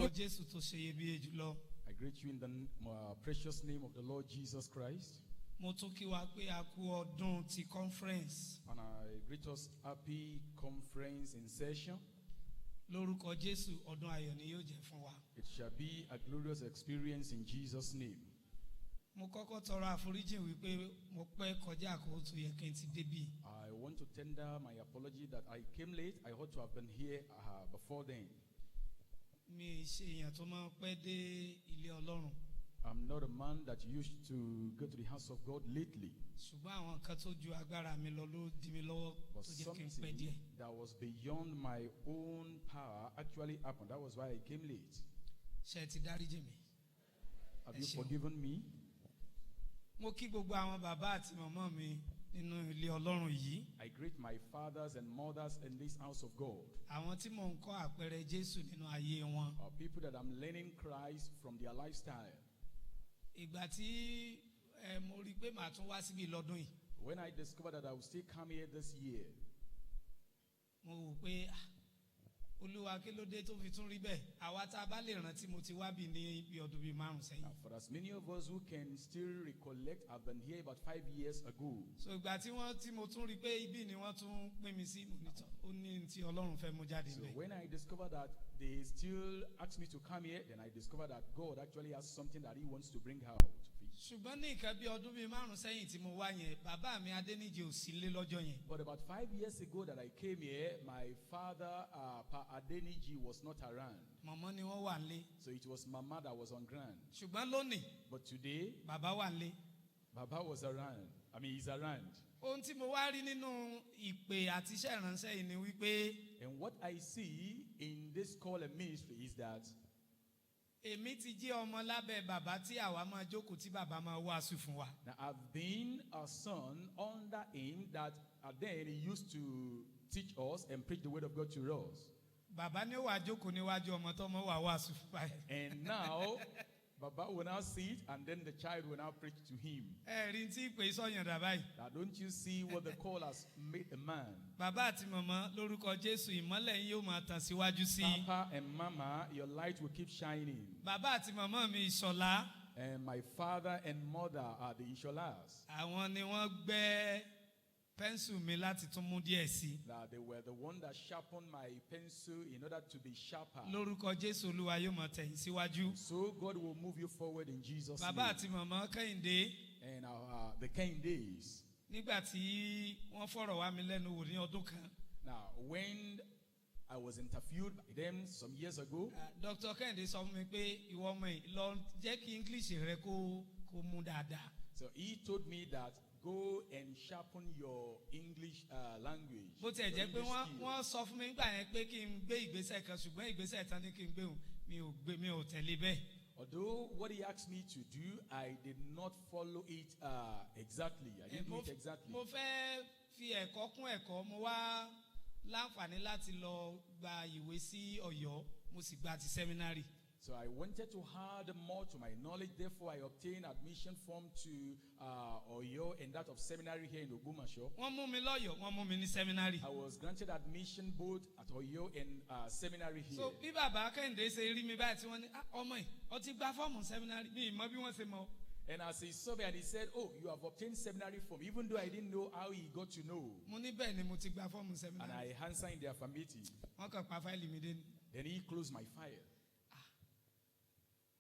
lórúkọ Jésù tó ṣe iyebíye jùlọ. I greet you in the precious name of the Lord Jesus Christ. Mo tún kí wa pé a kú ọdún ti conference. And I greet us happy conference in session. Lórúkọ Jésù ọdún ayọ̀ ni yóò jẹ́ fún wa. It shall be a glorious experience in Jesus' name. Mo kọ́kọ́ tọrọ àforíjìn wípé mo pẹ́ kọjá àkókò tó yẹ kí n ti débí. I want to tender my apology that I came late. I ought to have been here before then. Mi ṣe èèyàn tó máa pẹ́ dé ilé Ọlọ́run. I'm not a man that used to go to the house of God lately. Ṣùgbọ́n àwọn nǹkan tó ju agbára mi lọ ló dí mi lọ́wọ́ But tó jẹ́ kí n pẹ́ díẹ̀. something that was beyond my own power actually happened. That was why I came late. Ṣé ti dáríjì mi? Have Ẹ you ṣeun. forgiven me? Mo kí gbogbo àwọn bàbá àti màmá mi nínú ilé Ọlọ́run yìí. I greet my fathers and mothers in this house of God. Àwọn tí mò ń kọ́ àpẹẹrẹ Jésù nínú ayé wọn. People that I'm learning Christ from their lifestyle. Ìgbà tí mo rí i pé màá tún wá síbi lọ́dún yìí. When I discovered that I would still come here this year, Mo wò pé Olúwa kí ló dé tó fi tún rí bẹ́ẹ̀. Àwa tá a bá lè rántí mo ti wá bí ní bí ọdún bíi 5 sẹ́yìn. now for as many of us who can still recollect, I've been here about 5 years ago. So ìgbà tí mo tún rí i pé ibi ni wọ́n tún pín mi sí monitor. Ó ní tí Ọlọ́run fẹ́ mú jáde So níbẹ̀. when I discovered that they still asked me to come here, then I discovered that God actually has something that He wants to bring out of it. Ṣùgbọ́n ní nǹkan bí ọdún bíi 5 sẹ́yìn tí mo wá yẹn, bàbá mi Adéníjì ò sí lé lọ́jọ́ yẹn. But about 5 years ago that I came here, my father, Pa Adeniji, was not around. Màmá ni wọ́n wà nílé. So it was Mama that was on ground. Ṣùgbọ́n lónìí, But today, bàbá wà nílé. Baba was around. I mean, he's around. Ohun tí mo wá rí nínú ìpè àti iṣẹ́ ìránṣẹ́ yìí ni wípé And what I see in this call and ministry is that èmi ti jẹ́ ọmọ lábẹ́ bàbá tí àwa máa jókòó tí bàbá máa wàásù fún wa. now I've been a son under him that then he used to teach us and preach the word of God to us. Bàbá ní ó wà jókòó níwájú ọmọ tó mọ́ wà wàásù fún wa. And now, Baba will now sit and then the child will now preach to him. Rí tí ìpè sọ̀yàn dà báyìí. Now, don't you see what the call has made a man? Bàbá àti màmá lórúkọ Jésù ìmọ́lẹ̀ yín yóò máa tàn síwájú sí i. Papa and Mama, your light will keep shining. Bàbá àti màmá mi Ìṣọ̀lá. And my father and mother are the Isholas. Àwọn ni wọ́n gbẹ́ pẹ́ńsù mi láti tún mú díẹ̀ sí i. Now, they were the one that sharpened my pencil in order to be sharper. Lórúkọ Jésù Olúwa yóò máa tẹ̀yìn síwájú. So God will move you forward in Jesus' Bàbá name. àti màmá Kẹ́hìndé. And the Cain days. Nígbà tí wọ́n fọ̀rọ̀ wá mi lẹ́nu wò ní ọdún kan. Now, when I was interviewed by them some years ago, Dr. Kẹ́hìndé sọ fún mi pé ìwọ ọmọ yìí lọ jẹ́ kí English rẹ kó mú dáadáa. so he told me that go and sharpen your English language. Bó tiẹ̀ your jẹ́ pé English skill. wọ́n sọ fún mi nígbà yẹn pé kí n gbé ìgbésẹ̀ kan ṣùgbọ́n ìgbésẹ̀ tán ní kí n gbé òun mi ò tẹ̀lé bẹ́ẹ̀. Although what he asked me to do, I did not follow it exactly. I didn't do it exactly. Mo fẹ́ fi ẹ̀kọ́ kún ẹ̀kọ́, mo wá láǹfààní láti lọ gba ìwé sí Ọ̀yọ́, mo sì gba ti seminary. So I wanted to add more to my knowledge. Therefore, I obtained admission form to Oyo and that of seminary here in Ogbomoso. Wọ́n mú mi lọ́yọ̀, wọ́n mú mi ní seminary. I was granted admission both at Oyo and seminary here. So bí bàbá Kẹ́hìndé ṣe rí mi báyìí tí wọ́n ní ọmọ yìí ó ti gba fọ́ọ̀mù seminary mi ìmọ̀ bí wọ́n ṣe mọ̀. And as he saw me and he said, oh, you have obtained seminary form, even though I didn't know how he got to know. Mo ní bẹ́ẹ̀ ni mo ti gba fọ́ọ̀mù And seminary. I answered in the affirmative. Wọ́n kàn pa fáìlì mi dé ni. Then he closed my file.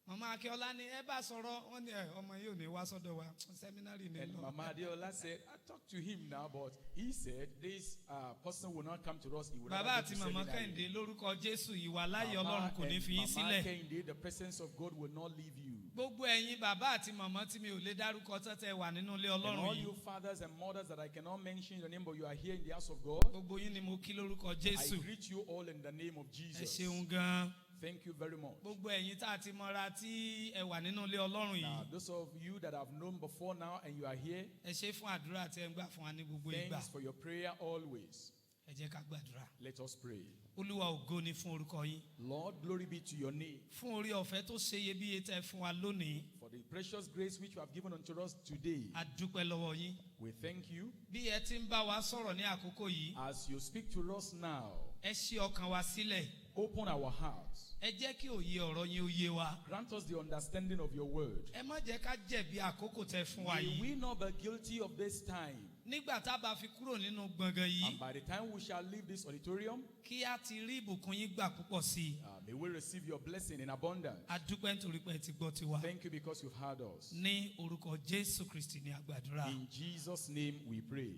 Màmá Akíọ́lá ní ẹ bá sọ̀rọ̀ wọ́n ní ọmọ yìí ò ní wá sọ́dọ̀ wa seminary ní And lọ. Mama Adeola said, I talked to him now, but he said this person will not come to us. He will Bàbá not go àti to màmá seminary. Kẹ́hìndé lórúkọ Jésù ìwà láyé Mama Ọlọ́run kò ní and fi yín Mama sílẹ̀. Kehinde, the presence of God will not leave you. Gbogbo ẹ̀yin bàbá àti màmá tí mi ò lè dárúkọ tẹ́tẹ́ wà nínú ilé And Ọlọ́run all yìí. you fathers and mothers that I cannot mention your name, but you are here in the house of God, Gbogbo yín ni mo kí lórúkọ I Jésù. greet you all in the name of Ẹ Jesus. ṣeun gan-an. Thank you very much. Gbogbo ẹ̀yin tá a ti mọra tí ẹ wà nínú ilé Ọlọ́run Now, yìí. those of you that I've known before now and you are here, Ẹ ṣé fún àdúrà tí ẹ ń gbà fún wa ní gbogbo ìgbà. thanks for your prayer always. Ẹ jẹ́ ká gbàdúrà. Let us pray. Olúwa ògo ni fún orúkọ yín. Lord, glory be to your name Fún orí ọ̀fẹ́ tó ṣe iyebíye tẹ́ fún wa lónìí. for the precious grace which you have given unto us today. A dúpẹ́ lọ́wọ́ yín. We thank you. Bí ẹ ti ń bá wa sọ̀rọ̀ ní àkókò yìí, As you speak to us now, ẹ ṣí ọkàn wa sílẹ̀. open our hearts. ẹ jẹ́ kí òye ọ̀rọ̀ yín ó yé wa. Grant us the understanding of your word. ẹ má jẹ́ ká jẹ̀bi àkókò tẹ́ fún wa May yìí. we not be guilty of this time. nígbà tá a bá fi kúrò nínú gbọ̀ngàn yìí, And by the time we shall leave this auditorium, kí a ti rí ìbùkún yín gbà púpọ̀ sí i. may we receive your blessing in abundance. a dúpẹ́ nítorí pé ẹ ti gbọ́ tiwa. Thank you because you've heard us. ní orúkọ Jésù Kristi ní àgbàdúrà. In Jesus' name we pray.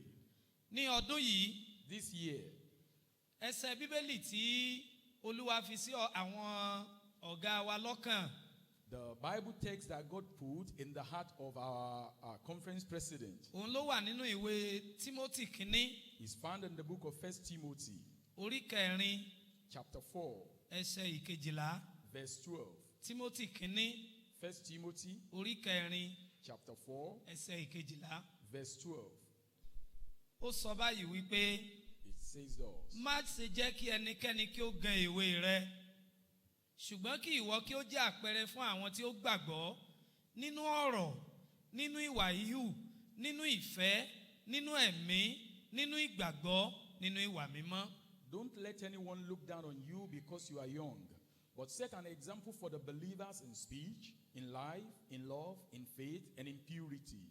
ní ọdún yìí, This year, ẹsẹ̀ bíbélì tí Olúwa fi sí àwọn ọ̀gá wa lọ́kàn, the Bible text that God put in the heart of our conference president òun ló wà nínú ìwé Tímótì kínní is found in the book of 1 Timothy, orí kẹrin chapter 4, ẹsẹ̀ ìkejìlá. verse 12. Tímótì kínní 1 Timothy, orí kẹrin chapter 4, ẹsẹ̀ ìkejìlá. verse 12. ó sọ báyìí wípé, It says thus. má ṣe jẹ́ kí ẹnikẹ́ni kí ó gan èwe rẹ, ṣùgbọ́n kí ìwọ kí ó jẹ́ àpẹẹrẹ fún àwọn tí ó gbàgbọ́ nínú ọ̀rọ̀, nínú ìwà híhù, nínú ìfẹ́, nínú ẹ̀mí, nínú ìgbàgbọ́, nínú ìwà mímọ́. Don't let anyone look down on you because you are young, but set an example for the believers in speech, in life, in love, in faith, and in purity.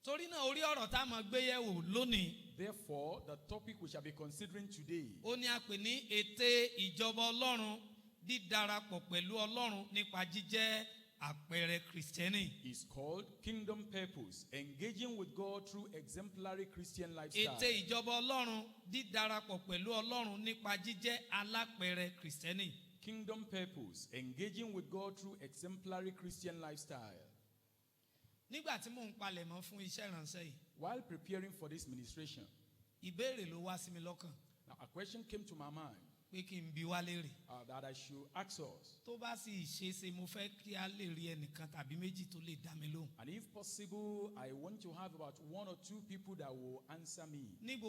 torí náà orí ọ̀rọ̀ tá a máa gbé yẹ̀wò lónìí, Therefore, the topic we shall be considering today ó ní a pè ní ète ìjọba Ọlọ́run, dídarapọ̀ pẹ̀lú Ọlọ́run nípa jíjẹ́ àpẹẹrẹ Kristẹni. is called Kingdom Purpose, engaging with God through exemplary Christian lifestyle. Ète ìjọba Ọlọ́run, dídarapọ̀ pẹ̀lú Ọlọ́run nípa jíjẹ́ alápẹẹrẹ Kristẹni. Kingdom Purpose, engaging with God through exemplary Christian lifestyle. Nígbà tí mò ń palẹ̀mọ́ fún iṣẹ́ ìránṣẹ́ yìí, While preparing for this ministration, ìbéèrè ló wá sí mi lọ́kàn now a question came to my mind pé kí n bi wá léèrè. that I should ask us. Tó bá sì ṣe é ṣe, mo fẹ́ kí a lè rí ẹnìkan tàbí méjì tó lè dá mi lóhùn. And if possible, I want to have about 1 or 2 people that will answer me. Ní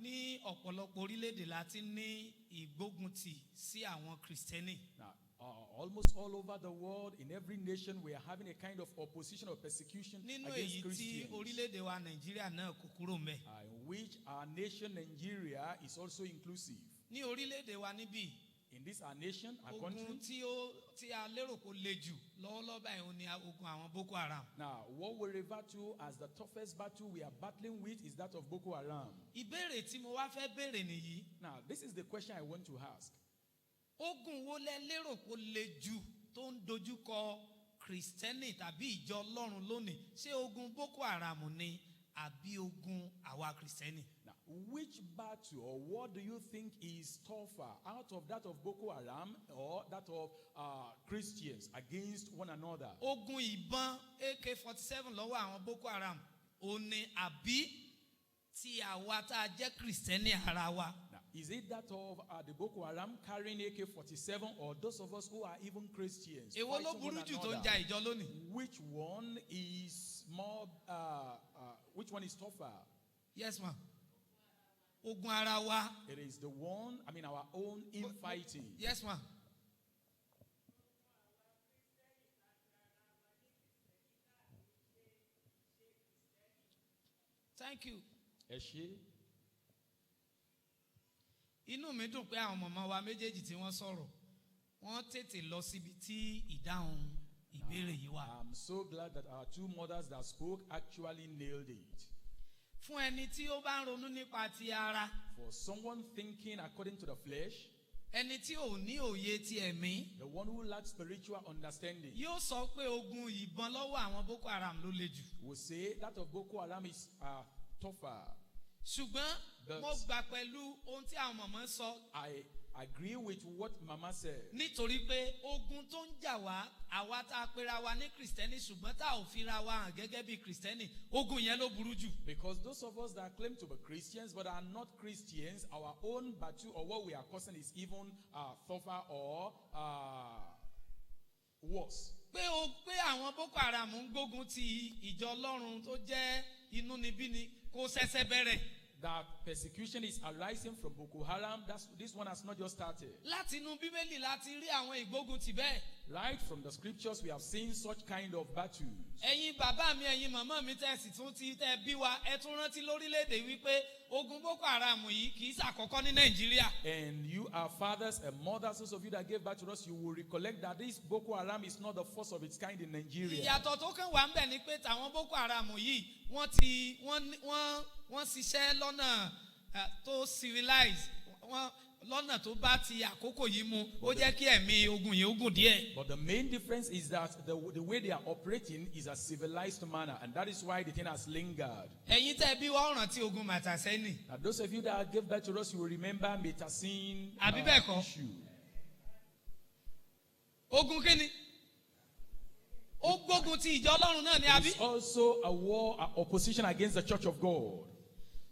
ní ọ̀pọ̀lọpọ̀ orílẹ̀-èdè la ti ní ìgbóguntì sí àwọn Kristẹni. Now, almost all over the world, in every nation, we are having a kind of opposition or persecution Nínú against èyí tí Christians. orílẹ̀-èdè wa Nàìjíríà náà kò kúrò ńbẹ̀. In which our nation, Nigeria, is also inclusive. Ní orílẹ̀-èdè wa níbí, In this our nation, our ogun country. tí a lérò kó le jù lọ́wọ́lọ́wọ́ báyìí ó ní ogun àwọn Boko Haram. Now, what we refer to as the toughest battle we are battling with is that of Boko Haram. Ìbéèrè tí mo wá fẹ́ béèrè nìyí. Now, this is the question I want to ask. Ogun wo lẹ lérò kó le jù tó ń dojúkọ Kristẹni tàbí ìjọ Ọlọ́run lónìí? Ṣé ogun Boko Haram ni àbí ogun àwa Kristẹni? Now, which battle or what do you think is tougher out of that of Boko Haram or that of Christians against one another? Ogun ìbọn AK-47 lọ́wọ́ àwọn Boko Haram ò ní àbí tí àwa tá a jẹ́ Kristẹni ara wa? Now, is it that of the Boko Haram carrying AK-47 or those of us who are even Christians? Èwo ló fighting one burú jù tó ń another? ja ìjọ lónìí? Which one is more? Which one is tougher? Yes ma. Ogun ara wa. It is the one. I mean, our own infighting. Yes ma. Thank you. Ẹ ṣé. Inú mi dùn pé àwọn màmá wa méjèèjì tí wọ́n sọ̀rọ̀, wọ́n tètè lọ síbi tí ìdáhùn ìbéèrè yìí wà. I'm so glad that our 2 mothers that spoke actually nailed it. Fún ẹni tí ó bá ń ronú nípa ti ara, For someone thinking according to the flesh, ẹni tí ò ní òye ti ẹ̀mí, the one who lacks spiritual understanding, yóò sọ pé ogun ìbọn lọ́wọ́ àwọn Boko Haram ló le jù. will say that of Boko Haram is tougher. Ṣùgbọ́n mo gbà pẹ̀lú ohun tí àwọn màmá sọ. I agree with what Mama said. Nítorí pé ogun tó ń jà wá, àwa tá a pera wa ní Kristẹni ṣùgbọ́n tá ò fira wa hàn gẹ́gẹ́ bí Kristẹni, ogun yẹn ló burú jù. Because those of us that claim to be Christians but are not Christians, our own battle or what we are causing is even tougher or worse. Pé àwọn Boko Haram ń gbógun ti ìjọ Ọlọ́run tó jẹ́ inúnibíni kò ṣẹ̀ṣẹ̀ bẹ̀rẹ̀. that persecution is arising from Boko Haram, this one has not just started. Láti inú Bíbélì láti rí àwọn ìgbógunti bẹ́ẹ̀. Right from the scriptures, we have seen such kind of battles. Ẹ̀yin bàbá mi, ẹ̀yin màmá mi tẹ́ sì tún ti tẹ́ bí wa, ẹ tún rántí lórílẹ̀‐èdè wípé ogun Boko Haram yìí kì í ṣàkọ́kọ́ ní Nàìjíríà. And you are fathers and mothers, those of you that gave birth to us, you will recollect that this Boko Haram is not the first of its kind in Nigeria. Ìyàtọ̀ tó kàn wá ń bẹ̀ ni pé tàwọn Boko Haram yìí wọ́n ṣiṣẹ́ lọ́nà tó civilize, lọ́nà tó bá ti àkókò yìí mu, ó jẹ́ kí ẹ̀mí ogun yìí ogun díẹ̀. But the main difference is that the way they are operating is a civilized manner, and that is why the thing has lingered. Ẹ̀yin tẹ́ bí wọ́n rántí ogun Màtàsẹ́nì. Now, those of you that gave birth to us, you will remember Metasin Àbí bẹ́ẹ̀ kọ́? issue. Ogun kíni? Ó gbógun ti ìjọ Ọlọ́run náà ni àbí? It's also a war, an opposition against the Church of God.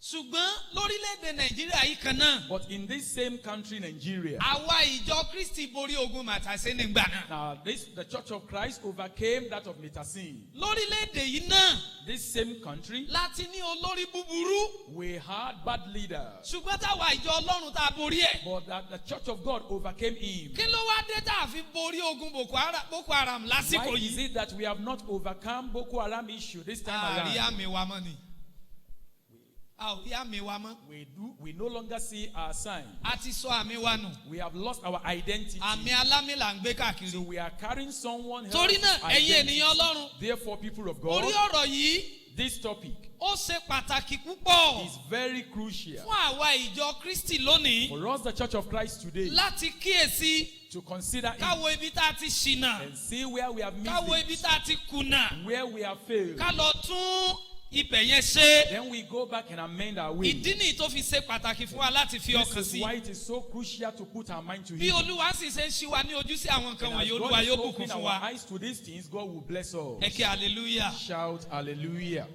Ṣùgbọ́n lórílẹ̀‐èdè Nàìjíríà yìí kan náà. But in this same country, Nigeria, Àwa ìjọ Kristi borí ogun Màtàsẹ́nì gbà náà. now the Church of Christ overcame that of Metasin. Lórílẹ̀‐èdè yìí náà. This same country, Láti ní olórí búburú. we had bad leaders, Ṣùgbọ́n táwa ìjọ Ọlọ́run tá a borí ẹ̀. but that the Church of God overcame him. Kí ló wá dé tá a fi borí ogun Boko Haram Why lásìkò is yìí? it that we have not overcome Boko Haram issue this time Àrí around? àmì wa mọ́ ni. A ò rí àmì wa mọ́. We no longer see our sign. A ti sọ àmì wa nù. We have lost our identity. Àmì alámì là ń gbé So káàkiri. we are carrying someone else's Torí náà, ẹ̀yin identity. ènìyàn Ọlọ́run, Therefore, people of orí God, ọ̀rọ̀ yìí this topic ó ṣe pàtàkì púpọ̀ is very crucial fún àwa ìjọ Kristi lónìí for us, the Church of Christ today, láti kíyèsí to consider it káwo ibi tá a ti ṣìnà, and see where we have káwo missed ibi it, tá a ti kùnà, where we have failed. ká lọ tún ibẹ̀ yẹn ṣe. Then we go back and amend our way. Ìdí nìyí tó fi ṣe pàtàkì fún wa láti fi This ọkàn is sí. why it is so crucial to put our mind to Bí it. Olúwa sì ṣe ń ṣí wa ní ojú sí àwọn nǹkan And wọ̀nyí, as Olúwa God is yóò bùkún opening fún our wa. eyes to these things, God will bless us. Ẹ kí hallelujah. Shout hallelujah.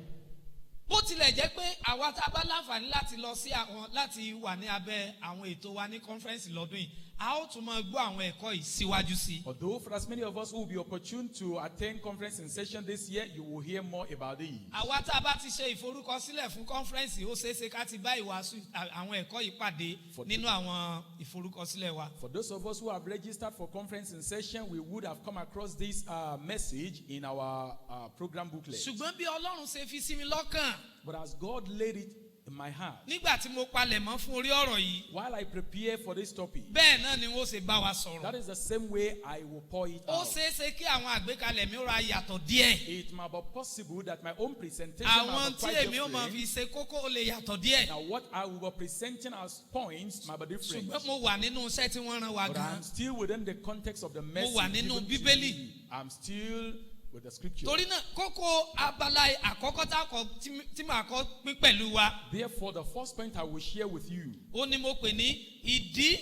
Bó tilẹ̀ jẹ́ pé àwa tá a bá láǹfààní láti lọ sí àwọn láti wà ní abẹ́ àwọn ètò wa ní conference lọ́dún yìí, a ó tún máa gbọ́ àwọn ẹ̀kọ́ yìí síwájú sí. Although for as many of us who will be opportune to attend conference in session this year, you will hear more about it. Àwa tá a bá ti ṣe ìforúkọsílẹ̀ fún conference, ó ṣeé ṣe ká ti bá ìwàásù àwọn ẹ̀kọ́ yìí pàdé nínú àwọn ìforúkọsílẹ̀ wa. For those of us who have registered for conference in session, we would have come across this message in our program booklet. Ṣùgbọ́n bí Ọlọ́run ṣe fi sí mi lọ́kàn, But as God laid it in my heart, nígbà tí mo palẹ̀ mọ́ fún orí ọ̀rọ̀ yìí, while I prepare for this topic, bẹ́ẹ̀ náà ni wọ́n ṣe bá wa sọ̀rọ̀. that is the same way I will pour it Ó out. ṣeé ṣe kí àwọn àgbékalẹ̀ mi ó ra yàtọ̀ díẹ̀. It might be possible that my own presentation Àwọn might be tí quite èmi ó máa different. fi ṣe kókó ó lè yàtọ̀ díẹ̀. Now, what I will be presenting as points might be different. Ṣùgbọ́n mo wà nínú iṣẹ́ tí wọ́n rán wa But gan. I'm still within the context of the message. wà nínú given to Bíbélì. me. I'm still with the scripture. Torí náà kókó abala àkọ́kọ́ tí màá kọ́ pín pẹ̀lú wa, Therefore, the first point I will share with you ó ní mo pè ní ìdí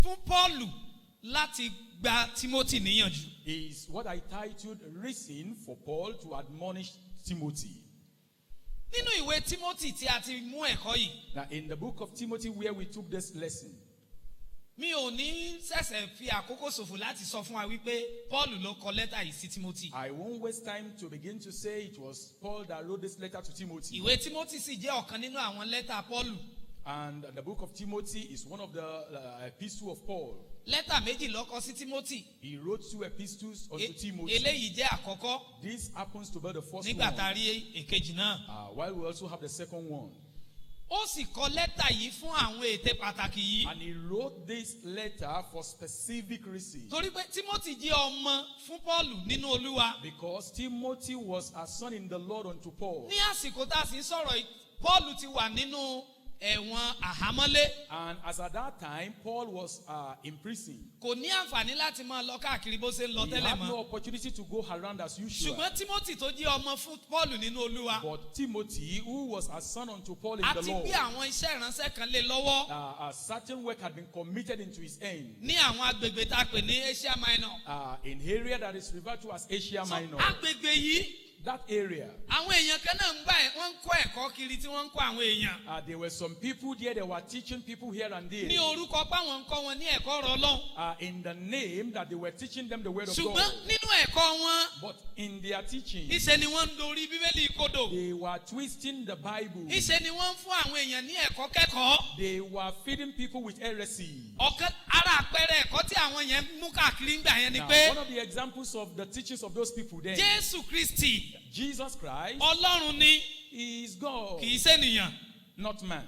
fún Pọ́ọ̀lù láti gba Tímótì níyànjú. is what I titled Reason for Paul to Admonish Timothy. Nínú ìwé Tímótì tí a ti mú ẹ̀kọ́ yìí, Now, in the book of Timothy, where we took this lesson, mi ò ní ṣẹ̀ṣẹ̀ fi àkókò ṣòfò láti sọ fún wa wípé Pọ́ọ̀lù ló kọ lẹ́tà yìí sí Tímótì. I won't waste time to begin to say it was Paul that wrote this letter to Timothy. Ìwé Tímótì sì jẹ́ ọ̀kan nínú àwọn lẹ́tà Pọ́ọ̀lù. And the book of Timothy is one of the epistles of Paul. Lẹ́tà méjì ló kọ sí Tímótì. He wrote 2 epistles unto Timothy. Eléyìí jẹ́ àkọ́kọ́ This happens to be the first nígbà tá a one, rí èkejì náà. while we also have the second one. Ó sì kọ lẹ́tà yìí fún àwọn ète pàtàkì yìí. And he wrote this letter for specific reasons. Torí pé Tímótì jẹ́ ọmọ fún Pọ́ọ̀lù nínú Olúwa. Because Timothy was a son in the Lord unto Paul. Ní àsìkò tá a sì ń sọ̀rọ̀ yìí, Pọ́ọ̀lù ti wà nínú ẹ̀wọ̀n àhámọ́lé. And as at that time, Paul was in prison. Kò ní àǹfààní láti máa lọ káàkiri bó ṣe ń lọ He tẹ́lẹ̀ had no mọ́. opportunity to go around as usual. Ṣùgbọ́n Tímótì tó jẹ́ ọmọ fún Pọ́ọ̀lù nínú Olúwa, But Timothy, who was a son unto Paul in a the ti Lord, gbé àwọn iṣẹ́ ìránṣẹ́ kan lé lọ́wọ́ a certain work had been committed into his hand ní àwọn agbègbè tá a pè ní Asia Minor. in area that is referred to as Asia So, Minor. agbègbè yìí that area. àwọn èèyàn kan náà ń gbà wọ́n ń kọ́ ẹ̀kọ́ kiri tí wọ́n ń kọ́ àwọn èèyàn. There were some people there that were teaching people here and there. ní orúkọ páwọn ń kọ́ wọn ní ẹ̀kọ́ ọ̀rọ̀ Ọlọ́run. In the name that they were teaching them the word of ṣùgbọ́n God. nínú ẹ̀kọ́ wọn. But in their teaching, ìṣe ni wọ́n ń dorí bíbélì kodò. they were twisting the Bible. ìṣe ni wọ́n ń fún àwọn èèyàn ní ẹ̀kọ́ kẹ́kọ̀ọ́. They were feeding people with heresy. ọ̀kan ara àpẹẹrẹ ẹ̀kọ́ tí àwọn yẹn mú káàkiri ń gbà yẹn ni Now, pé one of the examples of the teachings of those people then, Jésù Kristi Jesus Christ Ọlọ́run ni is God, kì í ṣènìyàn. not man.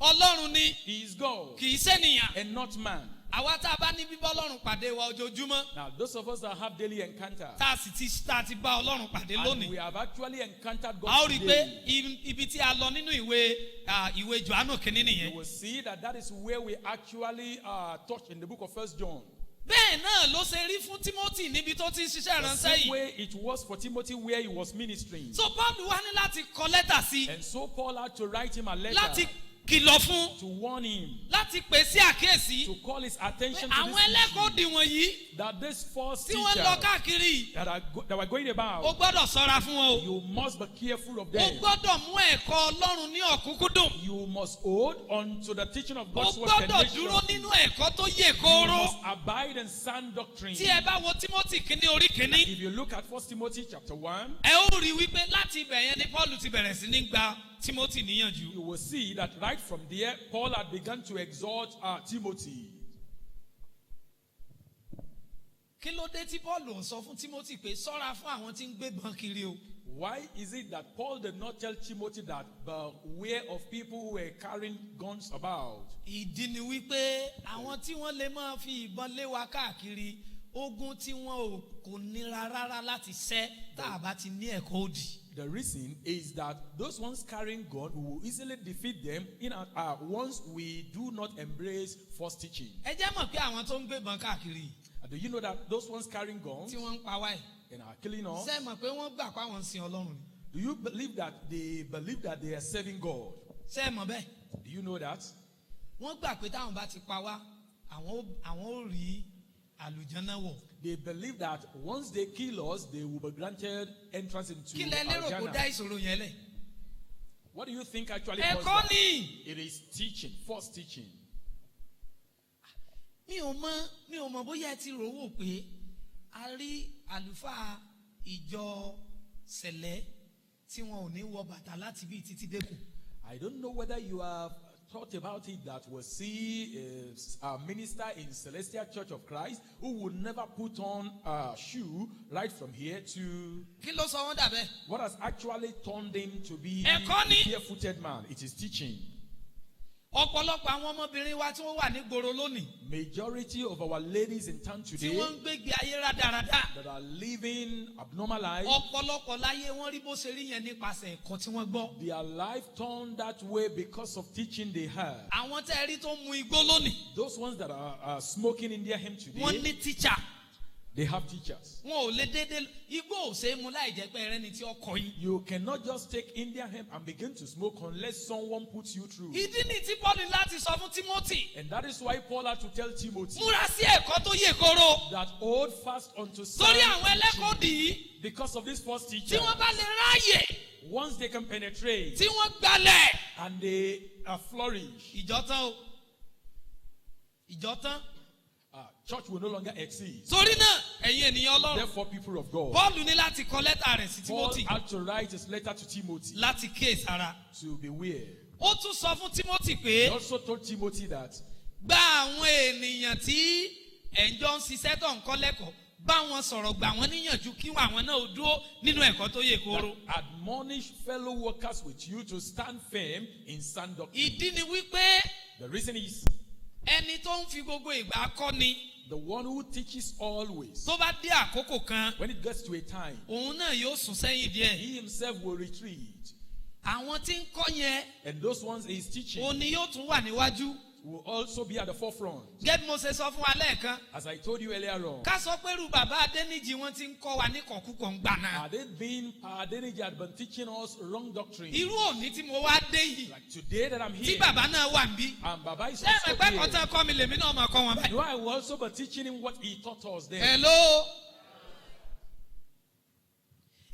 Ọlọ́run ni He is God kì í ṣènìyàn. and not man. àwa tá a bá ní bíbá Ọlọ́run pàdé wa ojoojúmọ́ Now, those of us that have daily encounter, tá a ti bá Ọlọ́run pàdé and we lónìí. have actually encountered a ó God rí i pé today, ibi tí a lọ nínú ìwé Jòhánù kìíní you nìyẹn. will see that is where we actually touch in the book of 1 John. bẹ́ẹ̀ náà ló ṣe rí fún Timothy níbi tó ti ń ṣiṣẹ́ The ìránṣẹ́ same yìí. way it was for Timothy where he was ministering. so Paul wá ní láti kọ lẹ́tà sí i And so Paul had to write him a letter láti kìlọ̀ fún to warn him, láti pè sí àkíyèsí to call his attention pé to àwọn this ẹlẹ́kọ̀ọ́ issue, dì wọ̀nyí that this false tí wọ́n lọ teacher káàkiri that were going o about, gbọ́dọ̀ ṣọ́ra fún wọn o. you must be careful of o them. gbọ́dọ̀ mú ẹ̀kọ́ Ọlọ́run ní ọ̀kúnkúndùn. You must hold on to the teaching of o God's word gbọ́dọ̀ dúró tenaciously. nínú ẹ̀kọ́ tó yè You kóró. must abide in sound doctrine. tí ẹ bá wo Timothy kìíní orí kìíní If you look at 1 Timothy chapter 1, ẹ ó rí wípé láti ibẹ̀ yẹn ni Paul ti bẹ̀rẹ̀ sí ní gba Timothy níyànjú. you will see that right from there, Paul had begun to exhort Timothy. kí ló dé tí Paul ò sọ fún Timothy pé ṣọ́ra fún àwọn tí ń gbébọn kiri o. Why is it that Paul did not tell Timothy that beware of people who were carrying guns about? ìdí ni wípé àwọn tí wọ́n lè máa fi ìbọn lé wa káàkiri ogun tí wọn kò nira rárá láti ṣẹ́ tá a bá ti ní ẹ̀kọ́ òdì. The reason is that those ones carrying gun, we will easily defeat them once we do not embrace false teaching. ẹ jẹ́ mọ̀ pé àwọn tó ń gbébọn káàkiri And do you know that those ones carrying guns tí wọ́n ń pa wáyé and are killing us, ṣé ẹ mọ̀ pé wọ́n gbà pé àwọn ń sin Ọlọ́run ni. do you believe that they are serving God? ṣé ẹ mọ̀ bẹ́ẹ̀ Do you know that? wọ́n gbà pé táwọn bá ti pa wá àwọn ò rí àlùjànnà wọ̀. They believe that once they kill us, they will be granted entrance into kí lẹ lérò kó dá Al-Jannah. ìṣòro yẹn lẹ̀. What do you think actually caused ẹ̀kọ́ that? ni. It is teaching, false teaching. mi ò mọ̀ bóyá ẹ ti rò wò pé a rí àlùfáà ìjọ sẹ̀lẹ̀ tí wọn ò ní wọ bàtà láti bí títí dẹ́kun. I don't know whether you have thought about it, that we'll see a minister in Celestial Church of Christ who would never put on a shoe right from here to... kí ló sọ wọ́n dàbẹ́. What has actually turned him to be Ẹ̀kọ́ ni. a barefooted man? It is teaching. ọ̀pọ̀lọpọ̀ àwọn ọmọbìnrin wa tí wọ́n wà ní gbòòrò lónìí Majority of our ladies in town tí today wọ́n ń gbégbé ayé rádaràda that are living abnormal lives, ọ̀pọ̀lọpọ̀ láyé wọ́n rí bó ṣe rí yẹn nípasẹ̀ ẹ̀kọ́ tí wọ́n gbọ́. their life turned that way because of teaching they had. àwọn tẹ́ ẹ rí tó mu igbó lónìí Those ones that are smoking in their home wọ́n today, ní tíṣà they have teachers. wọn ò lè déédéé igbó ò ṣe é mu láì jẹ́ pé ẹrẹ́ni tí ó kọ yín. You cannot just take Indian hemp and begin to smoke unless someone puts you through. ìdí ni tí Paul ní láti sọ fún Timothy And that is why Paul had to tell Timothy múra sí ẹ̀kọ́ tó yè kóró that hold fast unto sound torí àwọn ẹlẹ́kọ̀ọ́ teaching. dì í Because of this false tí teacher, wọ́n bá lè ráàyè once they can penetrate tí wọ́n gbalẹ̀ and they flourish, ìjọ tán o ìjọ tán. church will no longer exist. torí náà ẹ̀yin ènìyàn Ọlọ́run Therefore, people of God, Paul ní láti kọ lẹ́tà rẹ̀ sí Paul Timothy had to write his letter to Timothy láti kíyèsára. to beware. ó tún sọ fún Timothy He pé also told Timothy that gba àwọn ènìyàn tí ẹ̀jọ́ ń ṣiṣẹ́ tó ń kọ́ lẹ́kọ̀ọ́ bá wọn sọ̀rọ̀ gbà wọ́n níyànjú kí àwọn náà ó dúró nínú ẹ̀kọ́ tó yè kóró. admonish fellow workers with you to stand firm in sound doctrine. ìdí ni wípé The reason is ẹni tó ń fi gbogbo ìgbà kọ́ ni the one who teaches always, tó bá dé àkókò kan when it gets to a time, òun náà yóò sún sẹ́yìn díẹ̀. he himself will retreat. àwọn tí ń kọ́ yẹn And those ones he is teaching òun ni yóò tún wà níwájú. will also be at the forefront. gẹ́gẹ́ bí mo ṣe sọ fún wa lẹ́ẹ̀kan As I told you earlier on, ká sọ pé irú bàbá Adéníjì wọn ti ń kọ́ wa ní kọ̀ọ̀kúkọ̀ ń gbà náà. had it been Adeniji had been teaching us wrong doctrine, irú òní tí mo wá dé yìí like today that I'm tí here, bàbá náà wà ń bí. and Baba is ṣé ẹ also mọ̀ pé here, kọ́tà kọ́ mi lèmi náà máa kọ́ wọn báyìí. do I will also be teaching him what he taught us then? hello.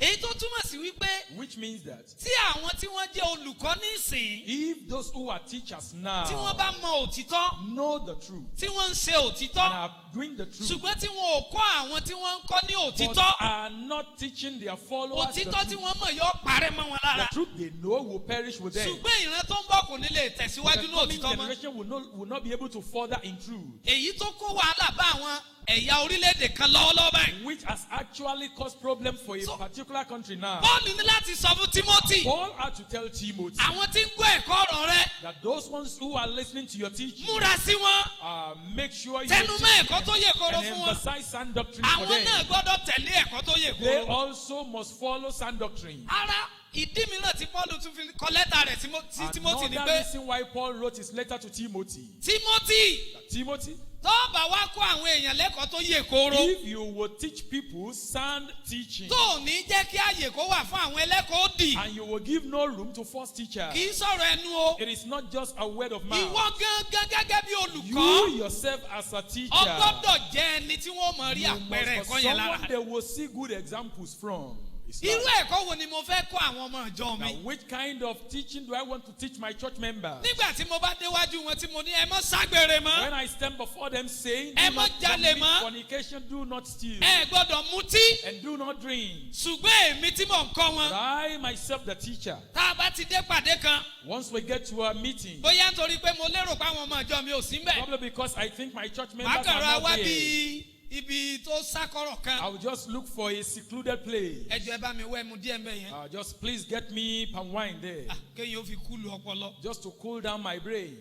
èyí tó túmọ̀ sí wípé Which means that tí àwọn tí wọ́n jẹ́ olùkọ́ nísìn if those who are teachers now tí wọ́n bá mọ òtítọ́ know the truth tí wọ́n ń ṣe and òtítọ́ are doing the truth, ṣùgbọ́n tí wọn ò kọ́ àwọn tí wọ́n ń kọ́ ní but òtítọ́ are not teaching their followers the òtítọ́ tí truth, wọ́n mọ̀ yóò parẹ́ mọ́ wọn lára the truth they know will perish with them. ṣùgbọ́n ìran tó ń bọ̀ kò ní lè The tẹ̀síwájú ní coming òtítọ́ mọ́ generation will not be able to further in truth, èyí tó kó wàhálà bá àwọn ẹ̀yà orílẹ̀-èdè kan lọ́wọ́lọ́wọ́ báyìí. which has actually caused problems for a So- particular country now. Pọ́ọ̀lù ní láti sọ fún Tímótì Paul had to tell Timothy àwọn tí ń gbọ́ ẹ̀kọ́ ọ̀rọ̀ rẹ that those ones who are listening to your teaching, múra sí wọn make sure you tẹnu mọ́ ẹ̀kọ́ tó yè koro and fún wọn emphasize sound doctrine for àwọn náà them. gbọ́dọ̀ tẹ̀lé ẹ̀kọ́ tó yè They koro. also must follow sound doctrine. Ara ìdí mìíràn tí Pọ́ọ̀lù tún fi kọ lẹ́tà rẹ̀ sí Tímótì ni Another pé reason why Paul wrote his letter to Timothy. Tímótì That Timothy, tó bá wá kó àwọn èèyàn lẹ́kọ̀ọ́ tó yè koro if you will teach people sound teaching tó ò ní jẹ́ kí àyè kó wà fún àwọn ẹlẹ́kọ̀ọ́ òdì and you will give no room to false teachers, kì í sọ̀rọ̀ ẹnu o it is not just a word of ìwọ mouth. gángan gẹ́gẹ́ bí You olùkọ́ yourself as a teacher, o gbọ́dọ̀ jẹ́ ẹni tí wọ́n mọ̀ rí you àpẹẹrẹ must for ẹ̀kọ́ yẹn lára someone they will see good examples from. It's irú like, ẹ̀kọ́ wo ni mo fẹ́ kọ́ àwọn ọmọ ìjọ now, mi which kind of teaching do I want to teach my church members? nígbà tí mo bá déwájú wọn tí mo ní ẹ mọ́ ságbèrè mọ́ When I stand before them saying, Ẹ do má not jalè commit mọ́. fornication, do not steal, ẹ gbọ́dọ̀ mutí and do not drink. ṣùgbọ́n èmi tí mò ń kọ́ wọn But I myself, the teacher, tá a bá ti dé pàdé kan once we get to a meeting, bóyá nítorí pé mo lérò pé àwọn ọmọ ìjọ mi ò sí mbẹ̀ probably because I think my church màá members kàn ra are wá not there, bí ibi tó sákọ̀rọ̀ kan I will just look for a secluded place. ẹ jọ̀ọ́ ẹ bá mi wẹ́ mu díẹ̀ mbẹ̀ yẹn Just please get me palm wine there, kéèyàn ó fi kúlù ọpọlọ just to cool down my brain.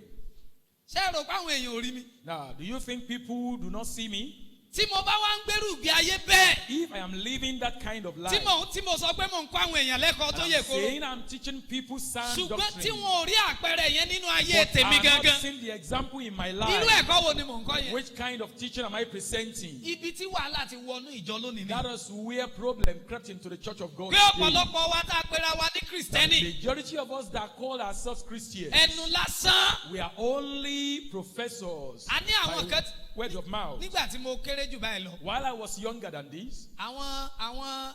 ṣé ẹ rò pé àwọn èèyàn ò rí mi Now, do you think people do not see me? tí mo bá wá ń gbèrú ìgbé ayé bẹ́ẹ̀ If I am living that kind of life, tí mo sọ pé mò ń kọ́ àwọn èèyàn lẹ́kọ̀ọ́ tó and yè I'm koro saying I'm teaching people sound ṣùgbọ́n tí doctrine, wọn ò rí àpẹẹrẹ yẹn nínú ayé but tèmi I have gangan not seen the example in my irú life, ẹ̀kọ́ wo ni mò ń kọ́ yẹn which kind of teaching am I presenting? ibi tí wàhálà ti wọnú ìjọ lónìí ni That is where problem crept into the church of God pé today. ọ̀pọ̀lọpọ̀ wa tá a pera wa ní The kìrìsìtẹ́nì majority of us that call ourselves Christians, ẹnu lásán we are only professors a ní àwọn by kan word of mouth. nígbà tí mo kéré jù báyìí lọ While I was younger than this, àwọn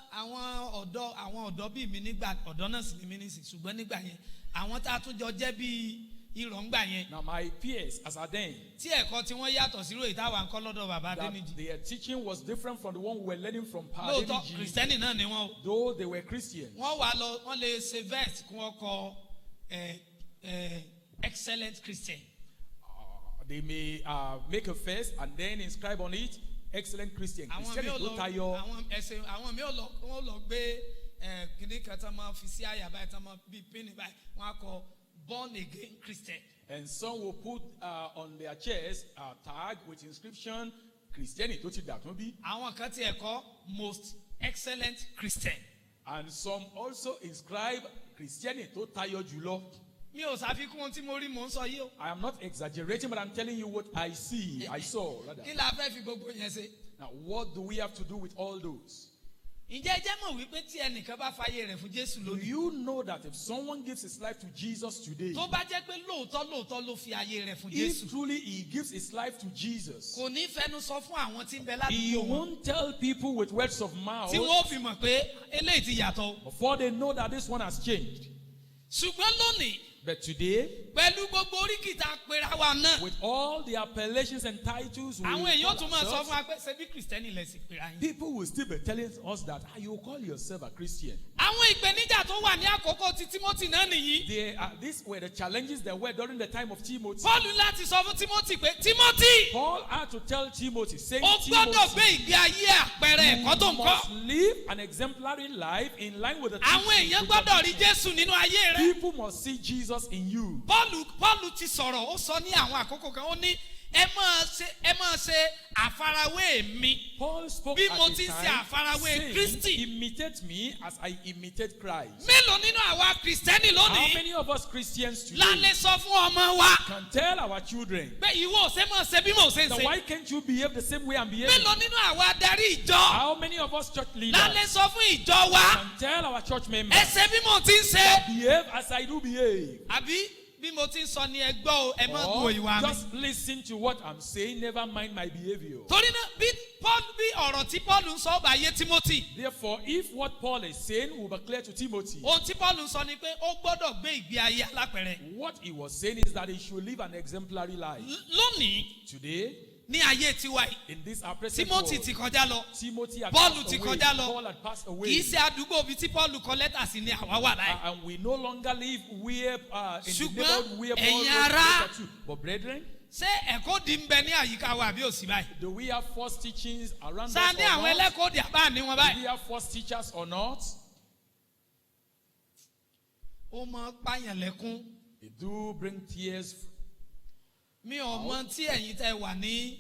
ọ̀dọ́ bíi mi nígbà ọ̀dọ́ náà sì ni mí nísìn ṣùgbọ́n nígbà yẹn àwọn tá a tún jọ jẹ́ bíi ìrọ̀ǹgbà yẹn now my peers as at then, tí ẹ̀kọ́ tí wọ́n yàtọ̀ sí ròyìn táwa ń kọ́ lọ́dọ̀ bàbá that Adéníjì their teaching was different from the one we were learning from lóòótọ́ Padeniji, kìrìsìtẹ́nì náà ni wọ́n o though they were Christians. wọ́n wà lọ wọ́n lè ṣe vet kí wọ́n kọ excellent Christian They may make a face and then inscribe on it, excellent Christian. àwọn mi Christian ò is lọ tayọ. àwọn mi ò lọ wọ́n lọ gbé kìnìún kan tí wọ́n máa fi sí àyà báyìí tí wọ́n máa bí pínì báyìí wọ́n á kọ born again Christian. And some will put on their chest a tag with inscription, Christianity tó ti dàtún bí. àwọn kan ti ẹ̀kọ́ most excellent Christian. And some also inscribe Christianity tó tayọ jùlọ. mi ò ṣàfikún ohun tí mo rí mò ń sọ yìí o. I am not exaggerating, but I'm telling you what I see. I saw rather. kí la fẹ́ fi gbogbo yẹn ṣe. Now, what do we have to do with all those? ǹjẹ́ ẹ jẹ́ mọ̀ wípé tí ẹnìkan bá fàyè rẹ̀ fún Jésù Do lónìí. you know that if someone gives his life to Jesus today, tó bá jẹ́ pé lóòótọ́ ló fi ayé rẹ̀ fún if Jésù. truly he gives his life to Jesus, kò ní fẹnu sọ fún àwọn tí ń bẹ he ládùúgbò wọn. won't tell people with words of mouth tí wọ́n fi mọ̀ pé eléyìí ti yàtọ̀ o. before they know that this one has changed. ṣùgbọ́n lónìí But today, pẹ̀lú gbogbo oríkì tá a pera wa náà. with all the appellations and titles, we àwọn èèyàn call tún máa sọ ourselves, fún wa pé ṣebí kìrìsìtẹ́nì lẹ̀ sì pera yín. people will still be telling us that you call yourself a Christian. àwọn ìpèníjà tó wà ní àkókò ti Timothy náà nìyí. These were the challenges that were during the time of Timothy. Pọ́ọ̀lù láti sọ fún Timothy pé Timothy Paul had to tell Timothy, saying, ó gbọ́dọ̀ gbé Timothy, ìgbé ayé àpẹẹrẹ ẹ̀kọ́ tó you ń must kọ́. live an exemplary life in line with the àwọn teachings èèyàn which gbọ́dọ̀ are rí teaching. Jésù nínú ayé rẹ̀. People must see Jesus in you. Pọ́ọ̀lù ti sọ̀rọ̀ ó sọ ní àwọn àkókò kan ó ní ẹ máa ṣe àfarawé mi. Paul spoke Bí at mo the ti ṣe time, àfarawé Kristi. saying, imitate me as I imitate Christ. mélòó nínú àwa kìrìsìtẹ́nì How lónìí many of us Christians la today lè sọ fún ọmọ wa can tell our children pé ìwọ ò ṣe máa ṣe bí mo ṣe ń that ṣe. why can't you behave the same way I'm behaving? mélòó nínú àwa adarí ìjọ How many of us church leaders la lè sọ fún ìjọ wa can tell our church members, ẹ ṣe bí mo ti ń ṣe. behave as I do behave? àbí bí mo ti ń sọ ni ẹ gbọ́ o ẹ má Or gbọ́ ìwà mi. just listen to what I'm saying, never mind my behavior. torí náà bí Paul bí ọ̀rọ̀ tí Paul ń sọ bá yé Timothy. Therefore, if what Paul is saying will be clear to Timothy, Ohun tí Paul ń sọ ni pé ó gbọ́dọ̀ gbé ìgbé ayé alápẹ̀rẹ̀. what he was saying is that he should live an exemplary life. Lónìí Today, ní ayé tiwa yìí, in this our present Timothy world, ti kọjá lọ. Timothy had Paul passed ti away. kọjá lọ. Paul had passed away. Kì í ṣe àdúgbò bíi tí Paul kọ lẹ́tà sí ni àwa wà láì. And we no longer live where in the Ṣùgbọ́n, neighborhood where Paul ẹ̀yin wrote ará, letter to. But brethren, Ṣé ẹ̀kọ́ di ń bẹ ní àyíká wa àbí òsì báyìí? do we have false teachings around Ṣá us ní or àwọn not? ẹlẹ́kọ̀ọ́ di àbá ní wọn Do báyìí? we have false teachers or not? Ó mọ pààyàn lẹ́kún. They do bring tears. Mi ò mọ tí ẹ̀yin tẹ́ wà ní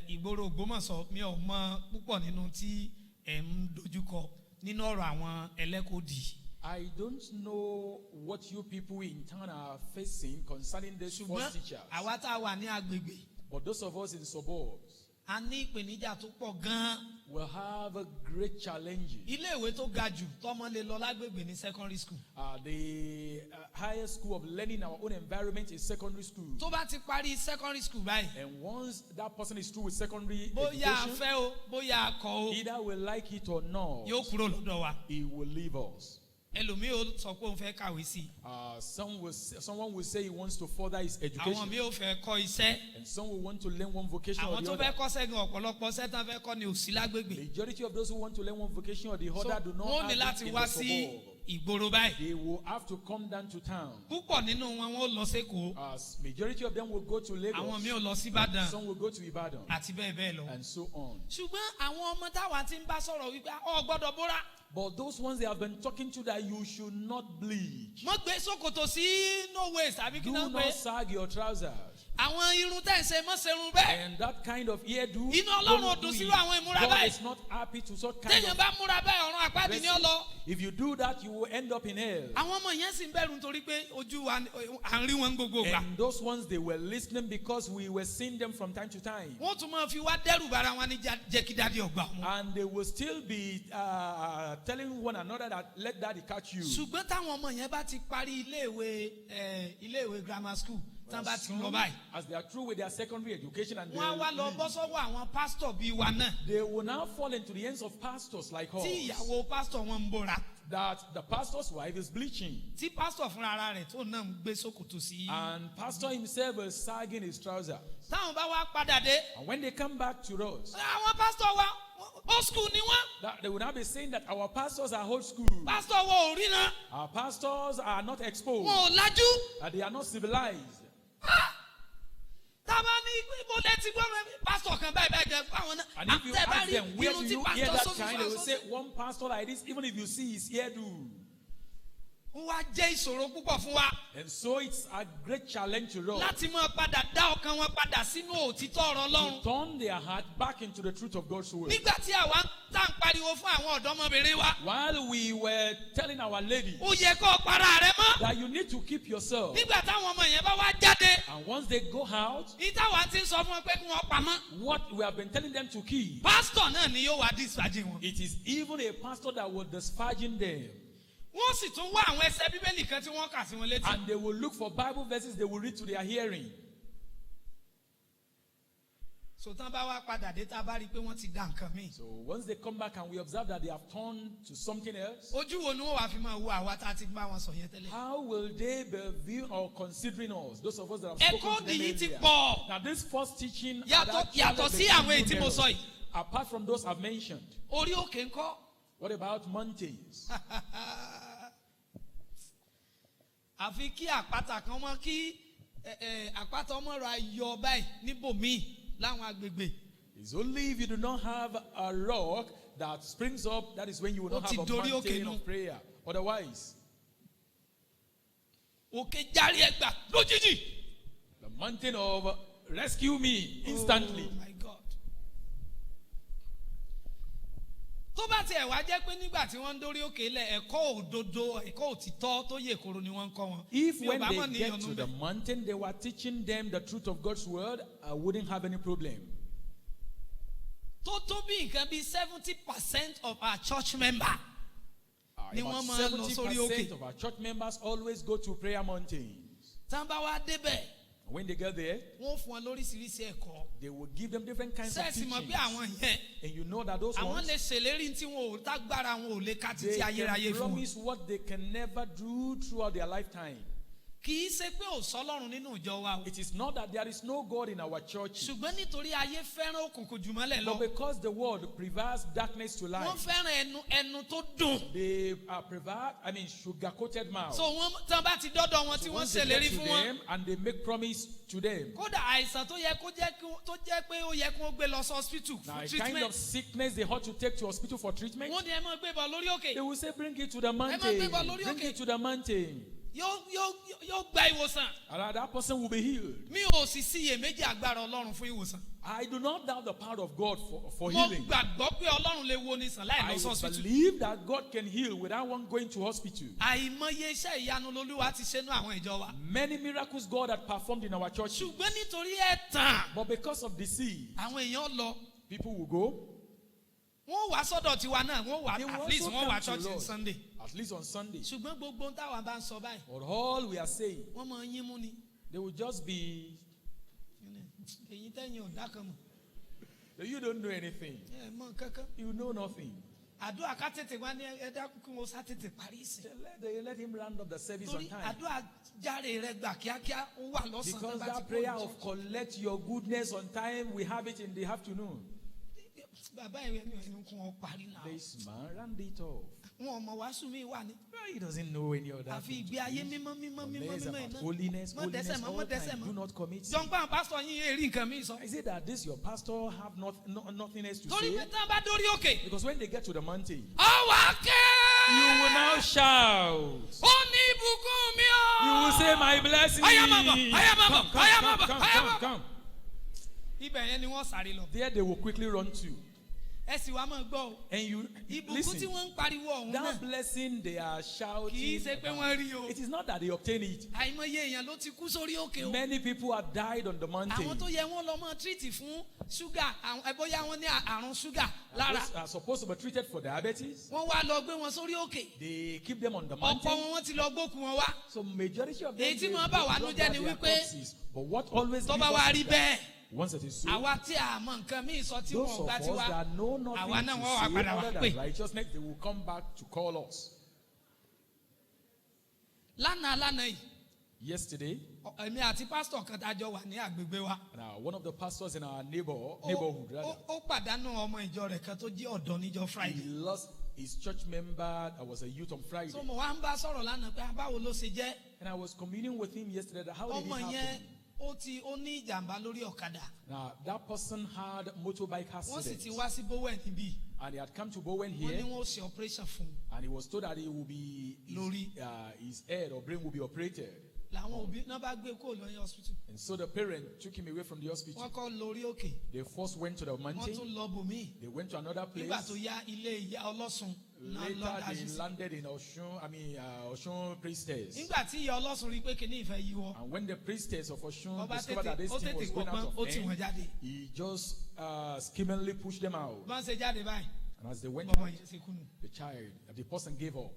ìgboro Ògbómọ̀ṣọ́, mi ò mọ púpọ̀ nínú tí ẹ̀ ń dojúkọ nínú ọ̀rọ̀ àwọn ẹlẹ́kọ̀ọ́ dì. I don't know what you people in town are facing concerning these false Ṣùgbọ́n teachers. àwa tá a wà ní agbègbè, But those of us in suburbs a ní ìpèníjà tó pọ̀ gan-an. will have a great challenges. Ilé ìwé tó ga jù tọ́mọ lè lọ lágbègbè ní secondary school. The highest school of learning our own environment is secondary school. Tó bá ti parí secondary school báyìí, And once that person is through with secondary bóyá a education, fẹ́ o, bóyá a kọ̀ o, either we like it or not, yóò kúrò lọ́dọ̀ wa. he will leave us. Ẹlòmíì ó sọ pé òun fẹ́ kàwé sí i. Someone will say he wants to further his Àwọn education, míì ó fẹ́ kọ́ iṣẹ́. and some will want to learn one vocation or Àwọn the tó fẹ́ other. kọ́ sẹ́gun ọ̀pọ̀lọpọ̀ sẹ́tàn fẹ́ kọ́ ni ò sí lágbègbè. Majority of those who want to learn one vocation or the So, other do not wọ́n ní have láti it in wá the sí suburb. ìgboro báyìí. They will have to come down to town. Púpọ̀ nínú wọn wọ́n lọ sékòó. Majority of them will go to Àwọn Lagos. míì ò lọ sí Ìbàdàn Some will go to Ibadan, àti bẹ́ẹ̀ bẹ́ẹ̀ lọ. and so on. Ṣùgbọ́n àwọn ọmọ táwa ti ń bá sọ̀rọ̀ wípé ọ gbọ́dọ̀ bóra. But those ones they have been talking to, that you should not bleach. Mo gbé ṣòkòtò sí no waist àbí kí Do náà pé not sag your trousers. àwọn irun tẹ̀ ń ṣe mọ́ ṣerun bẹ́ẹ̀. And that kind of hairdo, Inú Ọlọ́run ò don't dùn do sírú it. àwọn ìmúra God báyìí. is not happy to such kind Téèyàn of bá múra bẹ́ẹ̀ ọ̀run àpáàdì ni ó lọ. If you do that, you will end up in hell. Àwọn ọmọ yẹn sì ń bẹ̀rù nítorí pé ojú wa à ń rí wọn gbogbo gbà. And those ones, they were listening because we were seeing them from time to time. Wọ́n tún máa fi wá dẹ́rù bara wọn ní jẹ́ kí dádì ọgbà wọn. And they will still be telling one another that let daddy catch you. Ṣùgbọ́n táwọn ọmọ yẹn bá ti parí iléèwé grammar school tán bá ti lọ báyìí. As they are through with their secondary education and Wọ́n á wá lọ bọ́ sọ́wọ́ àwọn pásítọ̀ bíi wa náà. they will now fall into the hands of pastors like us. Tí ìyàwó pásítọ̀ wọn ń bóra. That the pastor's wife is bleaching. Tí pásítọ̀ fúnra ara rẹ̀ tó náà ń gbé ṣòkòtò sí. And pastor himself is sagging his trousers. Táwọn bá wá padà dé. And when they come back to us, Àwọn pásítọ̀ wa old school ni wọ́n. that they will now be saying that our pastors are old school. Pásítọ̀ wo ò rí náà. Our pastors are not exposed. Wọn ò lajú. That they are not civilized. Tábà ní ibo lẹ́tí gbọ́ pásítọ̀ kan báyìí báyìí jẹ́ fáwọn náà. And if you Àtẹ̀bá ask rí them, where do irun tí you hear pásítọ̀ that sọ́sọ́ kind? They will say, sọ́sọ́. one pastor like this, even if you see his hairdo. Ó wá jẹ́ ìṣòro púpọ̀ fún wa. And so it's a great challenge to us. Láti máa padà dá ọkàn wọn padà sínú òtítọ́ ọ̀rọ̀ Ọlọ́run. To turn their heart back into the truth of God's word. Nígbà tí àwa tá à ń pariwo fún àwọn ọ̀dọ́mọbìnrin wa. While we were telling our lady Ó yẹ kó o para rẹ mọ́. that you need to keep yourself. Nígbà táwọn ọmọ yẹn bá wá jáde. And once they go out, Ní táwa ti ń sọ fún wọn pé kí wọ́n pamọ́. what we have been telling them to keep, Pásítọ̀ náà ni yóò wá dísfàjì wọn. it is even a pastor that will disparaging them. Wọ́n sì tún wá àwọn ẹsẹ̀ bíbélì kan tí wọ́n kà sí wọn létí. And they will look for Bible verses they will read to their hearing. Sòtán bá wá padà dé tá a bá rí i pé wọ́n ti dá nǹkan míì. So once they come back and we observe that they have turned to something else, Ojú wo ni wọ́n wá fi máa wo àwa tá a ti bá wọn sọ yẹn tẹ́lẹ̀? how will they be viewing or considering us? Those of us that have spoken Ẹ̀kọ́ to them nìyí ti earlier. pọ̀. Now this first teaching Yàtọ̀ sí àwọn èyí tí mo sọ yìí. apart from those I've mentioned, Orí òkè ńkọ́. what about mountains? Àfi kí àpáta kan mọ́ kí àpáta ọmọ rà yọ báyìí níbòmíì láwọn agbègbè. It's only if you do not have a rock that springs up, that is when you will not Ó ti have a dorí òkè mountain nù. of prayer. Otherwise, Òkè járí ẹgbà lójijì. the mountain of rescue me instantly. Oh my God. Tó bá tiẹ̀ wá jẹ́ pé nígbà tí wọ́n ń dórí òkè lẹ̀ ẹ̀kọ́ òdodo ẹ̀kọ́ òtítọ́ tó yè koro ni wọ́n ń kọ́ wọn. If Mi ò when bá mọ̀ they ní get ìyọnu to the bẹ́ẹ̀. mountain, they were teaching them the truth of God's word, I wouldn't have any problem. Tó tó bí nǹkan bí 70% of our church member ni About wọ́n máa ń lọ sórí 70% òkè. of our church members always go to prayer mountains. Tán bá wá débẹ̀ When they get there, wọ́n fún wọn lóríṣiríṣi ẹ̀kọ́. they will give them different kinds of Sẹ́ẹ̀sì mọ̀ teachings. pé àwọn yẹn, And you know that those àwọn ones, lè ṣèlérí tí wọn ò tágbára wọn ò lè ka they títí ayérayé can fún wọn. promise what they can never do throughout their lifetime. Kì í ṣe pé ò sọ́lọ́run nínú ìjọ wa o. It is not that there is no God in our church, Ṣùgbọ́n nítorí ayé fẹ́ràn òkùnkùn jùmọ́lẹ̀ lọ. but because the world prefers darkness to Wọ́n light, fẹ́ràn ẹnu tó dùn. they prefer, sugar-coated mouth. So wọ́n tán bá ti dọ́dọ̀ wọn tí So wọ́n once they ṣèlérí get to fún wọn. them and they make promise to them. Kódà àìsàn tó yẹ kó jẹ́ pé ó yẹ kó gbé lọ sí hospital Now, fún a kind treatment. of sickness they ought to take to hospital for treatment, Wọ́n ní ẹ máa gbé bọ̀ lórí òkè. they will say, bring it to the máa mountain. gbé bọ̀ lórí Bring òkè. it to the mountain. Yóò gba ìwòsàn. And that person will be healed. Mi ò sì síyèméjì agbára Ọlọ́run fún ìwòsàn. I do not doubt the power of God for Mo healing. gbàgbọ́ pé Ọlọ́run lè wo ni sàn láì I lọ sí hospital. believe that God can heal without one going to hospital. Àìmọye iṣẹ́ ìyanu lolúwa ti ṣe nú àwọn ìjọ wa. Many miracles God had performed in our church. Ṣùgbọ́n nítorí ẹ̀tàn, But because of deceit, àwọn èèyàn lọ. people will go. Wọ́n wá sọ́dọ̀ tiwa náà, wọ́n wá They will at least also wọ́n wá come to church on Lord, Sunday. at least on Sunday. Ṣùgbọ́n gbogbo ohun táwa bá ń sọ báyìí, But all we are saying, wọ́n máa ń yín mú ni. they will just be, Èyí tẹ́yìn ò dá kan mọ̀. you don't know anything. Ẹ mọ̀ kankan. You know nothing. Àdúrà ká tètè wá ní ẹ̀dá kí wọ́n sá tètè parí ìsìn. Let him round up the service on Torí time. àdúrà járe rẹ gbà kíákíá ó wà lọ́sàn-án Because bá ti that kó prayer ní of church. collect your goodness on time, we have it in the afternoon. Bàbá ìwé mi ò ní kún ọ parí náà. This man round it off. Wọn ọmọ wàásù mi wà ní. He doesn't know any other. Àfi ìgbé ayé mímọ́ mímọ́ mímọ́ Unless mímọ́ about iná. holiness, Mọ́ dẹ́ṣẹ̀ holiness mọ́, all mọ́ dẹ́ṣẹ̀ time. mọ́. Do not commit sin. Jọ̀ǹgbọ́n pásítọ̀ yín yé rí nǹkan mi sọ. I say that this your pastor have nothing else to Torí pé say. tí wọ́n bá dórí òkè. Because when they get to the mountain, Ọwọ́ akẹ́. you will now shout. Ó ní ìbùkún mi o. You will say, my blessing. Ọ̀yá máa bọ̀, ọ̀yá máa bọ̀, ọ̀yá máa bọ̀, Come, ọ̀yá máa bọ̀. come. Ibẹ̀ yẹn ni wọ́n sáré lọ. There they will quickly run to. Ẹ sì wá máa gbọ́ o. And you Ìbùkún tí listen. wọ́n ń pariwo ọ̀hún That náà. blessing they are Kì í shouting. ṣe pé about, wọ́n rí o. it is not that they obtain it. Àìmọye èèyàn ló ti kú sórí òkè o. Many people have died on the mountain. Àwọn tó yẹ wọ́n lọ mọ́ tírìtì fún ṣúgà, bóyá wọ́n ní àrùn ṣúgà lára. Those are supposed to be treated for diabetes. Wọ́n wá lọ gbé wọn sórí òkè. They keep them on the Ọ̀pọ̀ mountain. wọn ti lọ gbókùn wọn wá. So majority of them, Èyí tí they wọ́n bá wà brought ló jẹ́ back ni their wípé corpses. But what always tó leaves bá us wá is rí that bẹ́ẹ̀. once it is so, Àwa tí a mọ nǹkan míì sọ tí those wọn ò of bá us ti wá. that know nothing Àwa náà to wọ́n wá say padà wá other pè. than righteousness, they will come back to call us. Lánàá yìí, Yesterday, èmi àti pásítọ̀ kan tá a jọ wà ní àgbègbè wa. one of the pastors in our neighborhood, Ó pàdánù ọmọ ìjọ rẹ̀ kan tó jẹ́ ọ̀dọ́ níjọ́ he Friday. lost his church member that was a youth on Friday. So mo wá ń bá sọ̀rọ̀ lánàá pé báwo ló ṣe jẹ́. And I was communing with him yesterday that how did it Ọmọ yẹn happen? ó ní ìjàmbá lórí ọ̀kadà. Now, that person had motorbike Wọ́n sì ti accident. wá sí Bowen níbí. And he had come to Bowen Wọ́n ní here. wọ́n ó ṣe operation fún un. And he was told that he will be, his head or brain will be operated. Làwọn òbí náà bá gbé kúrò lọ́yìn hospital. And so the parent took him away from the hospital. Wọ́n kọ́ lórí òkè. They first went to the Wọ́n mountain. tún lọ bòmíì. They went to another place. Nígbà tó yá ilé ìyá ọlọ́sùn náà lọ Later dájú they sí. landed in Oshun priestess. Nígbà tí ìyá ọlọ́sùn rí pé kìíní ìfẹ́ yíwọ́. And when the priestess of Oshun Ọba discovered that this ó thing was tètè going out gbọ́gbọ́n ó of tì wọ́n hand, jáde. he just schemingly pushed them out. Bọ́n ṣe jáde báyìí. And as they went Ọmọ out, yẹn ṣe kú nù. the person gave up.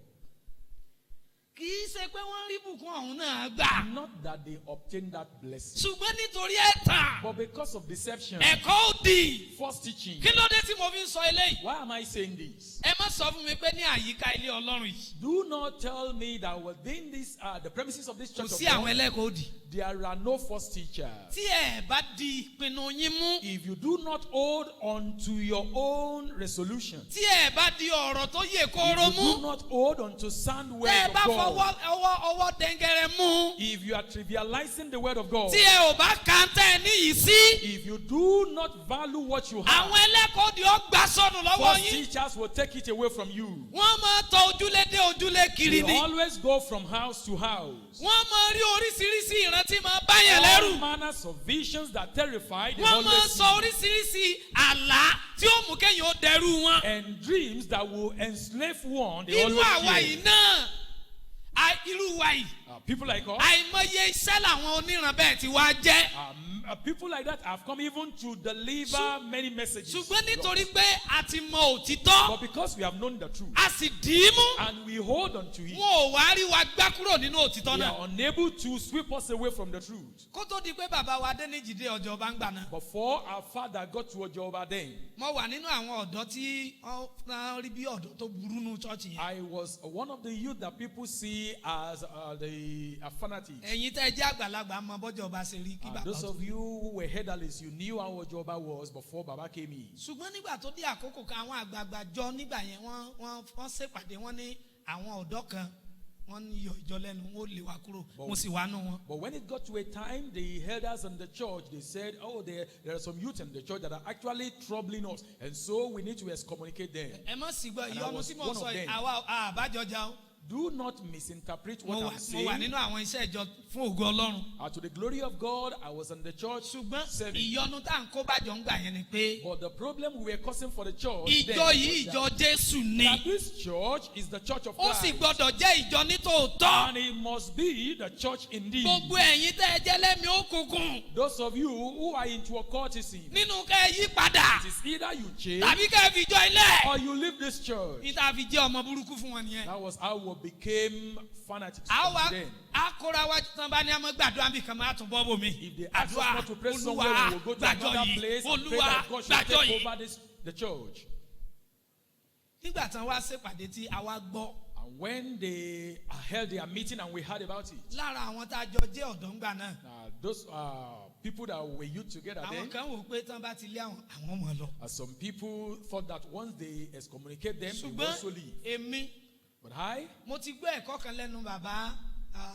Kì í ṣe pé wọ́n rí bùkún ọ̀hún náà gbà. Not that they obtained that blessing, Ṣùgbọ́n nítorí ẹ̀tàn. but because of deception, Ẹ̀kọ́ òdì. false teaching. Kí ló dé tí mo fi ń sọ eléyìí? Why am I saying this? Ẹ má sọ fún mi pé ní àyíká ilé Ọlọ́run yìí. Do not tell me that within this, the premises of this Kò church of sí àwọn God, ẹlẹ́kọ̀ọ́ òdì. there are no false teachers. Tí ẹ bá di ìpinnu yín mú. If you do not hold on to your own resolution, Tí ẹ bá di ọ̀rọ̀ tó yè kóró if you do mú. not hold on to sound Tẹ́ word ẹ of bá God, ọwọ́ dẹ́ngẹrẹ mú. if you are trivializing the word of God, Tí ẹ ò bá kà ń tẹ́ ẹ níyì sí. if you do not value what you have, Àwọn ẹlẹ́kọ̀ọ́ òdì ó gbà sọnù lọ́wọ́ false yín. teachers will take it away from you. Wọ́n máa tọ ojúlé dé ojúlé kiri They ni. always go from house to house. Wọ́n máa rí oríṣiríṣi ìrántí máa báyẹn All lẹ́rù. manners of visions that terrify, they Wọ́n máa always sọ see. oríṣiríṣi àlá tí ó mú kéèyàn ó dẹrú wọn. And dreams that will enslave one, they Irú always àwa hear. yìí náà, irú wa yìí. People like us. Àìmọye iṣẹ́ làwọn oníran bẹ́ẹ̀ ti wá jẹ́. People like that have come even to deliver many messages. Ṣùgbọ́n nítorí pé a ti mọ òtítọ́. But because we have known the truth. A sì dì í mú. And we hold on to it. Wọn ò wá rí wa gbá kúrò nínú òtítọ́ We náà. are unable to sweep us away from the truth. Kó tó di pé bàbá wa Adéníjì dé ọjọ́ bá ń gbà náà. Before our father got to Ojoba then. Mo wà nínú àwọn ọ̀dọ́ tí wọ́n rí bí ọ̀dọ́ tó burú nínú chọ́ọ̀chì yẹn. I was one of the youth that people see as the fanatics. Ẹ̀yin tẹ́ ẹ jẹ́ àgbàlagbà mọ bọ́jọ́ ọba ṣe rí kí bàbá tó. Those of you who were headless, you knew how Ojoba was before Baba came in. Ṣùgbọ́n nígbà tó dé àkókò kan àwọn àgbààgbà jọ nígbà yẹn wọ́n ṣèpàdé wọ́n ní àwọn ọ̀dọ́ kan wọ́n ní yọ ìjọ lẹ́nu wọ́n lè wá kúrò mo sì wá nù wọn. But when it got to a time, the elders in the church, they said, oh, there are some youth in the church that are actually troubling us. And so we need to excommunicate them. Ẹ mọ̀ sí gbọ́ And I ìyọnu was tí mo one sọ of yìí them. àwa àbájọjà o. Do not misinterpret what I'm Mo saying. wà nínú àwọn iṣẹ́ ìjọ fún ògo Ọlọ́run. To the glory of God, I was in the church. Ṣùgbọ́n serving. ìyọnu tá à ń kó bàjọ́ ń gbà yẹn ni pé But the problem we were causing for the church ìjọ then yìí was ìjọ Jésù ni. that this church is the church of Ó sì Christ. gbọ́dọ̀ jẹ́ ìjọ nítòótọ́. And it must be the church indeed. Gbogbo ẹ̀yin tẹ́ ẹ jẹ́ lẹ́mìí òkùnkùn Those of you who are into occultism, nínú kẹ́ ẹ yí padà it is either you change tàbí kẹ́ ẹ fi jọ ilé. or you leave this church. Níta fi jẹ́ ọmọ burúkú fún wọn nìyẹn. That was how we became fanatics. Àwa Then, akóra wa tán bá ní àmọ́ gbàdúrà bí kan máa tún bọ́ bò mí. if they ask us Àdúrà not to pray somewhere, Olúwa we will go to gbàjọ another yìí place and pray Olúwa that God should gbàjọ take yìí. over the church. Nígbà tán wá ṣèpàdé tí àwa gbọ́ And when they held their meeting and we heard about it, lára àwọn tá a jọ jẹ́ ọ̀dọ́ ńgbà náà. those people that were youth together Àwọn then, kan wò pé tán bá ti lé àwọn ọmọ lọ. some people thought that once they excommunicate them, they will also Ṣùgbọ́n leave. èmi But mo ti gbọ́ ẹ̀kọ́ kan lẹ́nu bàbá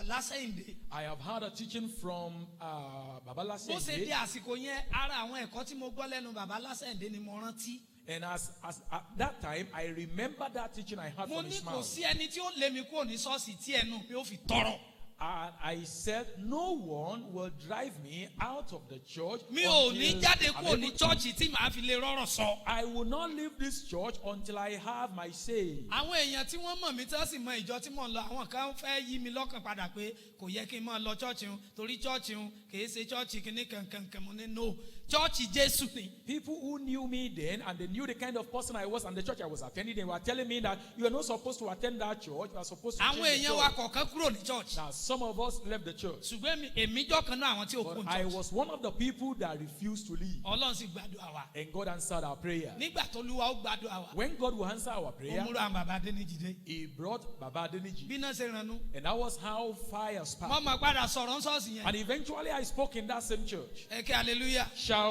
Lásẹ̀yìndé. I have heard a teaching from Baba Bó ṣe dé Lasende. àsìkò yẹn ara àwọn ẹ̀kọ́ tí mo gbọ́ lẹ́nu bàbá Lásẹ̀yìndé ni mo rántí. And as at that time, I remember that teaching I heard Mo from ní his kò mouth. sí ẹni tí ó lé mi kúrò ní ṣọ́ọ̀ṣì tí ẹnu mi ó fi tọrọ. And I said, no one will drive me out of the church. Mi ò ní until jáde I'm kúrò ní able to- chọ́ọ̀chì tí màá fi lè rọ́rọ̀ sọ. I will not leave this church until I have my say. Àwọn èèyàn tí wọ́n mọ̀ mí tí wọ́n sì mọ ìjọ tí mò ń lọ àwọn kan fẹ́ yí mi lọ́kàn padà pé kò yẹ kí n máa lọ chọ́ọ̀chì un torí chọ́ọ̀chì un kìí ṣe chọ́ọ̀chì kìíní kankan mo ní no chọ́ọ̀chì Jésù ni. People who knew me then and they knew the kind of person I was and the church I was attending, they were telling me that you are not supposed to attend that church. You are supposed to Àwọn change the èèyàn wa church. kọ̀ọ̀kan kúrò ní chọ́ọ̀chì. Now, some of us left the church. Ṣùgbọ́n èmi jọ́ kan náà àwọn tí ò kú But ní I chọ́ọ̀chì. was one of the people that refused to leave. Ọlọ́run sì gbàdúrà wa. And God answered our prayer. Nígbà tó lúwa ó gbàdúrà wa. When God will answer our Ó prayer, múra àwọn bàbá Adéníjì dé. He brought Baba Adeniji. Bí náà ṣe ranú. And that was how fire Mo sparked. mọ̀ padà sọ̀rọ̀ ń ṣọ́ọ̀ṣì yẹn. And eventually I spoke in that same church. Ẹ kí hallelujah. Shout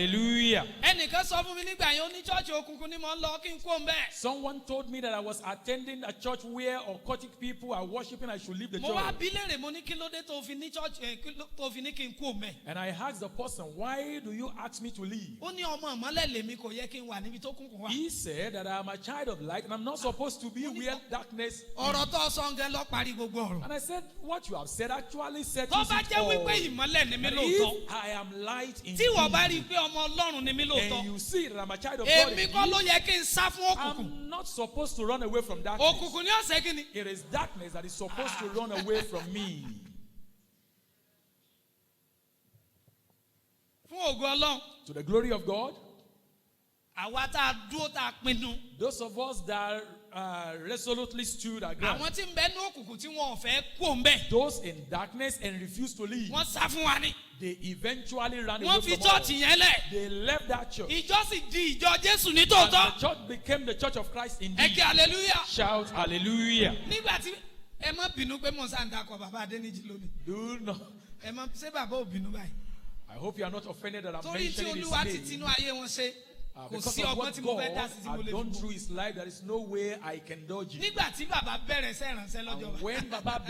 hallelujah. Ẹnìkan sọ fún mi nígbà yẹn ó ní chọ́ọ̀chì òkùnkùn ni mò ń lọ kí n kó ń bẹ́ẹ̀. Someone told me that I was attending a church where occultic people are worshiping. I should leave the Mo wá church. bí léèrè mo ní kí ló dé tó fi ní chọ́ọ̀chì tó fi ní kí n kó ń bẹ́ẹ̀. And I asked the person, why do you ask me to leave? Ó ní ọmọ ìmọ́lẹ̀ lèmi kò yẹ kí n wà níbi tó kúnkùn wà. He said that I'm a child of light and I'm not supposed to be where darkness is. Ọ̀rọ̀ tó sọ ń gẹ́ lọ parí gbogbo ọ̀rọ̀. And I said, what you have said actually Tó settles bá it jẹ́ all. wípé ìmọ́lẹ̀ ni mí And lóòótọ́. if I am light Tí indeed, wọ́n bá rí i pé ọmọ Ọlọ́run ni mí and lóòótọ́. you see that I'm a child of God Èmi kọ́ ló indeed, yẹ kí n sá fún òkùnkùn. I'm not supposed to run away from darkness. Òkùnkùn ni ọ̀sẹ̀ kí ni. It is darkness that is supposed to run away from me. Fún ògo Ọlọ́run. To the glory of God, Àwa tá a dúró tá a pinnu. those of us that resolutely stood our ground, Àwọn tí ń bẹ ní òkùnkùn tí wọn ò fẹ́ kó ń bẹ̀. those in darkness and refused to leave, Wọ́n sá fún wa ni. they eventually ran away Wọ́n fi from us. chọ́ọ̀chì yẹn lẹ̀. They left that church. Ìjọ sì di ìjọ Jésù ní And tòótọ́. the church became the church of Christ Ẹ indeed. kí hallelujah. Shout hallelujah. Nígbà tí ẹ má bínú pé mò ń sàǹdàkọ̀ bàbá Adéníjì lónìí. Do not. Ẹ má ṣé bàbá ò bínú báyìí. I hope you are not offended that I'm Torí tí mentioning Olúwa ti his tinú name. ayé wọn ṣe. Kò Because sí of ọgbọ́n what tí mo fẹ́ dá sí God tí mo had lè done fi through bò. his life, there is no way I can dodge it. Nígbà tí bàbá bẹ̀rẹ̀ iṣẹ́ ìrànṣẹ́ lọ́jọ́ And wa. when Baba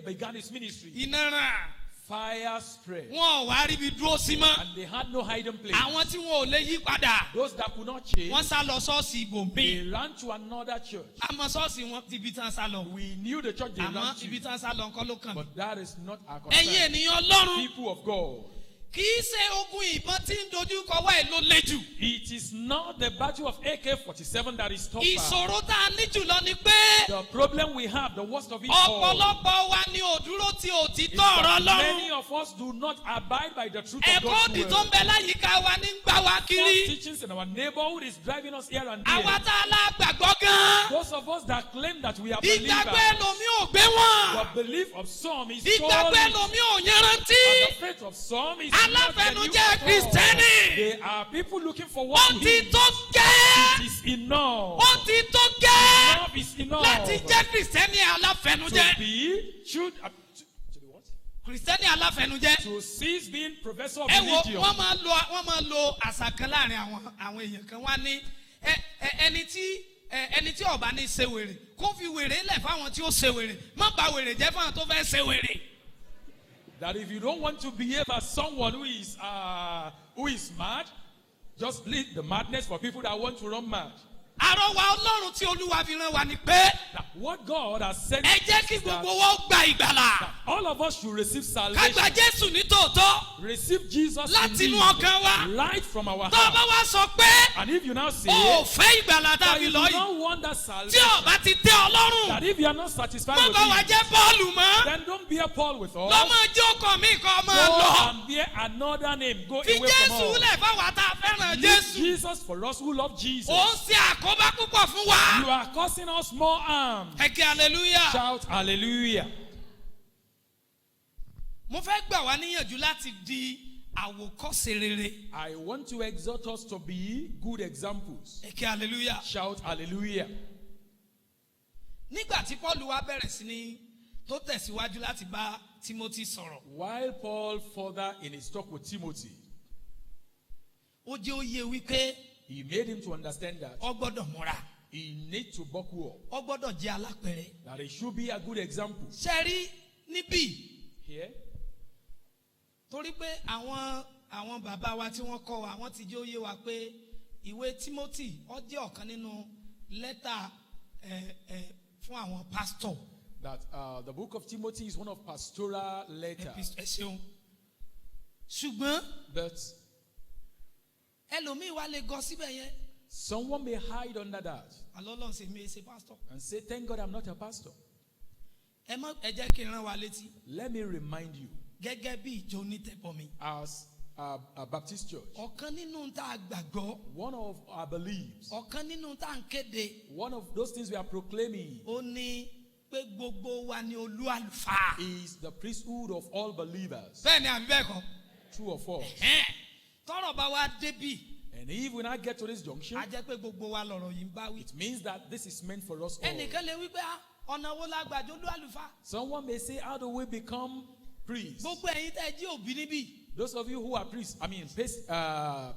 began his ministry, Iná ràn. fire spread. Wọn ò wá ríbi dúró sí mọ́. And they had no hiding place. Àwọn tí wọn ò lè yí padà. Those that could not change, Wọ́n sá lọ ṣọ́ọ̀ṣì they ibòmíì. ran to another church. Àmọ́ ṣọ́ọ̀ṣì wọn ti ibi tán sá lọ. We knew the church they Àmọ́ ran ibi to, tán sá lọ nǹkan ló kàn mí. but that is not our Ẹ̀yin concern. ènìyàn Ọlọ́run. People of God, kì í ṣe ogun ìbọn tí ń dojú kọ wá ẹ̀ ló le jù. It is not the battle of AK-47 that is tougher. ìṣòro tá a ní jùlọ ni pé The problem we have, the worst of it all, ọ̀pọ̀lọpọ̀ wa ni ò dúró ti is òtítọ́ that ọ̀rọ̀ many Ọlọ́run. of us do not abide by the truth of ẹ̀kọ́ God's òdì tó ń word. bẹ láyìíká wa ní ń gbà wá False kiri. teachings in our neighborhood is driving us here and àwa there. tá a lá gbàgbọ́ gan. Those of us that claim that we are ìgbàgbọ́ believers, ẹlòmíì ò gbé wọn. the belief of some is ìgbàgbọ́ solid, ẹlòmíì ò yanrantí. and the faith of some is not aláfẹnujẹ́ genuine at all. Kristẹni. They are people looking for ó what ti is. tó gẹ́. It is enough. ó ti tó gẹ́. Enough is enough. láti jẹ́ Kristẹni aláfẹnujẹ́. To be, should, to the what? Kristẹni aláfẹnujẹ́. To cease being professor of ẹ wo religion. wọ́n máa lo àṣà kan láàrin àwọn èèyàn kan wá ní ẹni tí ó bá ní ṣe wèrè kó fi wèrè lẹ̀ fáwọn tí ó ṣe wèrè má bà wèrè jẹ́ fáwọn tó fẹ́ ṣe wèrè. That if you don't want to behave as someone who is mad, just leave the madness for people that want to run mad. àrọwà Ọlọ́run tí Olúwa fi rán wa ni pé That what God has sent ẹ jẹ́ kí is that gbogbo wa gba ìgbàlà. all of us should receive ká salvation. gba Jésù ní tòótọ́ Receive Jesus láti indeed, inú ọkàn wa. right from our tó o bá heart. wá sọ pé And if you now say o ò fẹ́ ìgbàlà that tàbí you do lọ yìí not want that tí salvation, o bá ti tẹ́ Ọlọ́run that if you are not satisfied má with bá wa it, jẹ́ Pọ́ọ̀lù mọ́. then don't be a Paul with us. lọ́mọ jókòó mi kan Go máa lọ. and bear another name. Go fi away from Jésù us. lẹ̀ fáwọn tá a fẹ́ràn Leave Jésù. Jesus for us who love Jesus. ó ń ṣe àkóbá púpọ̀ fún You wa. are causing us more harm. ẹ kí hallelujah. Shout hallelujah. mo fẹ́ gbà wá níyànjú láti di àwòkọ́ṣe rere. I want to exhort us to be good examples. ẹ kí hallelujah. Shout hallelujah. nígbà tí Paul wá bẹ̀rẹ̀ sí ní tó tẹ̀síwájú láti bá Timothy sọ̀rọ̀ While Paul further in his talk with Timothy, ó jẹ́ ó yé wípé he made him to understand that ó gbọ́dọ̀ múra he needs to buckle up, ó gbọ́dọ̀ jẹ́ alápẹ̀rẹ̀. that he should be a good example. ṣe rí níbí Here, torí pé àwọn bàbá wa tí wọ́n kọ́ wa wọ́n ti jẹ́ ó yé wa pé ìwé Timothy ó jẹ́ ọ̀kan nínú lẹ́tà fún àwọn pásítọ̀. that the book of Timothy is one of pastoral letters. ẹ ṣeun ṣùgbọ́n But ẹlòmíì wá lè gọ síbẹ̀ yẹn someone may hide under that àlọ́lọ́ ṣe mi ṣe pásítọ̀. and say, thank God I'm not a pastor. ẹ jẹ́ kí n rán wa létí Let me remind you, gẹ́gẹ́ bí ìjọ onítẹ̀bọmi. as a Baptist church, ọ̀kan nínú tá a gbàgbọ́ one of our beliefs, ọ̀kan nínú tá a ń kéde one of those things we are proclaiming ó ní pé gbogbo wa ni olú àlùfáà. is the priesthood of all believers. bẹ́ẹ̀ ni àbí bẹ́ẹ̀ kọ́. True or false? tọ́rọ̀ bá wa débì And if we now get to this junction, a jẹ́ pé gbogbo wa lọ̀rọ̀ yìí ń bá wí. it means that this is meant for us all. ẹnìkan lè wí pé ọ̀nà wo la gbàjọ́ olú àlùfáà. Someone may say, how do we become priests? gbogbo ẹ̀yin tẹ́ ẹ jí òbí níbí. Those of you who are priests,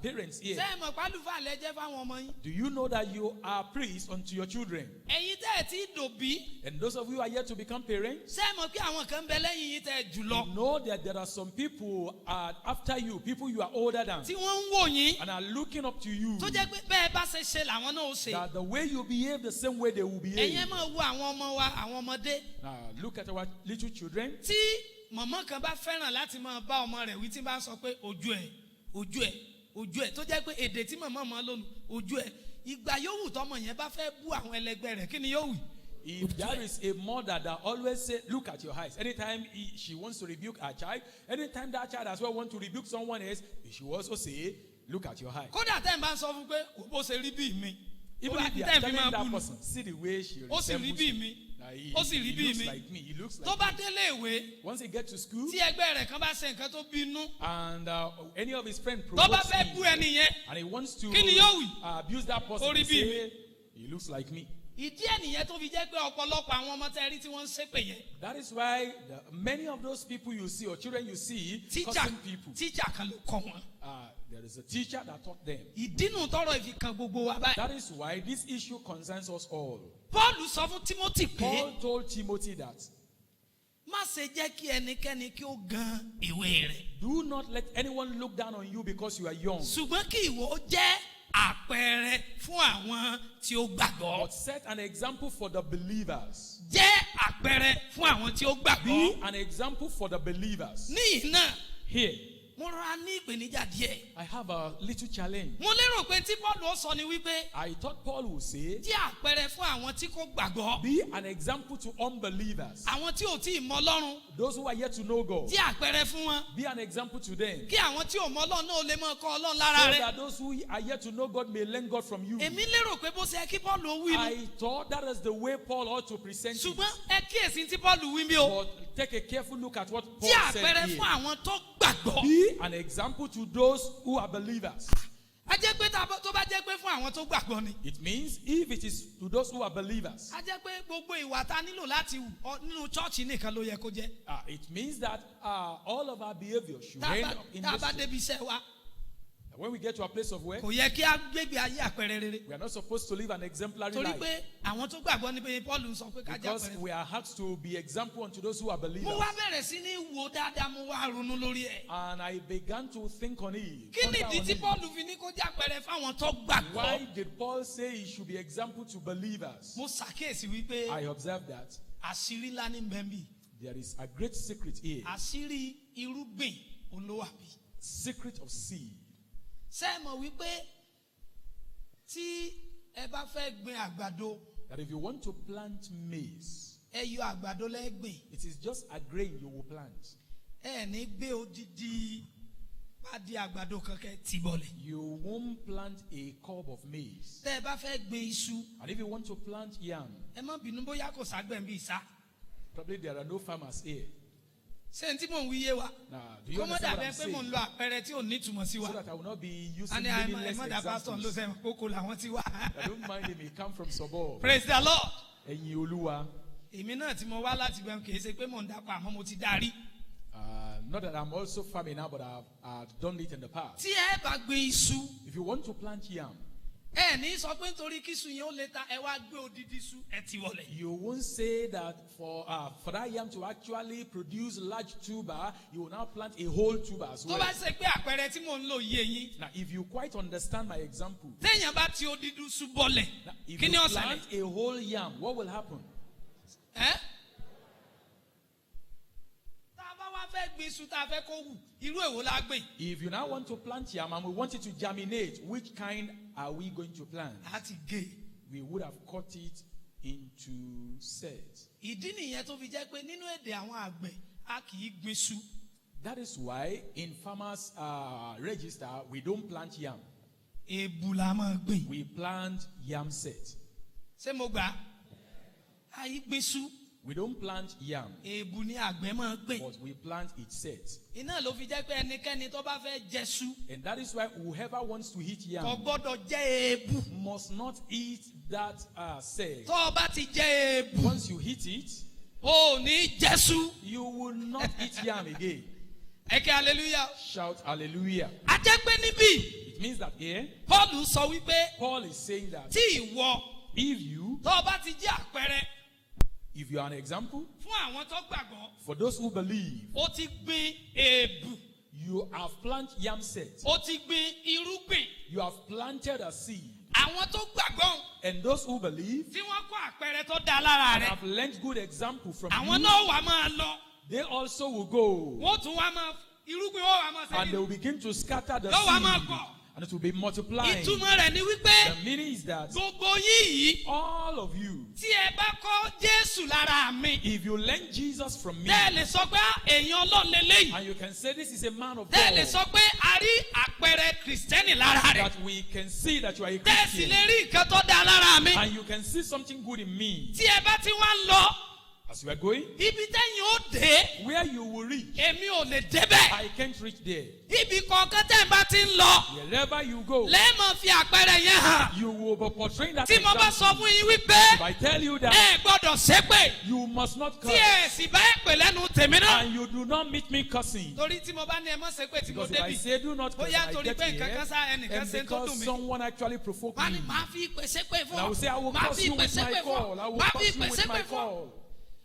parents here, ṣé ẹ mọ̀ pé àlùfáà lẹ jẹ́ fáwọn ọmọ yín. do you know that you are priests unto your children? ẹ̀yin tẹ́ ẹ ti dòbí. And those of you who are yet to become parents, ṣé ẹ mọ̀ pé àwọn kan bẹ lẹ́yìn yín tẹ́ ẹ jù you lọ. know that there are some people after you, people you are older than, tí wọ́n ń wò yín. and are looking up to you. tó jẹ́ pé bẹ́ẹ̀ bá ṣe ṣe làwọn náà ó ṣe. That the way you behave, the same way they will behave. ẹ̀yin máa wo àwọn ọmọ wa àwọn ọmọdé. Now, look at our little children. tí mọ̀mọ́ kan bá fẹ́ràn láti máa bá ọmọ rẹ̀ wí tí bá ń sọ pé ojú ẹ̀ tó jẹ́ pé èdè tí mọ̀mọ́ máa lónìí ojú ẹ̀ ìgbà yòówù tọmọ yẹn bá fẹ́ bú àwọn ẹlẹgbẹ́ rẹ̀ kí ni yóò wí. If there is a mother that always say, look at your eyes, anytime she wants to rebuke her child, anytime that child as well wants to rebuke someone else, she will also say, look at your eyes. kódà tẹ́ ń bá ń sọ fún pé kò bó ṣe rí bí mi. Even if you are telling that person, see the way she ó sì rí resembles bí you. mi. He ó sì rí bí looks mi. like me. He looks tó like bá me. délé ìwé Once he gets to school, tí ẹgbẹ́ rẹ̀ kan bá ṣe nǹkan tó bínú and any of his friends tó bá provokes fẹ́ bú him, ẹni yẹn and he wants to Kí ni yóò wí? abuse that person, Ó rí he bí say, he looks like me. ìdí ẹ̀ nìyẹn tó fi jẹ́ pé ọ̀pọ̀lọpọ̀ àwọn ọmọ tẹ́ rí tí wọ́n ń ṣépè yẹn. That is why many of those people you see, or children you see, cursing people, tíjà kan ló kọ́ wọn. there is a teacher that taught them. ìdínú tọrọ ìfikàn gbogbo wa báyìí. That is why this issue concerns us all. Paul sọ fún Timothy pé Paul told Timothy that, má ṣe jẹ́ kí ẹnikẹ́ni kí ó gan ìwé rẹ̀. do not let anyone look down on you because you are young, ṣùgbọ́n kí ìwọ jẹ́ àpẹẹrẹ fún àwọn tí ó gbàgbọ́. but set an example for the believers. jẹ́ àpẹẹrẹ fún àwọn tí ó Be gbàgbọ́. an example for the believers. ní iná Here, mo rọra ní ìpèníjà díẹ̀. I have a little challenge. mo lérò pé tí Paul ó sọ ni wípé I thought Paul would say, jẹ́ àpẹẹrẹ fún àwọn tí kò gbàgbọ́. be an example to unbelievers. àwọn tí ò tí ì mọ Ọlọ́run. Those who are yet to know God. jẹ́ àpẹẹrẹ fún wọn. Be an example to them. kí àwọn tí ò mọ Ọlọ́run náà lè máa kọ́ Ọlọ́run So lára rẹ̀. that those who are yet to know God may learn God from you. èmi lérò pé bó ṣe yẹ kí Paul ó wí ni. I thought that is the way Paul ought to present it. ṣùgbọ́n ẹ kíyèsí tí Paul wí bí o. But take a careful look at what Paul jẹ́ said àpẹẹrẹ here. fún àwọn tó gbàgbọ́. Be an example to those who are believers. a jẹ́ pé tó bá jẹ́ pé fún àwọn tó gbàgbọ́ ni. It means if it is to those who are believers, a jẹ́ pé gbogbo ìwà tá a nílò láti wù nínú chọ́ọ̀chì nìkan ló yẹ kó jẹ́. it means that all of our behavior should tá end up in a bá this. débi iṣẹ́ wa When we get to a place of work, kò yẹ kí a gbégbé ayé àpẹẹrẹ rere. we are not supposed to live an exemplary torí life pé àwọn tó gbàgbọ́ ni pé Paul ń sọ pé ká jẹ́ because àpẹẹrẹ. we are asked to be example unto those who are mo believers. wá bẹ̀rẹ̀ sí ní wo dáadáa mo wá ronú lórí ẹ̀. And I began to think on it. kí ponder nìdí on tí it. Paul fi ní kó jẹ́ àpẹẹrẹ fáwọn tó Why gbàgbọ́. did Paul say he should be example to believers? mo ṣàkíyèsí wípé I observed that àṣírí ńlá ní bẹ́ẹ̀nbì. there is a great secret here. àṣírí irúgbìn olówó àbí. Secret of seed. ṣé ẹ mọ̀ wípé tí ẹ bá fẹ́ gbin àgbàdo That if you want to plant maize, ẹ yọ àgbàdo lẹ́gbìn. it is just a grain you will plant. ẹ ní gbé odidi pàdé àgbàdo kankan tì bọ̀lẹ̀. You won't plant a cob of maize. tẹ́ ẹ bá fẹ́ gbin iṣu And if you want to plant yam, ẹ má bínú bóyá kò ságbẹ̀ ń bí ìsá. probably there are no farmers here. ṣé n tí mò ń wí yé wa. Now, do you kó mọ́ understand what dàbẹ́ I'm pé mò ń saying? lo àpẹẹrẹ tí ò ní ìtumọ̀ sí wa. So that I will not be using àní meaningless àìmọ̀dà pásítọ̀ ló examples. sẹ́yìn kókó làwọn ti wá. I don't mind him, he come from suburb. Praise the Lord. Ẹ̀yin Olúwa. èmi náà tí mo wá láti bẹ̀rù kì í ṣe pé mò ń dapò àmọ́ mo ti darí. Not that I'm also farming now, but I've done it in the past. tí ẹ bá gbin iṣu If you want to plant yam, ẹ ní sọ pé nítorí kí iṣu yẹn ó lè ta ẹ wá gbé odidi iṣu ẹ ti wọlé. you won't say that for that yam to actually produce large tuber, you will now plant a whole tuber as tó well. bá ṣe pé àpẹẹrẹ tí mò ń lò yé yín. Now, if you quite understand my example, téèyàn bá ti odidi iṣu bọlẹ̀ now, if kí ni you ó ṣẹlẹ̀. plant a whole yam, what will happen? ẹ́ tá a bá wá fẹ́ gbin iṣu tá a fẹ́ kó wù irú èwo la gbìn. If you now want to plant yam and we want it to germinate, which kind are we going to plant? a ti gé e. We would have cut it into sets. ìdí nìyẹn tó fi jẹ́ pé nínú èdè àwọn àgbẹ̀ a kì í gbin iṣu. That is why in farmers register, we don't plant yam. èbù la máa gbìn. We plant yam set. ṣé mo gbà á? a yí gbin iṣu We don't plant yam, èbù ni àgbẹ̀ máa gbìn. but we plant it set. iná ló fi jẹ́ pé ẹnikẹ́ni tó bá fẹ́ jẹṣu And that is why whoever wants to eat kò yam gbọ́dọ̀ jẹ èbù. must not eat that set. tó o bá ti jẹ èbù Once you eat it, o ò ní jẹṣu. you will not eat yam again. ẹ kí hallelujah. Shout hallelujah. a jẹ́ pé níbí It means that here, Paul sọ wípé Paul is saying that tí ìwọ if you, tó o bá ti jẹ́ àpẹẹrẹ if you are an example, fún àwọn tó gbàgbọ́ for those who believe, o ti gbin èbù you have planted yam set. o ti gbin irúgbìn. You have planted a seed. àwọn tó gbàgbọ́ And those who believe tí wọ́n kọ́ àpẹẹrẹ tó dáa lára and rẹ̀ have learned good example from àwọn you, náà wà máa lọ they also will go. wọ́n tún wá máa irúgbìn wọ́n wà máa ṣe And kí they will begin to scatter the Yóò wá máa seed. pọ̀. And it will be multiplying. ìtumọ̀ rẹ̀ ni wípé The meaning is that gbogbo yìí all of you, tí ẹ bá kọ́ Jésù lára mi if you learn Jesus from me, tẹ́ ẹ lè sọ pé èèyàn Ọlọ́run lélẹ́yìí and you can say this is a man of tẹ́ ẹ lè God, sọ pé a rí àpẹẹrẹ kìrìsìtẹ́nì lára rẹ̀ that we can see that you are a tẹ́ ẹ sì Christian, lè rí nǹkan tó dáa lára mi and you can see something good in me. tí ẹ bá ti wá ń lọ As you are going, ibi tẹ́yìn ó dé where you will reach, èmi ò lè débẹ̀ I can't reach there. ibi kọ̀ọ̀kan tẹ́ ẹ bá ti ń lọ Wherever you go, lẹ́ẹ̀mọ̀ fi àpẹẹrẹ yẹn hàn. you will be portraying that tí mo bá example. sọ fún yín wípé If I tell you that ẹ gbọ́dọ̀ ṣépè you must not tí curse, ẹ sì bá èpè lẹ́nu tèmi náà. and you do not meet me cursing, torí tí mo bá ní ẹ mọ́ ṣépè tí mo because if I débi say do not curse, bóyá I torí get pé nǹkan here, kan sá ẹnìkan and ṣe tó dùn because mí. someone actually provoked wọ́n á me, ní máa fi ìpè ṣépè and fún I will ọ say I will máa curse fi you ìpè with my ṣépè fún call, I ọ will máa fi curse you ìpè with my ṣépè fún ọ. call.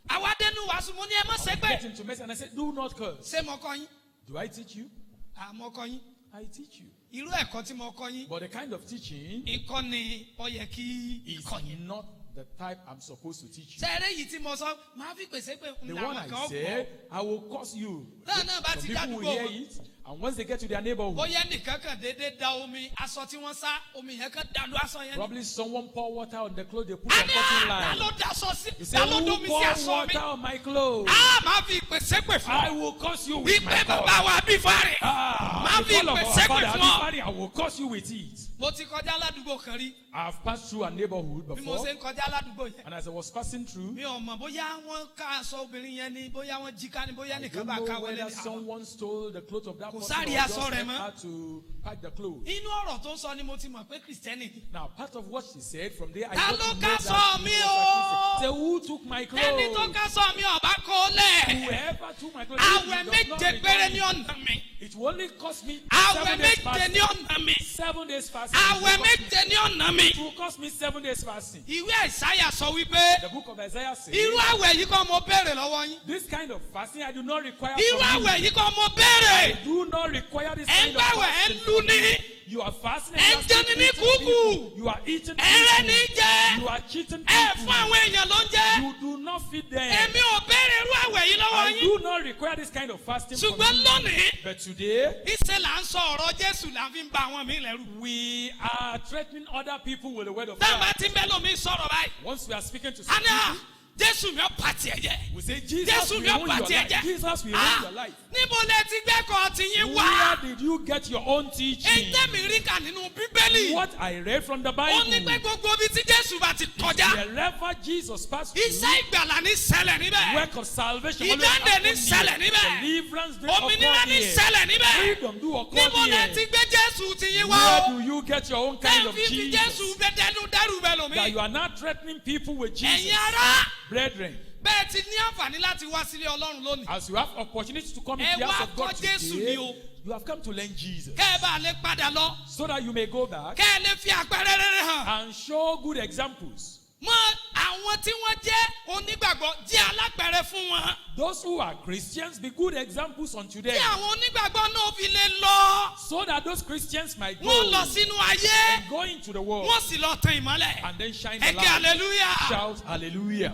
àwa dénú wàásù mo ní ẹ mọ́ Get ṣépè. into mess, and I said do not curse. ṣé mo kọ́ yín? Do I teach you? àmọ́ kọ́ yín. I teach you. irú ẹ̀kọ́ tí mo kọ́ yín But the kind of teaching ikọ́ ni ó yẹ kí is ikọ́ yín. not the type I'm supposed to teach you. sẹ́ẹ̀rẹ́ yìí tí mo sọ máa fi ìpè ṣépè The fún one àwọn I kan said, gbọ́. I will curse you. náà náà bá Some ti people will dádúgbò hear wọn it, And once they get to their neighborhood, bóyá nìkan kan déédéé da omi aṣọ tí wọ́n sá omi yẹn kan dàlú aṣọ yẹn. probably someone pour water on the clothes they put a on ní cotton ta line. ló daṣọ sí You say, ta ló who domi sí pour aṣọ water mi. on my clothes? Máa fi ìpèsè pè fún I ọ. will curse you with my Ìpè God. bàbá wa bí fárẹ̀. Máa The fi call of ìpèsè our pè father, fún ọ. Abifari, I will curse you with it. Mo ti kọjá ládùúgbò kan rí I have passed through a neighborhood bí mo before, ṣe ń kọjá ládùúgbò yẹn. and as I was passing through, Mi ò mọ̀ bóyá wọ́n ká aṣọ obìnrin yẹn ni bóyá wọ́n jí ká ni bóyá I nìkan don't bá ká know wọlé whether ni. someone stole the clothes of that Kò person or sáré just aṣọ rẹ̀ mọ́. had to pack the clothes. Inú ọ̀rọ̀ tó ń sọ ni mo ti mọ̀ pé Kìrìsìtẹ́nì ni. Now, part of what she said from there, I Ta got ló to know ká that aṣọ she mi was o? a Christian. Say, who took my Ẹni tó clothes? ká aṣọ mi ọ̀bá kó lẹ̀. Whoever took my clothes, Àwẹ̀ does not méje péré return ní it. ọ̀nà mi. It will only cost me Àwẹ̀ 7 days méje fasting. ní ọ̀nà mi. 7 days fasting. Àwẹ̀ méje ní ọ̀nà mi. It will cost me 7 days fasting. Ìwé Àìsáyà sọ wípé The book of Isaiah says, irú àwẹ̀ yìí kọ́ mo béèrè lọ́wọ́ yín. this kind of fasting I do not require Irú from àwẹ̀ you. yìí kọ́ mo béèrè. I do not require this Ẹ ń kind of gbàwẹ̀ ẹ ń fasting lu from ní. you. You are fasting Ẹ ń and you are jẹni ní still eating kúkú. people. You are eating Ẹrẹ́ ní people. jẹ́. You are cheating Ẹ people. fún àwọn èèyàn ló ń jẹ́. You do not feed them. Èmi ò béèrè irú àwẹ̀ yìí lọ́wọ́ I yín. do not require this kind of fasting from Ṣùgbọ́n you. lónìí, But today, ìṣe là ń sọ ọ̀rọ̀ Jésù là ń fi ń ba àwọn míì lẹ́rù. we are threatening other people with the word of Táwọn bá God. ti ń bẹ́ lómi sọ̀rọ̀ báyìí. Once we are speaking to some Àná people, Jésù mi ò pàtì ẹ̀ jẹ́. we say, Jesus Jésù will mi ò ruin pàtì your ẹ̀ life. jẹ́. Jesus will ruin your life. Níbo lẹ ti gbẹ́kọ̀ọ́ ti yín wá? Where did you get your own teaching? Ẹ̀ńtẹ́mi rí kà nínú Bíbélì. What I read from the Ó ní pé Bible. gbogbo ibi tí Jésù bá ti kọjá. Wherever Jesus passed through, Iṣẹ́ ìgbàlà ní ṣẹlẹ̀ níbẹ̀. work of salvation always Ìdáǹdè ní happened ṣẹlẹ̀ here. níbẹ̀. Deliverance do Òmìnira occur ní here. ṣẹlẹ̀ níbẹ̀. Freedom do occur Níbo lẹ ti here. gbé Jésù ti yín wá Where o? do you get your own kind Ẹ of fi fi Jésù Jesus? bẹ dẹnu dẹ́rù bẹ lómi. That you are not threatening people with Ẹ̀yin Jesus. ará, Brethren, bẹ́ẹ̀ ti ní àǹfààní láti wá sílé Ọlọ́run lónìí. as you have opportunity to come Ẹ into the house wá of God kọ́ Jésù today, ni o. you have come to learn Jesus. Kẹ́ ẹ bá lè padà lọ. So that you may go back Kẹ́ ẹ lè fi àpẹẹrẹ rere hàn. and show good examples. Mọ àwọn tí wọ́n jẹ́ onígbàgbọ́ jẹ́ alápẹ̀rẹ̀ fún wọn. Those who are Christians, be good examples unto them. Tí àwọn onígbàgbọ́ náà fi lè lọ. So that those Christians might go Wọ́n lọ sínú ayé. and go into the world Wọ́n sì lọ tan ìmọ́lẹ̀. and then shine the Ẹ kí light. hallelujah. Shout hallelujah.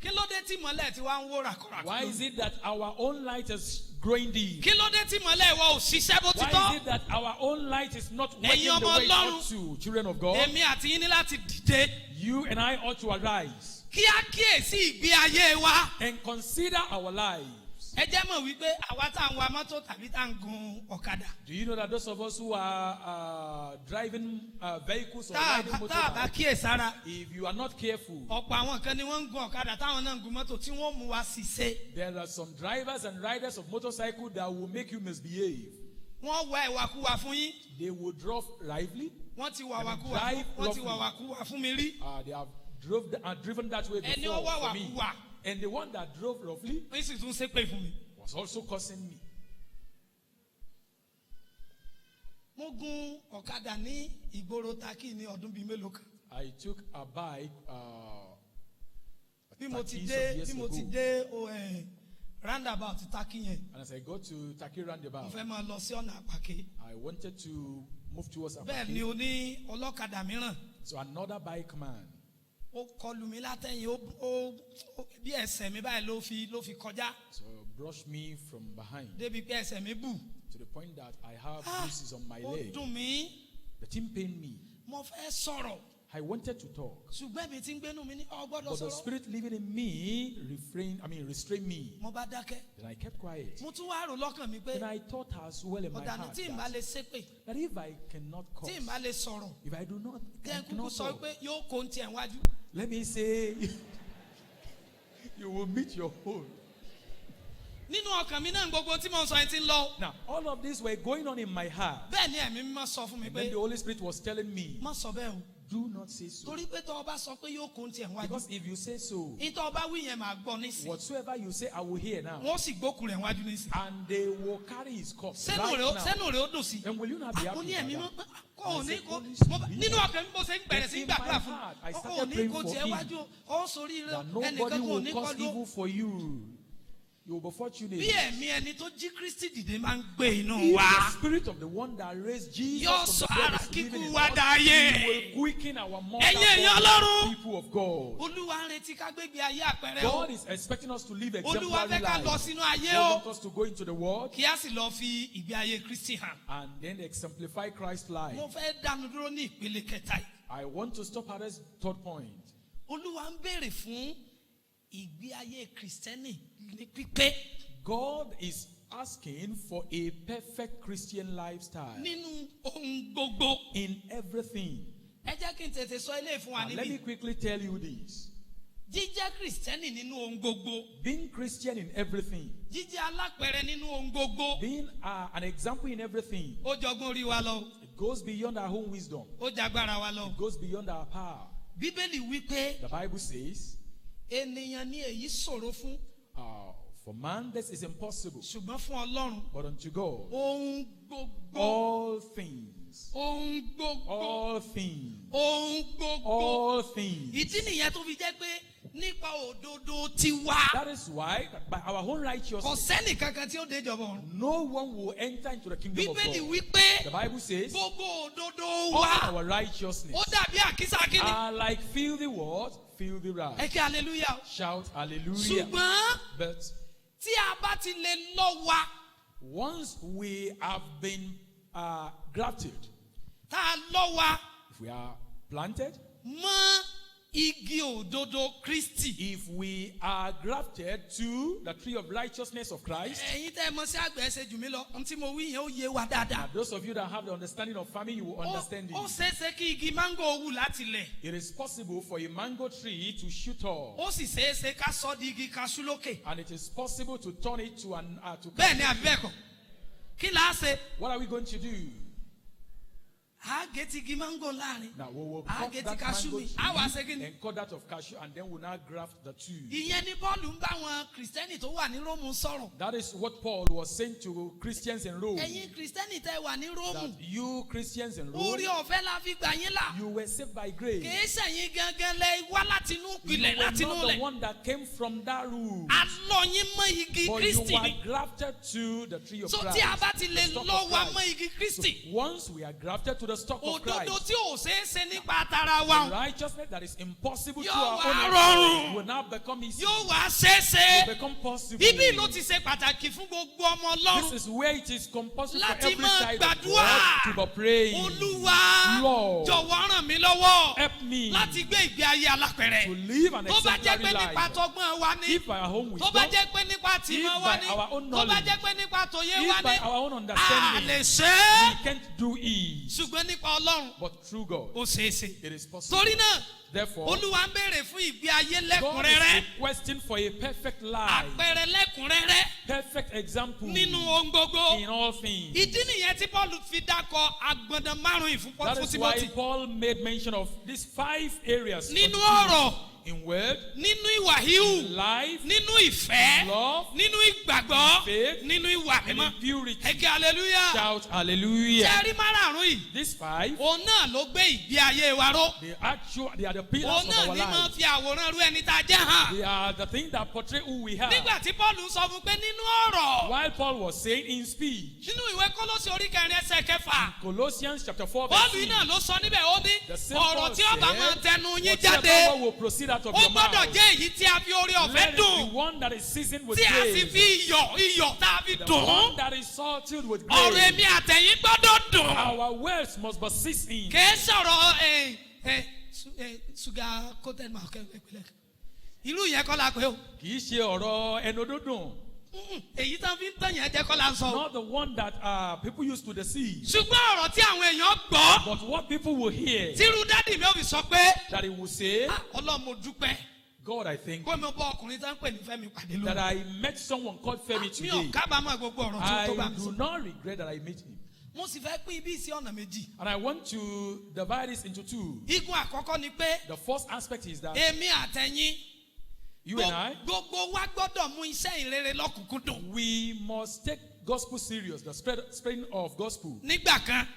Kí ló dé tí ìmọ́lẹ̀ ti wá ń wó ràkọ̀ràkọ̀? Why is it that our own light is growing dim? Kí ló dé tí ìmọ́lẹ̀ wa ò ṣiṣẹ́ bó ti Why is tọ́? it that our own light is not working Ẹ̀yin the ọmọ way it Ọlọ́run. ought to? Children of God, Èmi àti yín ní láti dìde. you and I ought to arise Kí á kíyèsí ìgbé ayé wa. and consider our lives. Ẹ jẹ́ mọ̀ wípé àwa tá à ń wa mọ́tò tàbí tá à ń gun ọ̀kadà. Do you know that those of us who are driving vehicles or Tá riding a bá motorbikes, kíyèsára. if you are not careful, Ọ̀pọ̀ àwọn kan ni wọ́n ń gun ọ̀kadà táwọn náà ń gun mọ́tò tí wọ́n mú wa ṣìṣe. there are some drivers and riders of motorcycle that will make you misbehave. Wọ́n wá ìwàkuwà fún yín. They will drive lively. Wọ́n ti wà wàkuwà drive wọ́n ti wà roughly. wàkuwà fún mi rí. They have driven that way Ẹni before ó wá for me. wàkuwà. And the one that drove roughly Wọ́n sì tún ṣépè fún mi. was also cursing me. Mo gun ọ̀kadà ní ìgboro Takí ní ọdún bíi mélòó kan. I took a bike Bí mo ti 30 dé some years bí mo ago. ti dé roundabout Takí yẹn. And as I got to Taki Mo roundabout, fẹ́ máa lọ sí ọ̀nà Àpàké. I wanted to move towards Bẹ́ẹ̀ ni Apaki. o ní ọlọ́kadà mìíràn. So another bike man, Ó kọlù mí látẹ̀yìn bí ẹsẹ̀ mi báyìí ló fi kọjá. so brushed me from behind Débi pé ẹsẹ̀ mi bù. to the point that I have bruises on my Ó leg. dùn mí. The thing pained me. Mo fẹ́ sọ̀rọ̀. I wanted to talk, Ṣùgbọ́n mi ti ń gbénu mi ní ọgbọ́dọ̀ but the sọ̀rọ̀. spirit living in me restrained me. Mo bá dákẹ́. Then I kept quiet. Mo tún wá rò lọ́kàn mi pé Then I thought as well in my ọ̀dàní heart tí n bá that, lè ṣépè, that if I cannot tí n curse, bá lè sọ̀rọ̀, if I do not, jẹ́ I n kúkú cannot sọ talk, pé yóò kó ń tiẹ̀ wájú. let me say, you will meet your own. Nínú ọkàn mi náà gbogbo tí mo ń sọ yẹn ti ń lọ. Now, all of this were going on in my heart. Bẹ́ẹ̀ ni ẹ̀mí mímọ́ sọ fún mi And pé then the Holy Spirit was telling me, má sọ bẹ́ẹ̀ o. do not say so. Torí pé tọ́ ọba sọ pé yóò kó ń tiẹ̀ wájú. Because if you say so, Ìtọ́ ọba wí yẹn máa gbọ́ nísìn. whatsoever you say, I will hear now. Wọ́n sì gbókù rẹ̀ wájú nísìn. And they will carry his corpse Sẹ́nu right rẹ̀ now. ó dùn sí. Then will you not be Mo ní happy ẹ̀mí about mọ́ that? kó o ní kó Spirit. nínú ọkàn mi bó ṣe ń bẹ̀rẹ̀ sí In gbàdúrà my fún heart, I mi. Ó started ní praying kó for tiẹ̀ him. wájú ó sórí rẹ̀ That ẹnìkan nobody kò ní will cause kọjú. evil for you. You will be fortunate. bí ẹ̀mí ẹni tó jí Kristi dìde máa ń gbé inú If wa. the spirit of the one that raised Jesus Yóò from sọ the dead ara is living kíkú in wa us, dáyé. He will quicken our mortal Ẹ̀yin èèyàn bodies, Ọlọ́run. people of God. Olúwa ń retí ká gbégbé ayé àpẹẹrẹ o. God is expecting us to live Olúwa exemplary fẹ́ ká lọ lives. sínú ayé God o. wants us to go into the world Kí a sì lọ fi ìgbé ayé Kristi hàn. and then exemplify Christ's life. Mo fẹ́ dánu dúró ní ìpele kẹta yìí. I want to stop at this third point. Olúwa ń béèrè fún ìgbé ayé Kristẹni ní pípé God is asking for a perfect Christian lifestyle nínú ohun gbogbo. in everything. Ẹ jẹ́ kí n tètè sọ ilé fún wa And let me níbí. quickly tell you this. Jíjẹ́ Kristẹni nínú ohun gbogbo. Being Christian in everything, Jíjẹ́ alápẹ̀rẹ̀ nínú ohun gbogbo. being an example in everything, Ó jọgbọ́n orí wa lọ. it goes beyond our own wisdom. Ó jagbára wa lọ. It goes beyond our power. Bíbélì wípé The Bible says, ènìyàn ní èyí ṣòro fún. for man this is impossible, Ṣùgbọ́n fún Ọlọ́run but unto God ohun gbogbo. all things, Ohun gbogbo. all things, Ohun gbogbo. all things. Ìdí nìyẹn tó fi jẹ́ pé nípa òdodo tiwa. That is why by our own Kò righteousness, sẹ́nì kankan tí ó dé ìjọba ọ̀run. no one will enter into the kingdom of Bíbélì God. wípé The Bible says, gbogbo òdodo all wa our righteousness ó dàbí àkísà kíni. are like filthy what? Filthy Ẹ rags. kí hallelujah. Shout hallelujah. Ṣùgbọ́n But tí a bá ti lè lọ wa once we have been grafted, tá a lọ wa if we are planted, mọ́ igi òdodo Kristi. if we are grafted to the tree of righteousness of Christ, Ẹ̀yin tẹ́ ẹ mọ̀ sí àgbẹ̀ ẹsẹ̀ jù mí lọ. Ohun tí mo wí yẹn ó yé wa dáadáa. and those of you that have the understanding of farming, you will understand Ó it. ṣeéṣe kí igi máńgò wù láti lẹ̀. It is possible for a mango tree to shoot up, Ó sì ṣeéṣe ká sọ di igi kaṣú lókè. and it is possible to turn it to an Bẹ́ẹ̀ ni àbí bẹ́ẹ̀ kọ́. Kí là á ṣe? What are we going to do? A gé ti igi máńgò láàrin. Now we will A cut gé ti that kaṣú mango mi. tree A wá ṣe kí ni? and cut that of cashew, and then we'll now graft the two. Ìyẹn ni Pọ́ọ̀lù ń bá àwọn Kìrìsìtẹ́nì tó wà ní Róòmù sọ̀rọ̀. That is what Paul was saying to Christians in Rome. Ẹ̀yin Kìrìsìtẹ́nì tẹ́ wà ní Róòmù. That you Christians in Rome, Orí ọ̀fẹ́ la fi gbà yín là. you were saved by grace. Kìí ṣẹ̀yin gangan lẹ wá látinú You ìpìlẹ̀ were látinú not the lẹ̀. one that came from that room, A lọ yín mọ́ igi but you Kristi were ni. grafted to the tree of So Christ. tí a bá ti lè the stock lọ of wa Christ. mọ́ igi Kristi. Once we are grafted to the stock of Òdodo Christ, tí ò ṣeé ṣe nípa tara wa. the righteousness that is impossible to Yóò our wá own rọrùn. effort will now become easy, Yóò wá ṣeé ṣe. will become possible. Ibi ló ti ṣe pàtàkì fún gbogbo ọmọ This Ọlọ́run is where it is compulsory for láti every máa child of gbàdúrà. God to be praying. Olúwa Lord, jọ̀wọ́ ràn mí lọ́wọ́ help me láti gbé ìgbé ayé alápẹ̀rẹ̀. to live an Tó bá jẹ́ pé exemplary nípa life. tọgbọ́n wa ní. If by our own Tó bá wisdom, jẹ́ pé nípa tìmọ̀ if wa by ní. our own Tó bá knowledge, jẹ́ pé nípa tòye wa if by ní. our own A understanding, lè ṣe é. we can't do it. Ṣùgbọ́n nípa Ọlọ́run But through God, ó ṣeé ṣe. it is possible. Torí náà Therefore, Olúwa ń béèrè fún ìgbé ayé God lẹ́kùnrẹ́rẹ́. is requesting for a perfect life, Àpẹẹrẹ lẹ́kùnrẹ́rẹ́ perfect example nínú ohun gbogbo. in all things. Ìdí nìyẹn tí Paul fi dákọ̀ agbọ̀ndàn márùn-ún That fún is why Timothy. Paul made mention of these 5 areas for Nínú the ọ̀rọ̀, Jews. In word, nínú ìwà híhù, in life, nínú ìfẹ́, love, nínú ìgbàgbọ́, faith, nínú ìwà and mímọ́. in purity. Ẹ kí hallelujah. Shout hallelujah. Ṣé rí márààrún yìí? These 5, Òun náà ló gbé ìgbé ayé wa ró. they are the pillars Òun of náà our ní máa lives. fi àwòrán rú ẹni tá a jẹ́ hàn. They are the things that portray who we are. Nígbà tí Paul sọ fún pé nínú ọ̀rọ̀, While Paul was saying in speech, nínú ìwé Kólósì orí kẹrin ẹsẹ̀ kẹfà, Colossians chapter 4 Paul verse 6, náà ló sọ níbẹ̀ ó ní the same ọ̀rọ̀ Paul tí ó bá máa said, tẹnu yín whatever jáde, will proceed out of ó your gbọ́dọ̀ mouth, jẹ́ èyí tí a fi orí ọ̀fẹ́ let it be dùn, one that is seasoned with tí a sì grace, fi iyọ̀ tá a fi the dùn. one that is salted with Ọ̀rọ̀ grace. èmi àtẹ̀yìn gbọ́dọ̀ dùn. Our words must be seasoned. Kìí sọ̀rọ̀ ṣúgà coated mouth ìpínlẹ̀. Ìlú yẹn kọ́ la pé o. Kì í ṣe ọ̀rọ̀ ẹnu dúndùn. Èyí tán fi ń tàn yẹn jẹ́ kọ́ la ń sọ. Not the one that people used to deceive. Ṣùgbọ́n ọ̀rọ̀ tí àwọn èèyàn gbọ́. But what people will hear, Tírú dádì mi ò fi sọ pé. that he will say, Ọlọ́run mo dúpẹ́. God, I think Kó mi bọ́ ọkùnrin tá ń pè ní Fẹ́mi pàdé that lónìí. I met someone called Femi Mi ò today. kábàámọ̀ gbogbo ọ̀rọ̀ tí ó tó bá I mi do sọ. not regret that I met him. Mo sì fẹ́ pín ibi sí ọ̀nà méjì. And I want to divide this into 2. Igun àkọ́kọ́ ni pé The first aspect is that èmi àtẹ̀yìn you and I, gbogbo wa gbọ́dọ̀ mú iṣẹ́ ìrere lọ́kùnkúndùn. we must take gospel serious, the spreading of gospel. Nígbà kan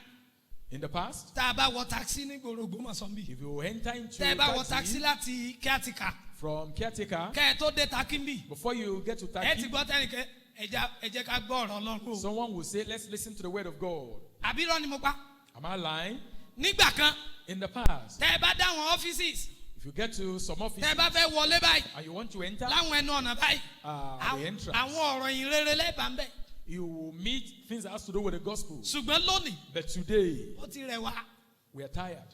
In the past, tá a bá wọ taxi ní gbòòrò Ògbómọ̀ṣọ́ bí. if you enter into Tẹ́ ẹ bá wọ taxi taxi láti kíátíkà from caretaker, kẹ́ ẹ tó dé Takimbi. before you get to Ẹ ti Taki, gbọ́ tẹ́nìkẹ́ ẹ jẹ́ ká gbọ́ ọ̀rọ̀ Ọlọ́run o. someone will say, let's listen to the word of God. Àbí irọ́ ni mo pa. Am I lying? Nígbà kan In the past, tẹ́ ẹ bá dáwọn ọ́fíìsì if you get to some office tẹ́ ẹ bá fẹ́ wọlé báyìí and you want to enter láwọn ẹnu ọ̀nà báyìí the entrance, àwọn ọ̀rọ̀ ìrere lẹ́bàá ń bẹ̀. you will meet things that has to do with the gospel. Ṣùgbọ́n lónìí But today, ó ti rẹ̀ wá we are tired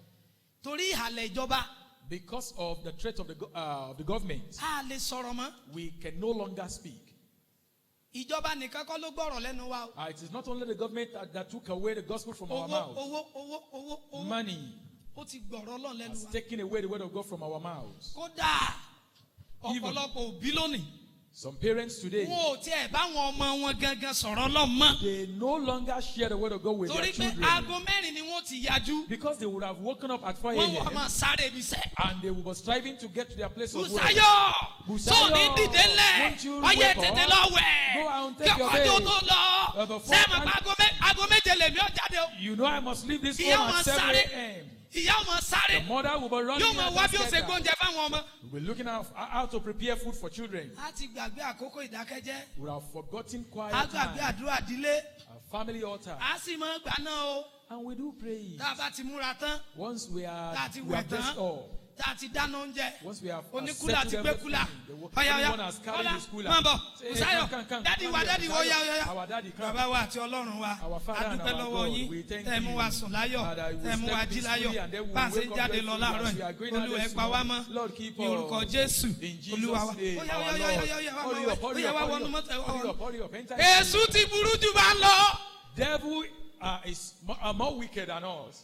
torí ìhàlẹ̀ ìjọba because of the threat of the government. a lè sọ̀rọ̀ mọ́. We can no longer speak. Ìjọba nìkan kọ́ ló gbọ́rọ̀ lẹ́nu wa o. It is not only the government that took away the gospel from our mouths. Owó Money ó ti gbọ̀rọ̀ Ọlọ́run lẹ́nu has wa. taken away the word of God from our mouths. Kódà ọ̀pọ̀lọpọ̀ òbí lónìí Some parents today, wọn ò tiẹ̀ báwọn ọmọ wọn gangan sọ̀rọ̀ Ọlọ́run mọ́. they no longer share the word of God with their Torí pé children aago mẹ́rin ni wọ́n ti yájú. because they would have woken up at 4 Wọ́n wà a.m. máa sáré ibi sẹ́. and they were striving to get to their place of work. Bùsáyọ̀ Bùsáyọ̀, tó ní dìde ńlẹ̀ won't you ọyẹ wake up? tètè lọ wẹ̀ Go out and take kí your ọkọ̀ tó bath. tó lọ. Before Sẹ́mi pa aago méje lèmi ó jáde o. You know I must leave this Ìyá home wọn at 7 sáré. a.m. Ìyá ọmọ sáré The mother will be running yóò máa wá bí ó ṣe gbóúnjẹ fáwọn ọmọ. We'll be looking at how to prepare food for children. A ti gbàgbé àkókò ìdákẹ́jẹ́. We have forgotten quiet A gbàgbé time, àdúrà dílé. our family altar, A sì máa gbà náà o. and we do pray. Tá a bá ti múra tán, Once we are tá a ti we wẹ̀ have dressed tán, all, tá a ti dáná oúnjẹ. once we have Oníkúlà ti settled gbé kúlà. everything, Ọ̀yà everyone ọ̀yà has carried ọ̀yà his cooler. máa bọ̀. Say, Bùsáyọ̀ come, dádì wa come dádì here, wa ọ̀yà Bùsáyọ̀. ọ̀yà. Our daddy, come. Bàbá wa àti Ọlọ́run wa. Our Father and A dúpẹ́ our lọ́wọ́ God, yín. we thank Tẹ́ mú wa you. sùn láyọ̀. Father, we Tẹ́ mú wa slept jí láyọ̀. peacefully and then we Bá a ṣe wake up jáde joyfully lọ as láàárọ̀ we are yìí. going out Olúwa ẹ this pa wá mọ́. morning. Lord, keep Ní orúkọ us. Jésù. In Jesus' Olúwa wa. name, Ọ̀yà our ọ̀yà Lord. ọ̀yà ọ̀yà Hurry up, hurry ọ̀yà up, wá hurry wọnú up. mọ́tò. Hurry up, hurry up. Enter Èṣù ti burú jù bá ń lọ. Devil is more wicked than us.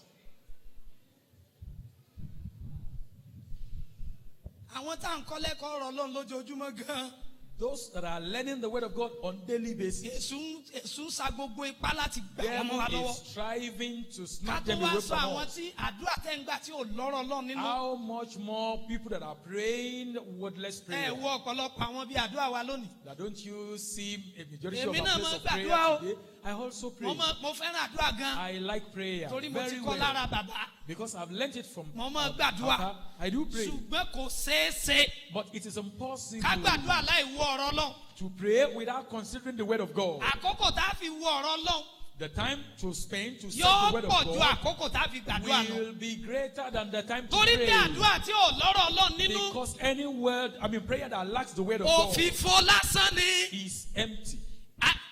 Àwọn tá à ń kọ́ lẹ́kọ̀ọ́ ọ̀rọ̀ Ọlọ́run lójoojúmọ́ gan-an. Those that are learning the word of God on daily basis, Èṣù ń sa gbogbo ipá láti gbà wọ́n mọ́ wa devil lọ́wọ́. is striving to Ká snatch tó them wá away sọ from àwọn us. tí àdúrà tẹ́ ń gbà tí ò lọ́rọ̀ Ọlọ́run nínú. How much more people that are praying wordless Ẹ prayer? wo ọ̀pọ̀lọpọ̀ àwọn bíi àdúrà wa lónìí. Now, don't you see a majority Èmi of náà our máa place of gbàdúrà prayer o. today? I also pray. Mo fẹ́ràn àdúrà gan. I like prayer Torí mo ti very kọ́ well lára bàbá. because I've learned it from Mo máa our gbàdúrà. Papa. I do pray, Ṣùgbọ́n kò ṣeé ṣe. but it is impossible Ká gbàdúrà láì wo ọ̀rọ̀ Ọlọ́run. to pray without considering the word of God. Àkókò tá a fi wo ọ̀rọ̀ Ọlọ́run The time to spend to study yóò the word pọ̀ of ju God àkókò tá a fi gbàdúrà lọ. will be greater than the time to Torí pé pray. àdúrà tí ò lọ́rọ̀ Ọlọ́run nínú Because any word, prayer that lacks the word of God òfìfo lásán ni. is empty.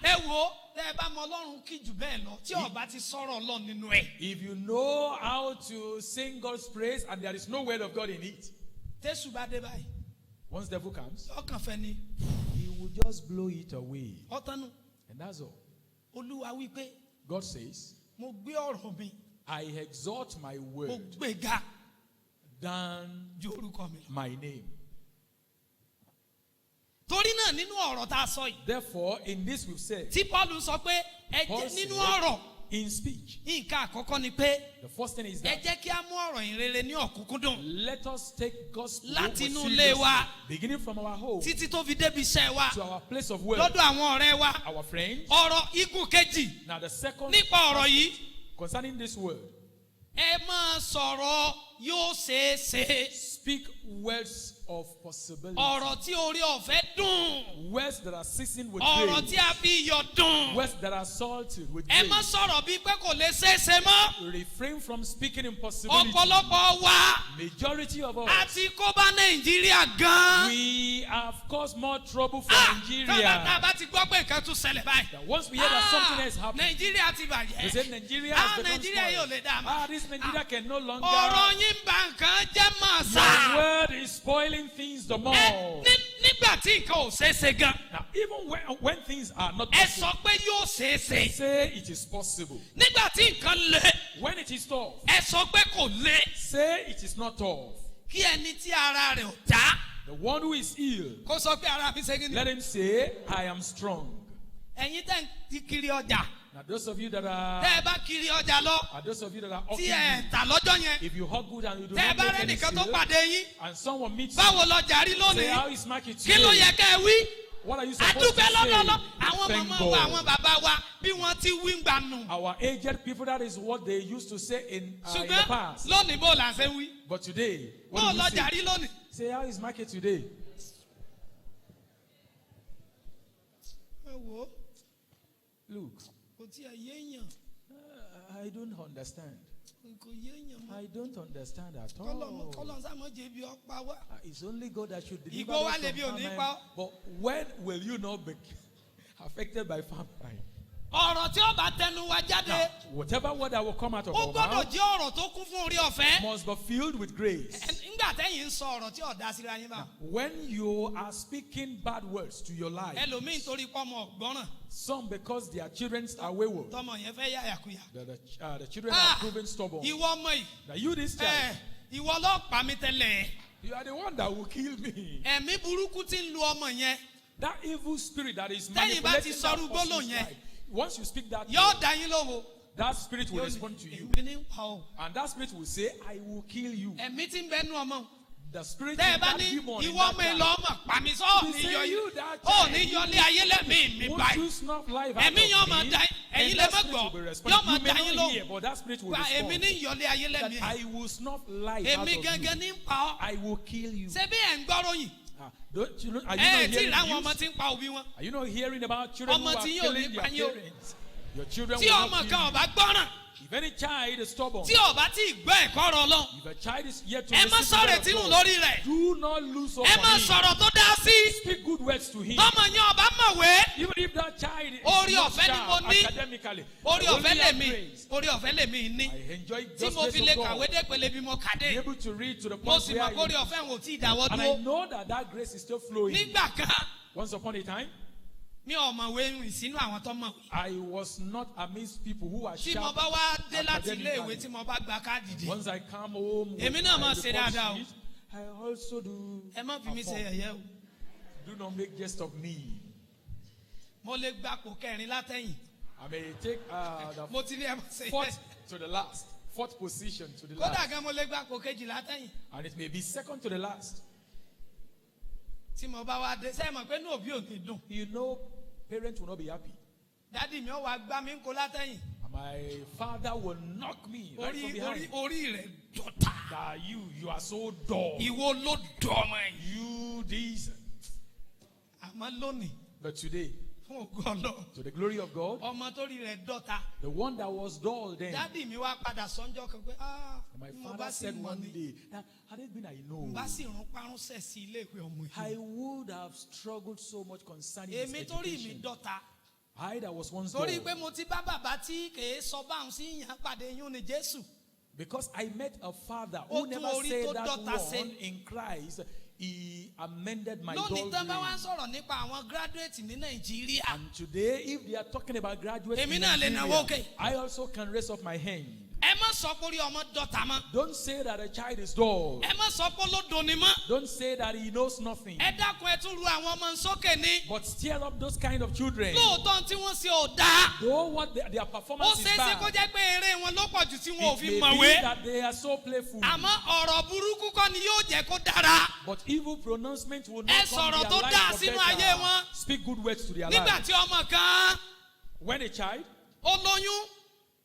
Ẹ wo tẹ́ ẹ bá mọ Ọlọ́run kí jù bẹ́ẹ̀ lọ tí ó bá ti sọ̀rọ̀ Ọlọ́run nínú ẹ̀. If you know how to sing God's praise and there is no word of God in it, Tẹ́sù bá dé báyìí, once devil comes, ọkàn fẹ́ ni he will just blow it away. ọ̀tánu. And that's all. Olúwa wí pé God says, mo gbé ọ̀rọ̀ mi, I exalt my mo word gbé ga than ju orúkọ mi lọ. my name. Torí náà nínú ọ̀rọ̀ tá a sọ yìí, Therefore, in this we've said, tí Paul sọ pé ẹ Paul jẹ́ said, nínú ọ̀rọ̀, in speech, nǹkan àkọ́kọ́ ni pé the first thing is ẹ that jẹ́ kí a mú ọ̀rọ̀ ìrere ní ọ̀kúnkúndùn let us take gospel Láti inú with ilé wa. seriousness, beginning from our home títí tó fi débi iṣẹ́ wa to our place of work, lọ́dọ̀ àwọn ọ̀rẹ́ wa. our friends. Ọ̀rọ̀ igun kejì Now, the second nípa ọ̀rọ̀ yìí, concerning this word, ẹ máa sọ̀rọ̀ yóò ṣeé ṣe. speak words of possibility, Ọ̀rọ̀ tí orí ọ̀fẹ́ dùn. words that are seasoned with Ọ̀rọ̀ grace, tí a fi iyọ̀ dùn. words that are salted with Ẹ má grace. sọ̀rọ̀ bíi pé kò lè ṣeé ṣe mọ́. Refrain from speaking impossibility. Ọ̀pọ̀lọpọ̀ wa Majority of us, àti kó bá Nàìjíríà gan. we have caused more trouble for Tá Nigeria. a bá ti gbọ́ pé nǹkan tún ṣẹlẹ̀ báyìí. That once we hear that something has happened, Nàìjíríà ti they bàjẹ́. say Nigeria has become Nàìjíríà yóò spoiled. lè dá a mọ̀. This Nigeria can no longer. Ọ̀rọ̀ yín bà nǹkan jẹ́ mọ̀ Your sá. word is spoiling things the more. Nígbà tí nǹkan ò ṣeé ṣe gan. Now, even when things are not Ẹ possible, sọ pé yóò ṣeé ṣe. say it is possible. Nígbà tí nǹkan le, When it is tough, ẹ sọ pé kò le. say it is not tough. Kí ẹni tí ara rẹ̀ ò dá The one who is ill, kó sọ pé ara mi ṣe kí ni. let him say, I am strong. Ẹ̀yin tẹ́ ń ti kiri ọjà. Now, those of you that are, Tẹ́ ẹ bá kiri ọjà lọ those of you that are tí hawking, ẹ tà lọ́jọ́ yẹn. if you hawk good and you do Tẹ́ ẹ not bá make rẹ́ any nìkan tó sale, pàdé yín. and someone meets you, Báwo lọjà rí say lónìí? how is market Kí ló today? yẹ ká ẹ wí? What are you supposed to Àdúpẹ́ say? lọ́dọọlọ́. Àwọn Thank màmá wa, àwọn God. bàbá wa bí wọ́n ti wí ń gbà nù. Our aged people, that is what they used to say in the Ṣùgbọ́n past. lónìí bó là ń ṣe wí. But today, Bó what do we lọjà say? rí lónìí. Say, how is market today? ẹ wò ó Look, kò tí ẹ yéèyàn I don't understand. kò yéèyàn mọ́ I don't understand at kọ́lọ̀ all. sámọ́ jẹ̀bi ọ̀pá wá. It's only God that should deliver Ìgbó wa us lè from bí òní famine. pa ọ́. But when will you not be affected by famine? ọ̀rọ̀ tí ó bá tẹnu wa jáde Now, whatever word that will come out of ó our gbọ́dọ̀ mouth jẹ́ ọ̀rọ̀ tó kún fún orí ọ̀fẹ́. must be filled with grace. nígbà tẹ́yìn ń sọ ọ̀rọ̀ tí ọ̀dà síra yín bá. When you are speaking bad words to your life, ẹlòmíín torí pọ́mọ ọ̀gbọ́ràn some because their children are wayward, tọmọ yẹn fẹ́ yàyàkuyà. the children are proven stubborn. ìwọ ọmọ yìí Now you this child, ìwọ ọlọ́pàá mi tẹ́lẹ̀ you are the one that will kill me. ẹ̀mí burúkú tí ń lu ọmọ yẹn That evil spirit that is Tẹ́yìn bá ti manipulating that sọrú gbólóhùn person's yẹn, life. Once you speak that yóò word, dá yín lóhùn. that spirit will Yóò ní, respond to you. èmi ní pa ọ́. And that spirit will say, I will kill you. ẹ̀mí tí ń bẹ nú ọmọ. The spirit tẹ́ ẹ in bá that ní demon in ìwọ that ọmọ yìí child. lọ ọmọ pàmì sọ He say, you that ò child, ní yọlé ayé lẹ́mìí mi won't báyìí. you snuff life out Ẹ̀mí yóò of máa me? dá ẹ̀yin And lè that má spirit will gbọ́ be yóò responding. máa You may dá yín not hear, lóhùn. but that spirit will Gba èmi respond. ní yọlé ayé That lẹ́mìí. I will snuff life out èmi of gangan you. ní pa ọ́. I will kill you. ṣé bí ẹ̀ ń gbọ́ròyìn Don't you know? Are you ẹ not tí hearing ìráwọn ọmọ news? tí ń pa òbí wọn. Are you not hearing about children who Ọmọ are tí yóò killing ní pa their yín o. parents? Your children tí will ọmọ not kan kill you. ọba gbọ́ràn If any child is stubborn, tí ọba tí ì gbọ́ ẹ̀kọ́ rọ lọ if a child is yet to ẹ má receive the sọ̀rọ̀ word of tínú God, lórí rẹ̀ do not lose hope ẹ má on him. sọ̀rọ̀ tó dá sí. Speak good words to him. tọ́mọ yẹn ọba mọ̀wé Even if that child is Orí not ọ̀fẹ́ ni mo sharp ní. academically, orí I only ọ̀fẹ́ have lèmi praise. orí ọ̀fẹ́ lèmi ní I enjoy tí just mo fi grace lè of kàwé God. dé pele bí mo kà Be dé able to read to the mo point sì where mọ̀ kórè I ọ̀fẹ́ wọn ò tí ì dáwọ́ and I dúró. know that that grace is still flowing. nígbà kan Once upon a time, mi ò mọ̀wé rìn sínú àwọn tó mọ̀wé. I was not amidst people who are tí mo sharp. bá wá dé láti ilé ìwé academically. tí mo bá gba káàdì dé Once I come home, Èmi with náà my máa ṣe report dáadáa o. sheet, I also do. ẹ má fi mi ṣe perform. yẹ̀yẹ́ o. Do not make jest of me. mo lè gbapò kẹrin látẹ̀yìn I may take the mo ti ní ẹ má ṣe fourth yẹ̀yẹ́. to the last, fourth position to the kódà last, gan mo lè gbapò kejì látẹ̀yìn and it may be second to the last. tí mo bá wá dé sẹ́yìn mọ̀ pé ní òbí ò ní dùn. You know, parents will not be happy. dádì mi ò wá gbá mi ń kó látẹ̀yìn. And my father will knock me right from behind. orí rẹ̀ dọ̀tà. That you are so dull. ìwo ló dọ̀ ọmọ yìí. You this. àmọ́ lónìí But today, fún ògo Ọlọ́run to the glory of God, ọmọ tó rí rẹ̀ dọ̀tà. the one that was dull then, dádì mi wá padà sọ́njọ́ kan pé my bí mo father bá sì said mọ̀ one ni day, that had it been I know, bá sì rún párúnṣẹ́ sí ilé ìwé ọmọ I yìí. would have struggled so much concerning his èmi tó rí mi education. dọ̀tà. I that was once dull. torí pé mo ti bá bàbá tí kèé sọ báwọn sí yàn pàdé yún ni Jésù. Because I met a father Ó who tún never orí said tó that dọ́ta ṣe. one in Christ. He amended my lónìí dull tán bá wá ń ways. sọ̀rọ̀ nípa àwọn graduate ní Nàìjíríà. And today, if they are talking about graduates Èmi in náà lè náwó Nigeria, òkè. I also can raise up my hand. ẹ má sọ pé orí ọmọ dọ̀tà mọ́. Don't say that a child is dull. ẹ má sọ pé olódo ni mọ́. Don't say that he knows nothing. ẹ dákun ẹ tún ru àwọn ọmọ sókè ní. But stir up those kind of children. lóòótọ́ tí wọ́n ṣe ò dáa. Though what their ó performance is ṣeé ṣe kó bad, jẹ́ pé eré wọn ló pọ̀ jù tí wọn ò it fi may be mọ̀wé. that they are so playful. àmọ́ ọ̀rọ̀ burúkú kọ́ ni yóò jẹ́ kó dára. But evil pronouncement will Ẹ not come sọ̀rọ̀ their tó life dáa for sínú better. ayé wọn. Speak good words to their nígbà life. tí ọmọ kan When a child, ó lóyún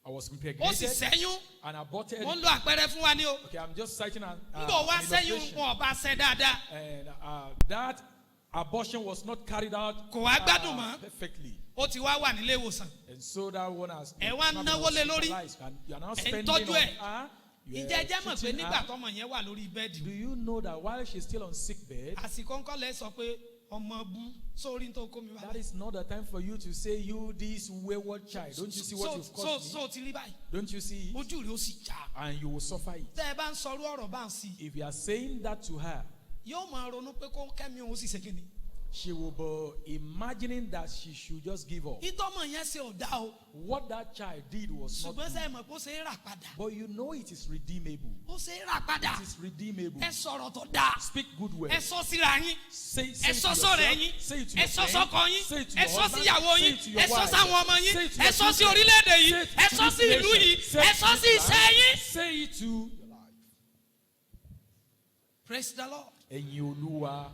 I was ó sì impregnated ṣẹ́yún and aborted. wọ́n ń lo àpẹẹrẹ fún wa ní o. Okay, I'm just citing an nígbà wá sẹ́yún illustration. wọn ọba ṣẹ́ dáadáa. And that abortion was not carried out Kò wá gbádùn mọ́. perfectly. ó ti wá wà nílé ìwòsàn. And so that one has Ẹ wá not náwó been lé lórí. hospitalized, and you are now Ẹ ń spending tọ́jú on ẹ̀. her. You ǹjẹ́ are ẹ jẹ́ mọ̀ pé treating nígbà her. tọmọ yẹn wà lórí bẹ́ẹ̀dì. Do you know that while she's still on sick bed, àsìkò ńkọ́ lẹ́ sọ pé ọmọ bú sórí tó kó mi that wá. is not the time for you to say, you this wayward child. Don't you see what you've caused me? so ti rí báyìí Don't you see it? ojú rẹ̀ ó sì já. And you will suffer it. tẹ́ ẹ bá ń sọrú ọ̀rọ̀ bá ń sí i If you are saying that to her, yóò máa ronú pé kó kẹ́mi òun sì ṣe kí ni. she will be imagining that she should just give up. ìtọ́mọ̀ yẹn ṣe ò dá o What that child did was not ṣùgbọ́n good. sẹ́yìn mọ̀ pé ó ṣe é rà padà. But you know it is redeemable. ó ṣe é rà padà. It is redeemable. ẹ sọ̀rọ̀ tó dáa. Speak good words. ẹ sọ síra yín. Say ẹ it to sọ sọ̀rọ̀ yourself. ẹ̀yin. Say it to ẹ your sọ friend. sọ́kọ yín. Say it to ẹ your sọ husband. síyàwó Say yín. it to your ẹ sọ wife. sáwọn ọmọ yín. Say it to ẹ your sọ sí children. orílẹ̀-èdè yìí. Say it ẹ to sọ this sí ìlú nation. yìí. Say ẹ it sọ to sí this iṣẹ́ land. yín. Say it to your life. Praise the Lord. Ẹ̀yin Olúwa.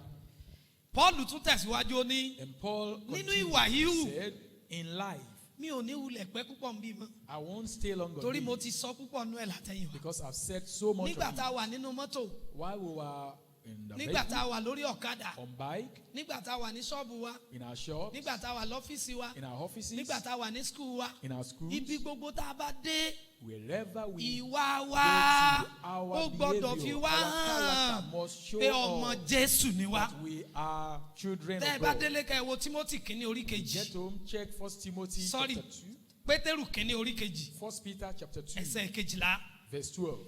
Paul tún tẹ̀síwájú ó ní And Paul nínú continued, ìwà he híhù said, in life, mi ò ní wulẹ̀ pẹ́ púpọ̀ ń bí mọ́ I won't stay long torí on mo it ti sọ púpọ̀ nú ẹ̀ látẹ̀yìn wa. because I've said so much nígbà of tá it. a wà nínú mọ́tò While we were in the nígbà tá a vehicle, wà lórí ọ̀kadà, on bike, nígbà tá a wà ní ṣọ́ọ̀bù wa, in our shops, nígbà tá a wà lọ́fíìsì wa, in our offices, nígbà tá a wà ní skul wa, in our schools, ibi gbogbo tá a bá dé, wherever we ìwà go wa to, our ó gbọ́dọ̀ fi behavior, wá our hàn character must show pé ọmọ us Jésù ni wá. that we are children Tẹ́ ẹ of bá God. délé ká ẹ wo Timothy kínní orí Get kejì, home, check 1 Timothy Sorry. chapter 2, Pétérù kínní orí kejì, 1 Peter chapter 2, ẹsẹ̀ kejìlá. verse 12.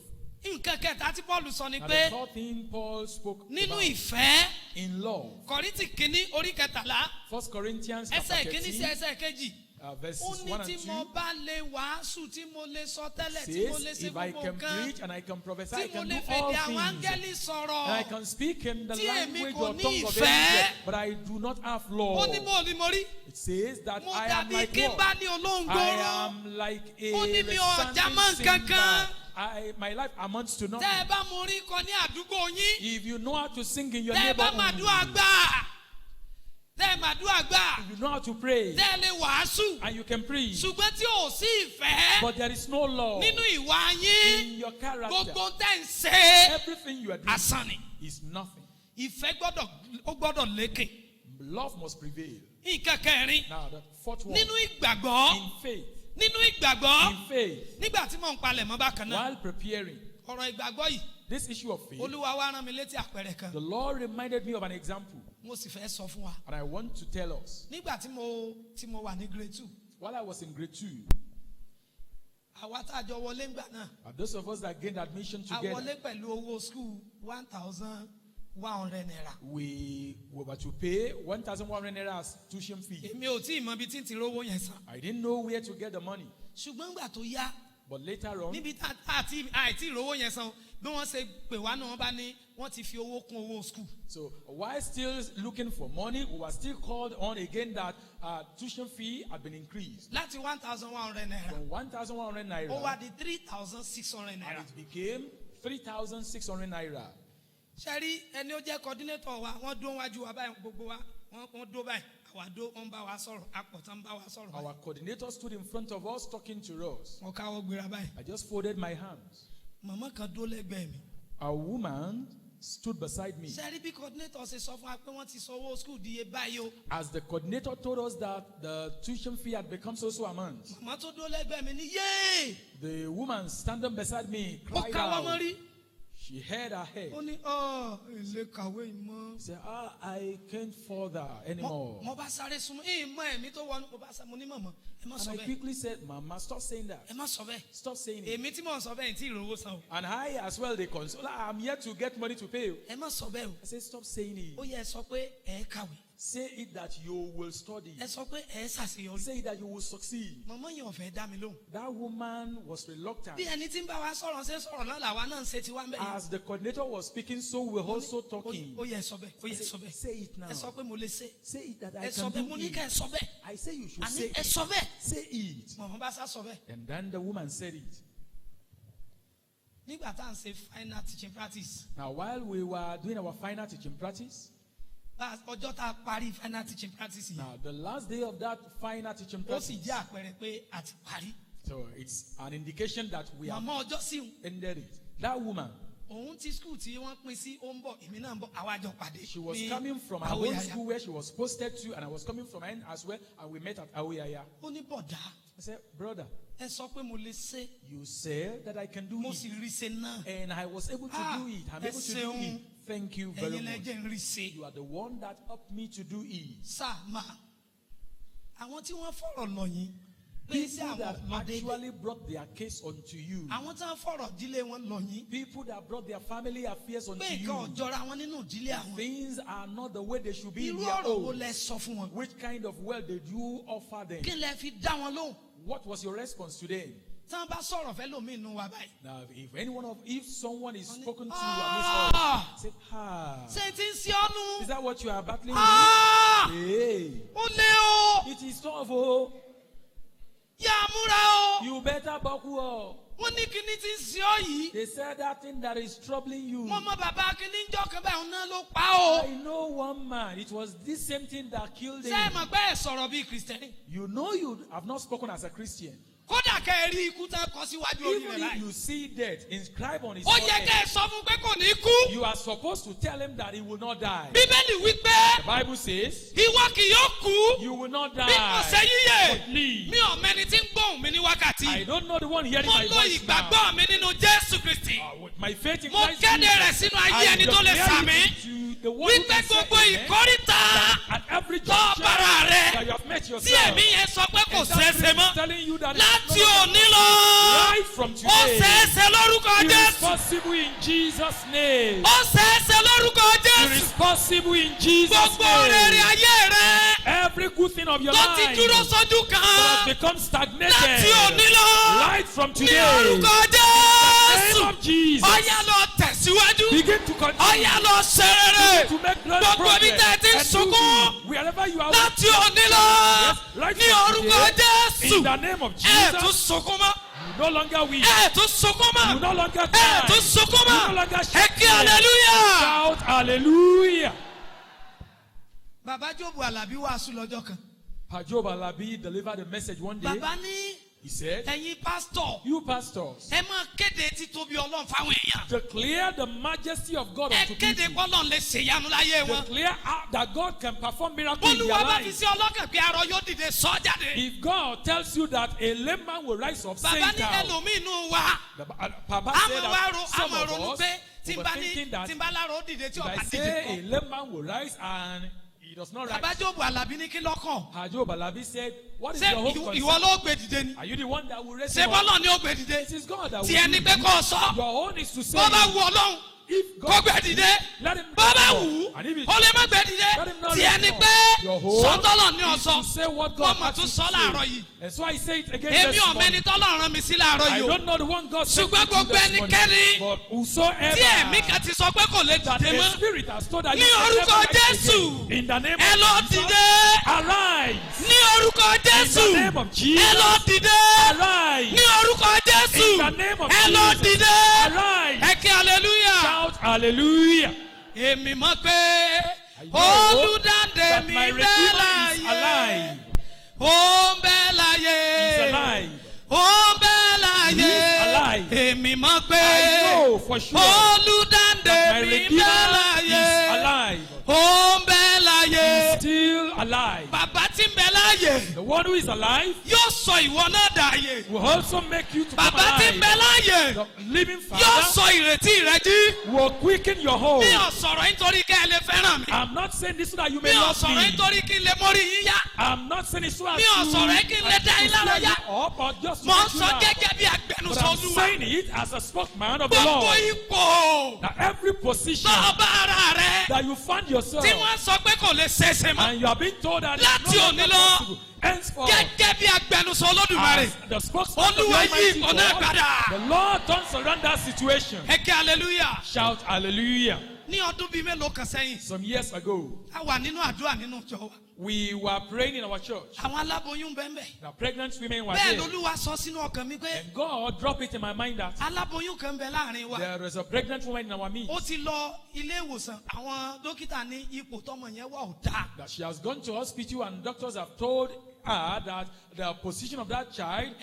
Nǹkan kẹta tí Paul sọ ni And pé the third thing Paul spoke nínú about ìfẹ́, in love. Kọ́ríńtì kínní orí kẹtàlá, 1 Corinthians ẹsẹ̀ chapter kínní sí 13, ẹsẹ̀ kejì. verses Ó ní 1 tí and mo 2 bá lè wàásù, tí mo lè sọ tẹ́lẹ̀, tí mo lè says, ṣe if I gbogbo can nǹkan, preach and I can prophesy, tí I mo can lè do all fèdè àwọn things. áńgẹ́lì sọ̀rọ̀, And I can speak in the tí èmi language kò or ní tongue of ìfẹ́. angels, but I do not have ó love. ní mo ní mo rí. It says that Mo I am dàbí like kí n what? bá ní olóńgbòrò. I am like a Ó ní mi ò resounding jámọ́ cymbal. kankan. My life amounts to Tẹ́ ẹ nothing. bá mo rí kọ ní àdúgbò yín, If you know how to sing in your tẹ́ ẹ bá neighborhood, màdúrà gbà, tẹ́ ẹ màdúrà gbà, if you know how to pray, tẹ́ ẹ lè wàásù, and you can preach, ṣùgbọ́n tí ò sí ìfẹ́ but there is no love nínú ìwà yín, in your character, gbogbo tẹ́ ń ṣe everything you are doing asán ni. is nothing. Ìfẹ́ gbọ́dọ̀ lékè. Love must prevail. Nǹkan kẹrin, Now, the fourth one, nínú ìgbàgbọ́, in faith, nínú ìgbàgbọ́, in faith, nígbà tí mò ń palẹ̀ mọ́ bákan náà, while preparing ọ̀rọ̀ ìgbàgbọ́ yìí, this issue of faith, Olúwa wá rán mi létí àpẹẹrẹ kan, the Lord reminded me of an example, mo sì fẹ́ sọ fún wa. and I want to tell us. Nígbà tí mo wà ní grade 2, While I was in grade 2, àwa tá a jọ wọlé ńgbà náà, those of us that gained admission a together, wọlé pẹ̀lú owó school 1,100 naira. we were to pay 1,100 naira as tuition fee. Èmi ò tí ì mọ ibi tí ń ti rówó yẹn san. I didn't know where to get the money, Ṣùgbọ́n ńgbà tó yá, but later on, níbi tá àìtí ìrówó yẹn san, bí wọ́n ṣe pè wá náà wọ́n bá ní wọ́n ti fi owó kún owó school. so while still looking for money, we were still called on again that tuition fee had been increased Láti 1,100 naira, from 1,100 ó wá naira, di 3,600 and naira. it became 3,600 naira. Ṣé rí ẹni ó jẹ́ coordinator wa, wọ́n dó wájú wa báyìí gbogbo wa, wọ́n dó báyìí, àwa dó, wọ́n bá wa sọ̀rọ̀, àpọ̀tán bá wa sọ̀rọ̀. Our coordinator stood in front of us talking to us. Wọ́n káwọ́ gbéra báyìí. I just folded my hands. Màmá kan dó lẹ́gbẹ̀ẹ́ mi. A woman stood beside me. Ṣé rí bí coordinator ṣe sọ fún wa pé wọ́n ti sọ owó school di iye báyìí o. As the coordinator told us that the tuition fee had become so amount, Màmá tó dó lẹ́gbẹ̀ẹ́ mi ní yéé. the woman standing beside me Ó cried káwọ́ mọ́ out. rí. She held her head. Ó ní èlé kàwé ìmọ̀. She said, I can't further anymore. Mo bá sáré súnmọ́, ìmọ̀ ẹ̀mí tó wọnú, mo bá sáré, mo ní màmá, ẹ má And sọ I bẹ́ẹ̀. quickly said, Mama, stop saying that. Ẹ má sọ bẹ́ẹ̀. Stop saying it. Èmi tí mò ń sọ bẹ́ẹ̀ tí ìrówó san o. And I as well, they console. I'm here to get money to pay. Ẹ má sọ bẹ́ẹ̀ o. I said, stop saying Ó it. yẹ ẹ sọ pé ẹ kàwé. Say it that you will study. Ẹ sọ pé ẹ ṣàṣeyọrí. Say it that you will succeed. Màmá yẹn ò fẹ́ dá mi lóhùn. That woman was reluctant. Bí ẹni tí ń bá wa sọ̀rọ̀ ṣe ń sọ̀rọ̀ náà làwa náà ń ṣe tiwa ń bẹ̀ yẹn. As the coordinator was speaking, so we were also talking. Ó yẹ ẹ sọ bẹ́ẹ̀, ó I yẹ ẹ said, sọ bẹ́ẹ̀. say it now. Ẹ sọ pé mo lè ṣe. Say it that Ẹ I sọ can bẹ́ẹ̀, mo do ní ká ẹ it. sọ bẹ́ẹ̀. I say you should Àní say ẹ it. sọ bẹ́ẹ̀. Say it. Màmá bá sá sọ bẹ́ẹ̀. And then the woman said it. Nígbà tá à ń ṣe final teaching practice, Now, while we were doing our final teaching practice, ọjọ́ tá a parí final teaching practice yìí, now the last day of that final teaching ó sì practice, jẹ́ àpẹẹrẹ pé a ti parí. so it's an indication that we have Màmá ọjọ́ sí ended it. That woman, òun ti school tí wọ́n pín sí ó ń bọ̀, èmi náà ń bọ̀, àwa jọ pàdé. she was ní coming from her Awoyaya. own school where she was posted to, and I was coming from mine as well, and we met at Awoyaya. Ó ní bọ̀dá, I said, brother, ẹ sọ pé mo lè ṣe, you said that I can do mo it, sì rí ṣe náà. and I was able to do it. I'm ẹ able to do ṣeun. it. Thank you very Ẹ̀yin much. lẹ́jẹ̀ ń rí ṣe. You are the one that helped me to do it. Sáà máa, àwọn tí wọ́n fọ̀rọ̀ lọ yín, pé sí People àwọn that lọ déédéé. actually brought their case onto you. Àwọn tí wọ́n fọ̀rọ̀ ìdílé wọn lọ yín, People that brought their family affairs onto pé nǹkan you. ọ̀jọ̀ra wọn nínú ìdílé àwọn. Things are not the way they should be in Irú their ọ̀rọ̀ wo own. lẹ sọ fún wọn? Which kind of wealth did you offer them? Kí lẹ fi dá wọn lóhùn? What was your response to them? Tí wọ́n bá sọ̀rọ̀ fẹ́ lómi inú wa báyìí. Now, if someone is spoken to Ah! amidst us, say, Ṣé ti ń ṣe ọ́nú? is that what you are battling with? Ah! Hey, Ó lé o! it is tough, oh. Yá a múra o! You better buckle up. Wọ́n ní kíní ti ń ṣe ọ́ yìí. They said that thing that is troubling you. Wọ́n mọ bàbá kíní ń jọ́ kan báyìí, òun náà ló pa o. I know one man. It was this same thing that killed Ṣé ẹ him. mọ̀ pé ẹ sọ̀rọ̀ bíi Kìrìsìtẹ́nì? You know you have not spoken as a Christian. Kódà kẹ́ ẹ rí ikú tán kọ síwájú orí Even rẹ̀ if láì. you see death inscribed on his Ó yẹ kẹ́ forehead, ẹ sọ fún pé kò ní kú. you are supposed to tell him that he will not die. Bíbélì wípé The Bible says, ìwọ kì yóò kú you will not bí kò ṣe die, yíyè. but live. Mi ò mẹ́ni tí ń gbóhùn mi ní wákàtí. I don't know the one hearing Mo my lo voice now. ìgbàgbọ́ mi nínú Jésù Kristì. With my faith in Mo Christ kéde rẹ̀ Jesus, sínú ayé I ẹni tó lè declare sàmì. it to the one who Wípé can say gbogbo amen, ìkórìtà that at every tó junction bára rẹ̀ that you have met tí yourself, ẹ̀mí yẹn sọ pé kò and that ṣeé ṣe spirit is mọ́. telling you that Láti it's not òní lọ, right from ó today. ṣeé ṣe lórúkọ It is Jésù. possible in Jesus' name. Ó ṣeé ṣe lórúkọ It Jésù. is possible in Jesus' Gbogbo rere name. ayé rẹ̀ Every good thing of your tó ti life dúró sójú that has kan. become Láti stagnated òní lọ, right from ní today. orúkọ In the Jésù. name of Jesus. Ọ̀yá lọ tẹ̀síwájú. Begin to continue. Ọ̀yá lọ ṣe rere. To make great Gbogbo ibi progress tẹ́ ẹ ti ń and do sunkún. good. Wherever you are, Láti òní lọ, right ní from orúkọ today, Jésù. in the name of Ẹ tún Jesus, sunkún mọ́. you no longer weep. Ẹ tún sunkún mọ́. You no longer Ẹ cry. tún sunkún You no mọ́. longer Ẹ shout. kí hallelujah. Shout hallelujah. Bàbá Jóòbù Àlàbí wàásù lọ́jọ́ kan. Job Alabi delivered a message one day. Bàbá ní He said, ẹ̀yin pásítọ̀ you pastors, ẹ máa kéde títóbi Ọlọ́run fáwọn èèyàn. declare the majesty of God Ẹ unto kéde people. pọ́lọ́n lè ṣèyanu láyé wọn. Declare out that God can perform miracles in their Olúwa bá fi lives. sí ọlọ́kàn pé arọ yóò dìde sọ jáde. If God tells you that a lame man will rise up, say Bàbá it ní out. ẹlòmíì nù wá. Papa said Àmọ̀ wá ro that some àmọ̀ of ronú us pé tí n were bá ní thinking that tí n bá lárò ó dìde tí if I ọ̀pá dìde say a kọ́. lame man will rise and he does not Bàbá rise, Jóòbù Àlàbí ní kí lọ́kàn. Job Alabi said, what is Ṣé your hope ìwọ concern? ló gbé dìde ni? Are you the one that will raise Ṣé him up? bọ́lọ̀ ni ó gbé dìde? It is God that will Tí ẹni do pé it. kò sọ. Your own is to say, Bọ́ bá wù Ọlọ́run. if Kó God gbé dìde. let him Bọ́ bá go. wù ú. And if it- Ó lè má gbé let dìde. him not Tí raise ẹni up. pé Your whole sọ́tọ́lọ̀ ni is to ọ̀sọ́. say what Wọ́n God mọ̀ has tún to sọ láàárọ̀ say. yìí. And so I say it again Èmi this ò morning. mẹ́ni tọ́lọ̀ rán mi sí láàárọ̀ I yìí o. don't know the one God sent Ṣùgbọ́n me to gbogbo this ẹnikẹ́ni morning. But whosoever Tí ẹ̀mí kan ti sọ pé kò lè that dìde the mọ́. Spirit has told that Ní you can orúkọ never rise Jésù. again. In the name Ẹ lọ of Jesus, dìde. arise. Ní orúkọ Jésù. In the name of Jesus, Ẹ lọ dìde. arise. Ní orúkọ Jésù. In the name of Ẹ lọ Jesus, dìde. arise. Ẹ kí hallelujah. Shout hallelujah. Èmi mọ̀ pé know olùdáǹdè That mi my bẹ́ Redeemer is láyé. alive. Ó ń bẹ láyé. He's alive. Ó ń bẹ láyé. He is alive. Èmi mọ̀ pé I know for sure olùdáǹdè that my mi bẹ́ Redeemer láyé. is alive. Ó ń bẹ láyé. He's still alive. Bàbá tí ń bẹ láyé The one who is alive yóò sọ ìwọ náà dààyè. will also make you to come Bàbá tí ń bẹ alive. láyé The living yóò Father sọ ìrètí rẹ jí. will quicken your hope. Mi ò sọ̀rọ̀ nítorí kẹ́ ẹ lè fẹ́ràn mi. I'm not saying this so that you Mi may ò love sọ̀rọ̀ me. nítorí kí n lè mórí yín yá. I'm not saying it so as Mi ò sọ̀rọ̀ kí n lè dá yín lára yá. up or just to Mo ń make you sọ laugh. gẹ́gẹ́ bí But agbẹnusọ I'm Olúwa. saying it as a spokesman of the Gbogbo Lord. ipò That every position tó bá ara rẹ that you find yourself tí wọ́n sọ pé kò lè ṣeéṣe mọ́. and you are being told that Láti it's no longer òní lọ, possible. Henceforth, Gẹ́gẹ́ bí agbẹnusọ Olódùmarè. as the spokesman of the Olúwa yí Almighty ipò náà God, padà. the Lord turns around that situation. Ẹ kí hallelujah. Shout hallelujah. Ní ọdún bíi mélòó kan sẹ́yìn, Some years ago, a wà nínú àdúrà nínú ìjọ wa. we were praying in our church. Àwọn aláboyún bẹ́ẹ̀ bẹ́ẹ̀. The pregnant women were Bẹ́ẹ̀ there. lolúwa sọ sínú ọkàn mi pé And God dropped it in my mind that aláboyún kan bẹ láàrin wa. there is a pregnant woman in our midst. Ó ti lọ ilé ìwòsàn, àwọn dókítà ní ipò tọmọ yẹn wà ò dáa. That she has gone to hospital and doctors have told her that the position of that child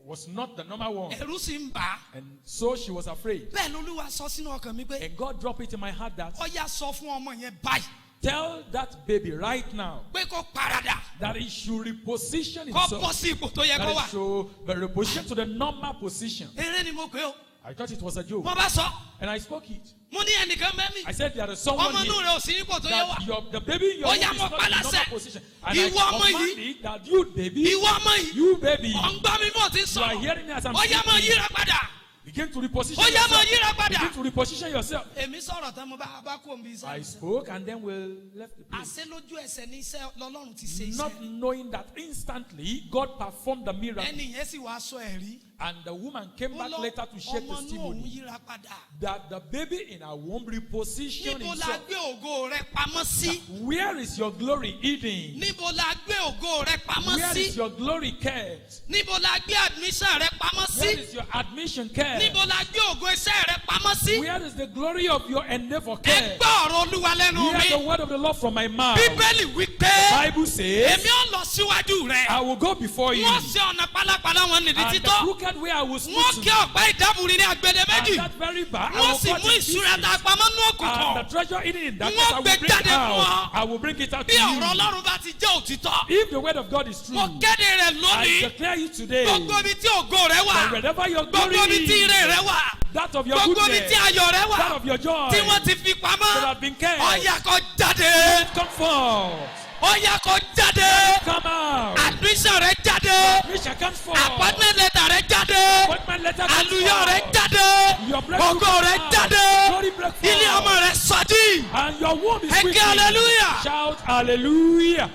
was not the normal one. Ẹ̀rù sì ń bà á. And so she was afraid. Bẹ́ẹ̀ lolúwa sọ sínú ọkàn mi pé And God dropped it in my heart that ọ̀yá sọ fún ọmọ yẹn báyìí tell that baby right now pé kó paradà, that he should reposition kó bọ́ himself. sí ipò tó yẹ kó That wà. he should be repositioned to the normal position. Eré ni mo pè ó. I thought it was a joke. Mo bá sọ, And I spoke it. mo ní ẹnìkan mẹ́mí. I said there is someone Ọmọ inú here rẹ̀ ò sí ipò tó yẹ wà. that the baby in your Ó womb yá, is mo not pa in the láṣẹ. normal position. And Ìwọ I ọmọ command yìí. it that you baby, Ìwọ ọmọ yìí, you baby, ọ̀ ń gbọ́ mi mọ̀ tí ń you are sọ̀rọ̀. hearing me as I'm Ó yá máa speaking. yíra padà. Begin to reposition Ó yá máa yourself. yíra padà. Begin to reposition yourself. Èmi sọ̀rọ̀ tán mo bá kó omi I iṣẹ́. spoke and then we left the place. Àṣẹ lójú ẹsẹ̀ ní iṣẹ́ lọ́lọ́run ti ṣe Not iṣẹ́. knowing that instantly God performed the miracle. Ẹni yẹn sì wá sọ ẹ̀rí. And the woman came Ó back lọ later to share ọmọ inú òun testimony yíra padà. that the baby in her womb repositioned Níbo la himself. gbé ògo rẹ pamọ́ sí? Where is your glory hidden? Níbo la gbé ògo rẹ pamọ́ Where sí? is your glory kept? Níbo la gbé admission rẹ pamọ́ Where sí? is your admission kept? Níbo la gbé ògo iṣẹ́ rẹ pamọ́ sí? Where is the glory of your endeavor Ẹ kept? gbọ́ ọ̀rọ̀ Olúwa lẹ́nu Hear the mi. word of the Lord from my mouth. Bíbélì wí The pé Bible says, èmi ò lọ síwájú rẹ. I will go before you. Wọ́n ṣe ọ̀nà pálapàla wọn nìdí And the títọ́. crooked way I will speak Wọ́n to kí you. ọ̀pá ìdábùrí ní agbede And méjì. that very bar, I Wọ́n will sì cut mú in ìṣúra pieces. tá a pamọ́ ní And òkùnkùn. the treasure hidden in darkness, Wọ́n I will gbé bring it jáde fún ọ. out. I will bring it out to Bí ọ̀rọ̀ you. Ọlọ́run bá ti jẹ́ òtítọ́. If the word of God is true, Mo kéde rẹ̀ I lónìí. declare it today. Gbogbo ibi tí ògo rẹ wà. That wherever your glory Gbogbo ibi tí is, ire rẹ wà. that of your Gbogbo ibi goodness, tí ayọ̀ rẹ wà. that of your joy, Tí wọ́n ti fi that pamọ́. have been kept, Ọ̀yà kó jáde. come forth, Ọ̀yà kó jáde. come out. Admission rẹ jáde. Mission comes forth. Appointment letter rẹ jáde. Appointment letter comes Àlùyọ rẹ forth. jáde. Your breakthrough Ògo rẹ comes out. jáde. Glory break forth. Ilé ọmọ rẹ sọjí. And your womb is Ẹ ké quickened. hallelujah. Shout hallelujah.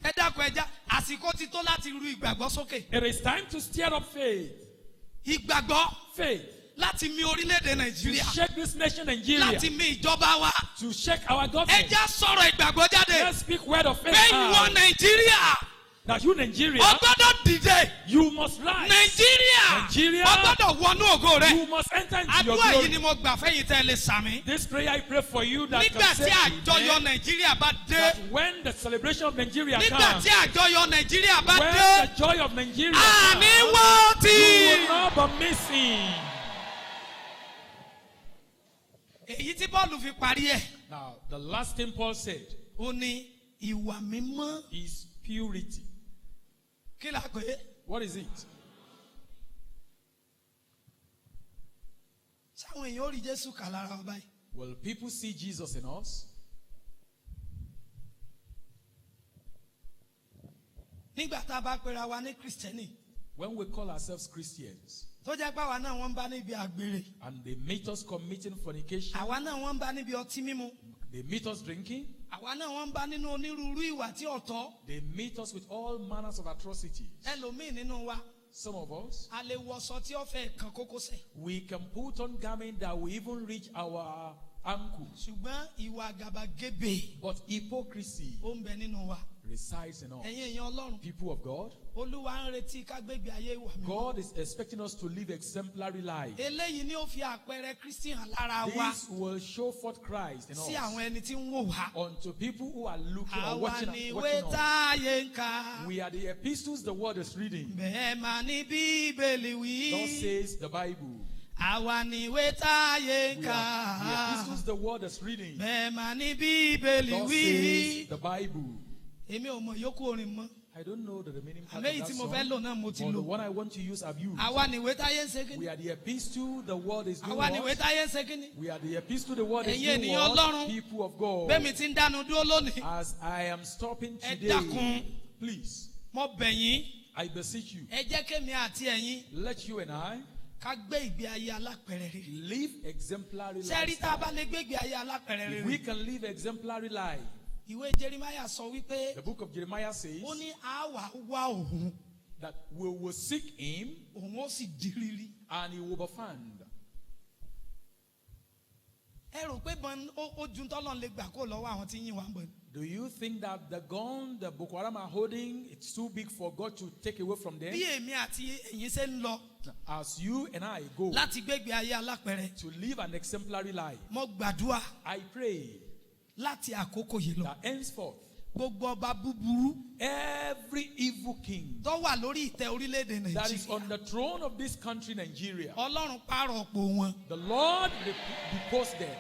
Ẹ dákun ẹja, àsìkò ti tó láti ru ìgbàgbọ́ sókè. It is time to stir up faith. Ìgbàgbọ́ Faith. láti mi orílẹ̀-èdè To Nàìjíríà. shake this nation Nigeria. Láti mi ìjọba wa. To shake our government. Ẹja sọ̀rọ̀ ìgbàgbọ́ jáde. Let's speak word of faith. Bẹ́ẹ̀ ìwọ out. Nàìjíríà. That you Nigeria, O gbọ́dọ̀ dìde. you must rise. Nàìjíríà. Nigeria. O gbọ́dọ̀ wọnú ògo rẹ. You must enter into your Àdúrà yìí glory. ni mo gbà fẹ́yìn tẹ́ lè sàmì. This prayer I pray for you that Nígbà can tí say àjọyọ̀ amen, Nàìjíríà bá dé. that when the celebration of Nigeria Nígbà comes, tí àjọyọ̀ Nàìjíríà bá when dé. the joy of Nigeria Àní comes, wọ́n you ti. will not be missing. Èyí tí Bọ́ọ̀lù fi parí ẹ̀. Now, the last thing Paul said Ó ní ìwà mímọ́. is purity. Kí la pè é? What is it? Sáwọn èèyàn ó rí Jésù kà lára wa báyìí. Will people see Jesus in us? Nígbà tá a bá pera wa ní Kristẹni. When we call ourselves Christians Tó jẹ́ pé àwa náà wọ́n ń bá níbi àgbèrè. and they meet us committing fornication, Àwa náà wọ́n ń bá níbi ọtí mímu. they meet us drinking, Àwa náà wọ́n ń bá nínú onírúurú ìwà tí ọ̀tọ̀. they meet us with all manners of atrocities. Ẹlòmíì nínú wa. Some of us, A lè wọṣọ tí ó fẹ́ kan kókósẹ̀. we can put on garments that will even reach our ankles. Ṣùgbọ́n ìwà àgàbàgebè But hypocrisy ó ń bẹ nínú wa. resides in us. Ẹ̀yin èèyàn Ọlọ́run. People of God, Olúwa ń retí ká gbégbé ayé ìwà mímọ́. God is expecting us to live exemplary life. Eléyìí ni ó fi àpẹẹrẹ Kristi hàn lára wa This will show forth Christ in sí us àwọn ẹni tí ń wò wá. unto people who are looking or Àwa watching, ni watching ìwé us. táyé ń kà. We are the epistles the world is reading. Bẹ́ẹ̀ mà ní Bíbélì wí. Thus says the Bible. Àwa ni ìwé táyé ń We kà. are the epistles the world is reading. Bẹ́ẹ̀ mà ní Bíbélì Thus wí. says the Bible. Èmi ò mọ yòókù orin mọ́. I don't know the remaining part Àmọ́ èyí of tí that mo fẹ́ lò song, náà mo ti but the lò. one I want to use I've used. Àwa ni ìwé táyé ń ṣe kíni. We are the epistle the world is doing Àwa ni ìwé what? táyé ń ṣe kíni. We are the epistle the world is Ẹ̀yin doing ènìyàn what? Ọlọ́run. People of God. Bẹ́ẹ̀mi ti ń dánu dúró lónìí. As I am stopping Ẹ today, dákun. please, Mo bẹ̀ yín. I beseech you, Ẹ jẹ́ kémi àti ẹ̀yin let you and I ká gbé ìgbé ayé alápẹ̀rẹ̀ rere. live exemplary Sẹ́rí tá a bá life. lè gbé ìgbé ayé alápẹ̀rẹ̀ If we rere. can live exemplary life, Ìwé Jeremáyà sọ wípé the book of Jeremiah says ó ní àwa wá òun. that we will seek him Òun ó sì di rírí. and he will be found. Ẹ rò pé ó ju tọ́lọ́ lè gbà kó lọ́wọ́ àwọn tí ń yìn wá ń bọ̀ ni. Do you think that the gun the Boko Haram are holding, it's too big for God to take away from them? Bí èmi àti ẹ̀yin ṣe ń lọ As you and I go láti gbé ìgbé ayé alápẹ̀rẹ̀. to live an exemplary life, Mo gbàdúrà I pray láti àkókò yìí lọ. that henceforth Gbogbo ọba búburú every evil king tó wà lórí ìtẹ́ orílẹ̀-èdè that is Nàìjíríà. on the throne of this country, Nigeria, Ọlọ́run pààrọ̀ ọ̀pọ̀ wọn. the Lord depose them.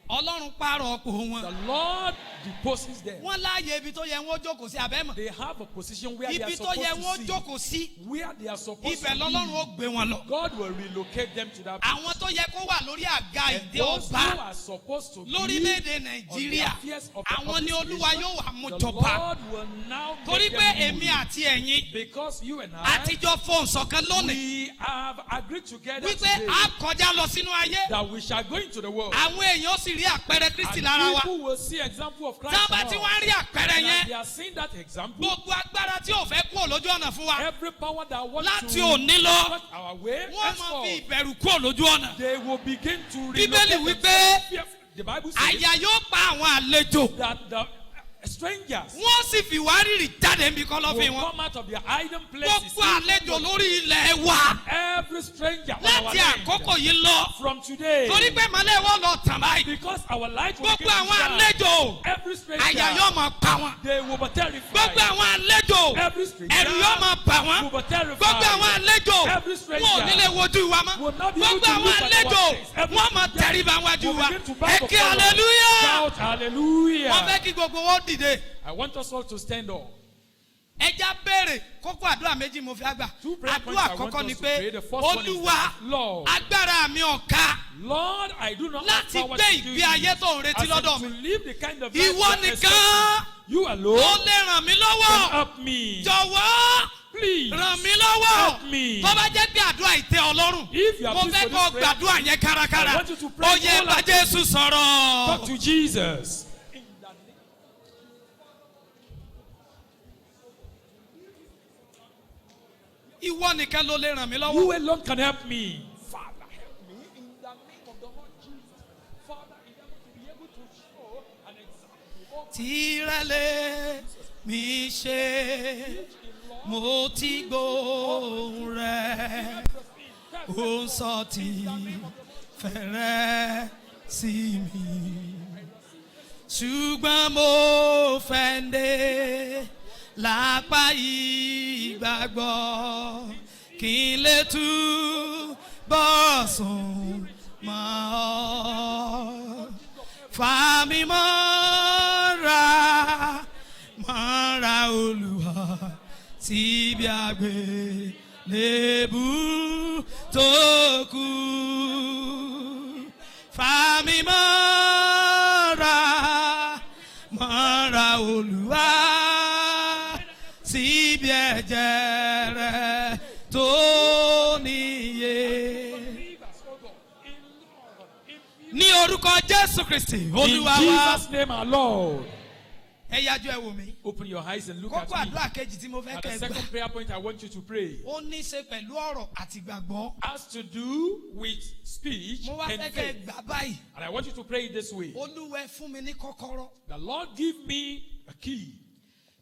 Ọlọ́run pààrọ̀ ọ̀pọ̀ wọn. The Lord deposes them. Wọ́n láàyè ibi tó yẹ wọ́n jókòó sí abẹ́mọ̀. They have a position where they Ibi are tó yẹ supposed wọ́n to jókòó sí. see. Where they are supposed Ibẹ̀ to lọ́lọ́run be. ó gbé wọn lọ. God will relocate them to that place. Àwọn tó yẹ kó wà lórí àga And ìdè those who ọba are supposed to be lórílẹ̀-èdè on the Nàìjíríà. affairs of the Àwọn ni administration, Olúwa yóò wà mú the jọba. Lord will now Torí make pé them èmi rule. àti ẹ̀yin Because you and I, àtijọ́ fohùn ṣọ̀kan lónìí we have agreed together wípé today a kọjá lọ sínú ayé. that we shall go into the world. Àwọn èèyàn sì rí àpẹẹrẹ Kristi And lára wa. people will see example of Christ. Tábà in tí us. wọ́n rí àpẹẹrẹ And as yẹn, they are seeing that example, gbogbo agbára tí ò fẹ́ kó kúrò lójú ọ̀nà fún wa. Every power that wants Láti to òní lọ, cut our way, wọ́n máa fi henceforth, ìbẹ̀rù kúrò lójú ọ̀nà. they will begin to Bíbélì relocate wípé themselves. The Bible says àyà yóò pa àwọn àlejò. that the strangers Wọ́n sì fi ìwárìrì jáde níbi kọ́lọ́fín will wọn. come out of their hiding places. Gbogbo àlejò lórí ilẹ̀ wa. Every stranger on our Láti land, àkókò yìí lọ. from today, Torí pé màlẹ́ wọn lọ tàn báyìí. because our light will Gbogbo begin to àwọn shine. àlejò. Every stranger, Àyà yóò máa pa wọn. they will be terrified. Gbogbo àwọn àlejò. Every stranger Ẹ̀rù yóò máa bà wọ́n. will be terrified. Gbogbo àwọn àlejò. Every stranger Wọn ò ní lè wojú wa mọ́. will not be able Gbogbo to àwọn look at our àlejò. face. Every Wọ́n máa stranger tẹríba wájú will wa. begin to bow Ẹ kí before us. hallelujah. Shout hallelujah. Wọ́n fẹ́ kí gbogbo wọn dìde. I want us all to stand up. Ẹja béèrè kókó àdúrà méjì mo fi àgbà. Two prayer points Àdúrà I want àkọ́kọ́ us ni to pé pray. The first one is Olúwa that, Lord, agbára mi ọ̀ka Lord, I do not have láti power gbé to do ìgbé ayé tó ń retí as in lọ́dọ̀ to mi. live the kind of life Ìwọ you are nìkan expecting. You ó alone lè ràn mí can lọ́wọ́. help me. Jọ̀wọ́ Please ràn mí lọ́wọ́. help me. Tó bá jẹ́ pé àdúrà ìtẹ́ Ọlọ́run. If you are Mo pleased fẹ́ for kó this prayer, gbàdúrà yẹn kárakára. I want you to pray Ó yẹ all bá out. Jésù sọ̀rọ̀. Talk to Jesus. Ìwọ nìkan ló lè ràn mí You lọ́wọ́. alone can help me. Father, help me in the name of the Lord Jesus. Father, enable to be able to show an example of Tìrẹ̀lẹ̀ mi ṣe, mo ti gbóhùn rẹ̀, ó ń sọ ti fẹ́rẹ̀ sí mi. Ṣùgbọ́n mo fẹ́ dé lápá ìgbàgbọ́, kí n lè túbọ̀ sùn mọ́ ọ. Fà mí mọ́ra, mọ́ra Olúwa, síbi àgbélébù tó kù. Fà mí mọ́ra, mọ́ra Olúwa, síbi ẹ̀jẹ̀ rẹ̀ tó níye. Ní orúkọ Jésù Kristi, in Olúwa wa. Jesus' name, our Lord. Ẹ yájú ẹ wò mí. Open your eyes and look Kókó at me. àdúrà kejì tí mo fẹ́ And kẹ́ the ẹ second gbà. prayer point I want you to pray Ó ní í ṣe pẹ̀lú ọ̀rọ̀ àti ìgbàgbọ́. has to do with speech Mo wá and fẹ́ kẹ́ ẹ faith. gbà báyìí. And I want you to pray it this way. Olúwa ẹ fún mi ní kọ́kọ́rọ́. The Lord give me a key.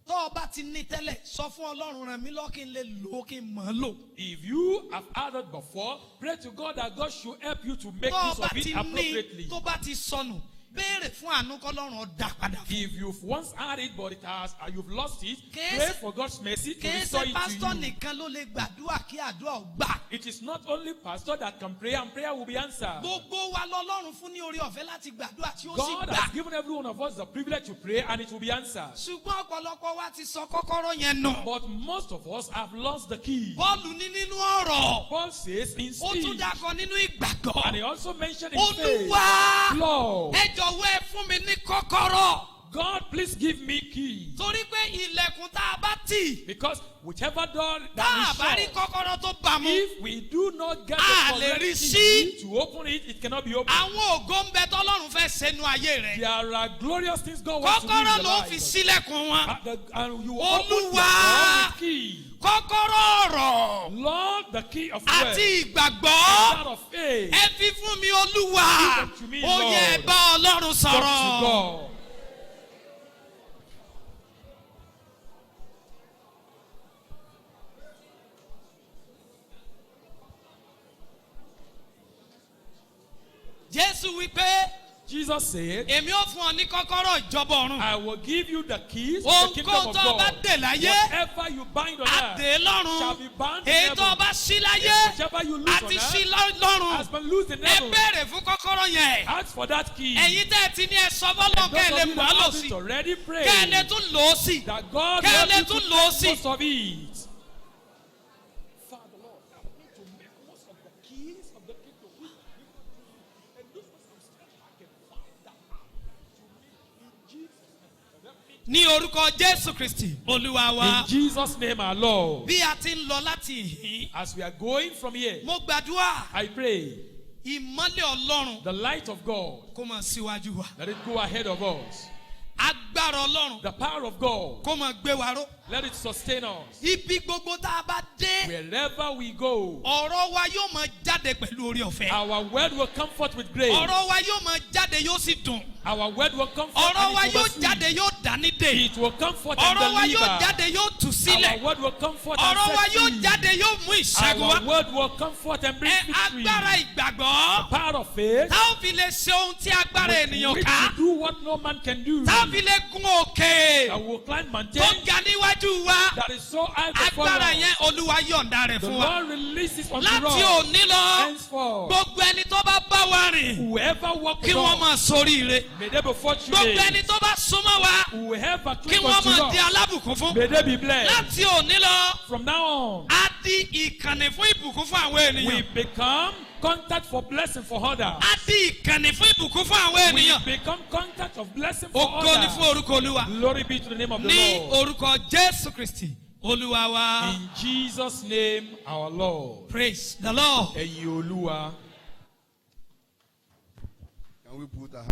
Tó o bá ti ní tẹ́lẹ̀, sọ fún Ọlọ́run ràn mí lọ́ kí n lè lò ó kí n mọ̀ ọ́ lò. If you have had it before, pray to God that God should help you to make Tó o use bá of it ti ní, appropriately. tó bá ti sọnù, béèrè fún àánú kọ́lọ́run ó dá padà fún. If you've once had it but it has you've lost it, Kìí pray ṣe- for God's mercy to Kìí restore ṣe it to pásítọ̀ you. nìkan ló lè gbàdúrà kí àdúrà ó gbà. It is not only pastor that can pray and prayer will be answered. Gbogbo wa lọ́lọ́run fún ní orí ọ̀fẹ́ láti gbàdúrà tí ó sì God gbà. has given every one of us the privilege to pray and it will be answered. Ṣùgbọ́n ọ̀pọ̀lọpọ̀ wa ti sọ kọ́kọ́rọ́ yẹn nù. But most of us have lost the key. Bọ́ọ̀lù ní nínú ọ̀rọ̀. Paul says in Ó tún speech, dákọ̀ nínú ìgbàgbọ́. and he also mentioned in faith, Olúwa Lord, ẹ jọ̀wọ́ ẹ fún mi ní kọ́kọ́rọ́. God, please give me key. Torí pé ilẹ̀kùn tá a bá tì. Because whichever door Tá a bá that rí we shut, kọ́kọ́rọ́ tó bá mu. if we do not get A the lè correct rí key sí. to open it, it cannot be opened. Àwọn ògo ń bẹ tọ́lọ́run fẹ́ sẹ́nu ayé rẹ̀. There are glorious things God wants to do in Kọ́kọ́rọ́ your ló life. fi sílẹ̀kùn wọn. And you open your Olúwa. own key. Kọ́kọ́rọ́ ọ̀rọ̀ Lord, the key of àti wealth, ìgbàgbọ́. that of faith, Ẹ fi fún mi Olúwa. Give them to me, Ó yẹ Lord. bá Ọlọ́run talk sọ̀rọ̀. to God. Jésù wípé Jesus said, èmi ó fún ọ ní kọ́kọ́rọ́ ìjọba ọ̀run. I will give you the keys to the kingdom Ohunkóhun of tó o bá God. dè láyé, Whatever you bind on earth àdè shall lọ́run. be bound in Èyí tó o heaven. bá ṣí láyé, Whichever you lose on àti ṣí earth lọ́run. has been loosed in Ẹ heaven. béèrè fún kọ́kọ́rọ́ yẹn. Ask for that key. Ẹ̀yin tẹ́ ẹ ti ní ẹ sọ fọ́lọ́ And kẹ́ ẹ those lè of you mọ̀ ọ́ that lò have sí. it already pray Kẹ́ ẹ lè tún lò ó sí. that God Kẹ́ ẹ will lè help you tún to lò ó make sí. most of it. Father, Lord, help me to make most of the keys of the kingdom. And this was I'm still I can find that out to me in Jesus' name. Help me Ní orúkọ Jésù Kristì, Olúwa wa. In Jesus' name, our Lord. Bí a ti ń lọ láti ìhín, As we are going from here, mo gbàdúrà I pray ìmọ́lẹ̀ Ọlọ́run the light of God, kó máa síwájú wa. let it go ahead of us. agbára Ọlọ́run The power of God. kó máa gbé wa ró. Let it sustain us. Ibi gbogbo tá a bá dé, Wherever we go, ọ̀rọ̀ wa yóò máa jáde pẹ̀lú orí ọ̀fẹ́. our word will come forth with grace. ọ̀rọ̀ wa yóò máa jáde yóò sì dùn. Our word will come forth ọ̀rọ̀ wa and it will yóò be sweet. jáde yóò dání dè. It will come forth and ọ̀rọ̀ wa yóò deliver. jáde yóò tú Our sílẹ̀. word will come forth and ọ̀rọ̀ wa set yóò free. jáde yóò mú ìṣẹ́gun Our wá. word will come forth and bring victory. Agbára ìgbàgbọ́. Power of faith. Tá ò fi lè ṣe ohun tí agbára ènìyàn Which ká. will do what no man can do. Tá ò fi lè gun òkè. That will climb Tó mountains. ga níwájú wa. That is so high before Agbára us. yẹn Olúwa yọ̀ǹda rẹ̀ The fún wa. Lord releases unto Láti us. òní lọ, Henceforth, gbogbo ẹni tó bá bá wa rìn, whoever walk kí with wọ́n us, máa soríire. may they be Gbogbo fortunate. ẹni tó bá súnmọ́ wa, Whoever kí cling wọ́n unto máa di us, alábùkún fún. may they be blessed. Láti òní lọ, From now on, a di ìkànnì fún ìbùkún fún àwọn we ènìyàn. become contact for blessing for others. A di ìkànnì fún ìbùkún fún àwọn We ènìyàn. become contact of blessing for Ògo ni fún others. orúkọ Olúwa. Glory be to the name of the Ní Lord. orúkọ Jésù Kristì, Olúwa wa. In Jesus' name, our Lord. Praise the Lord. Ẹ̀yin Olúwa. Can we put our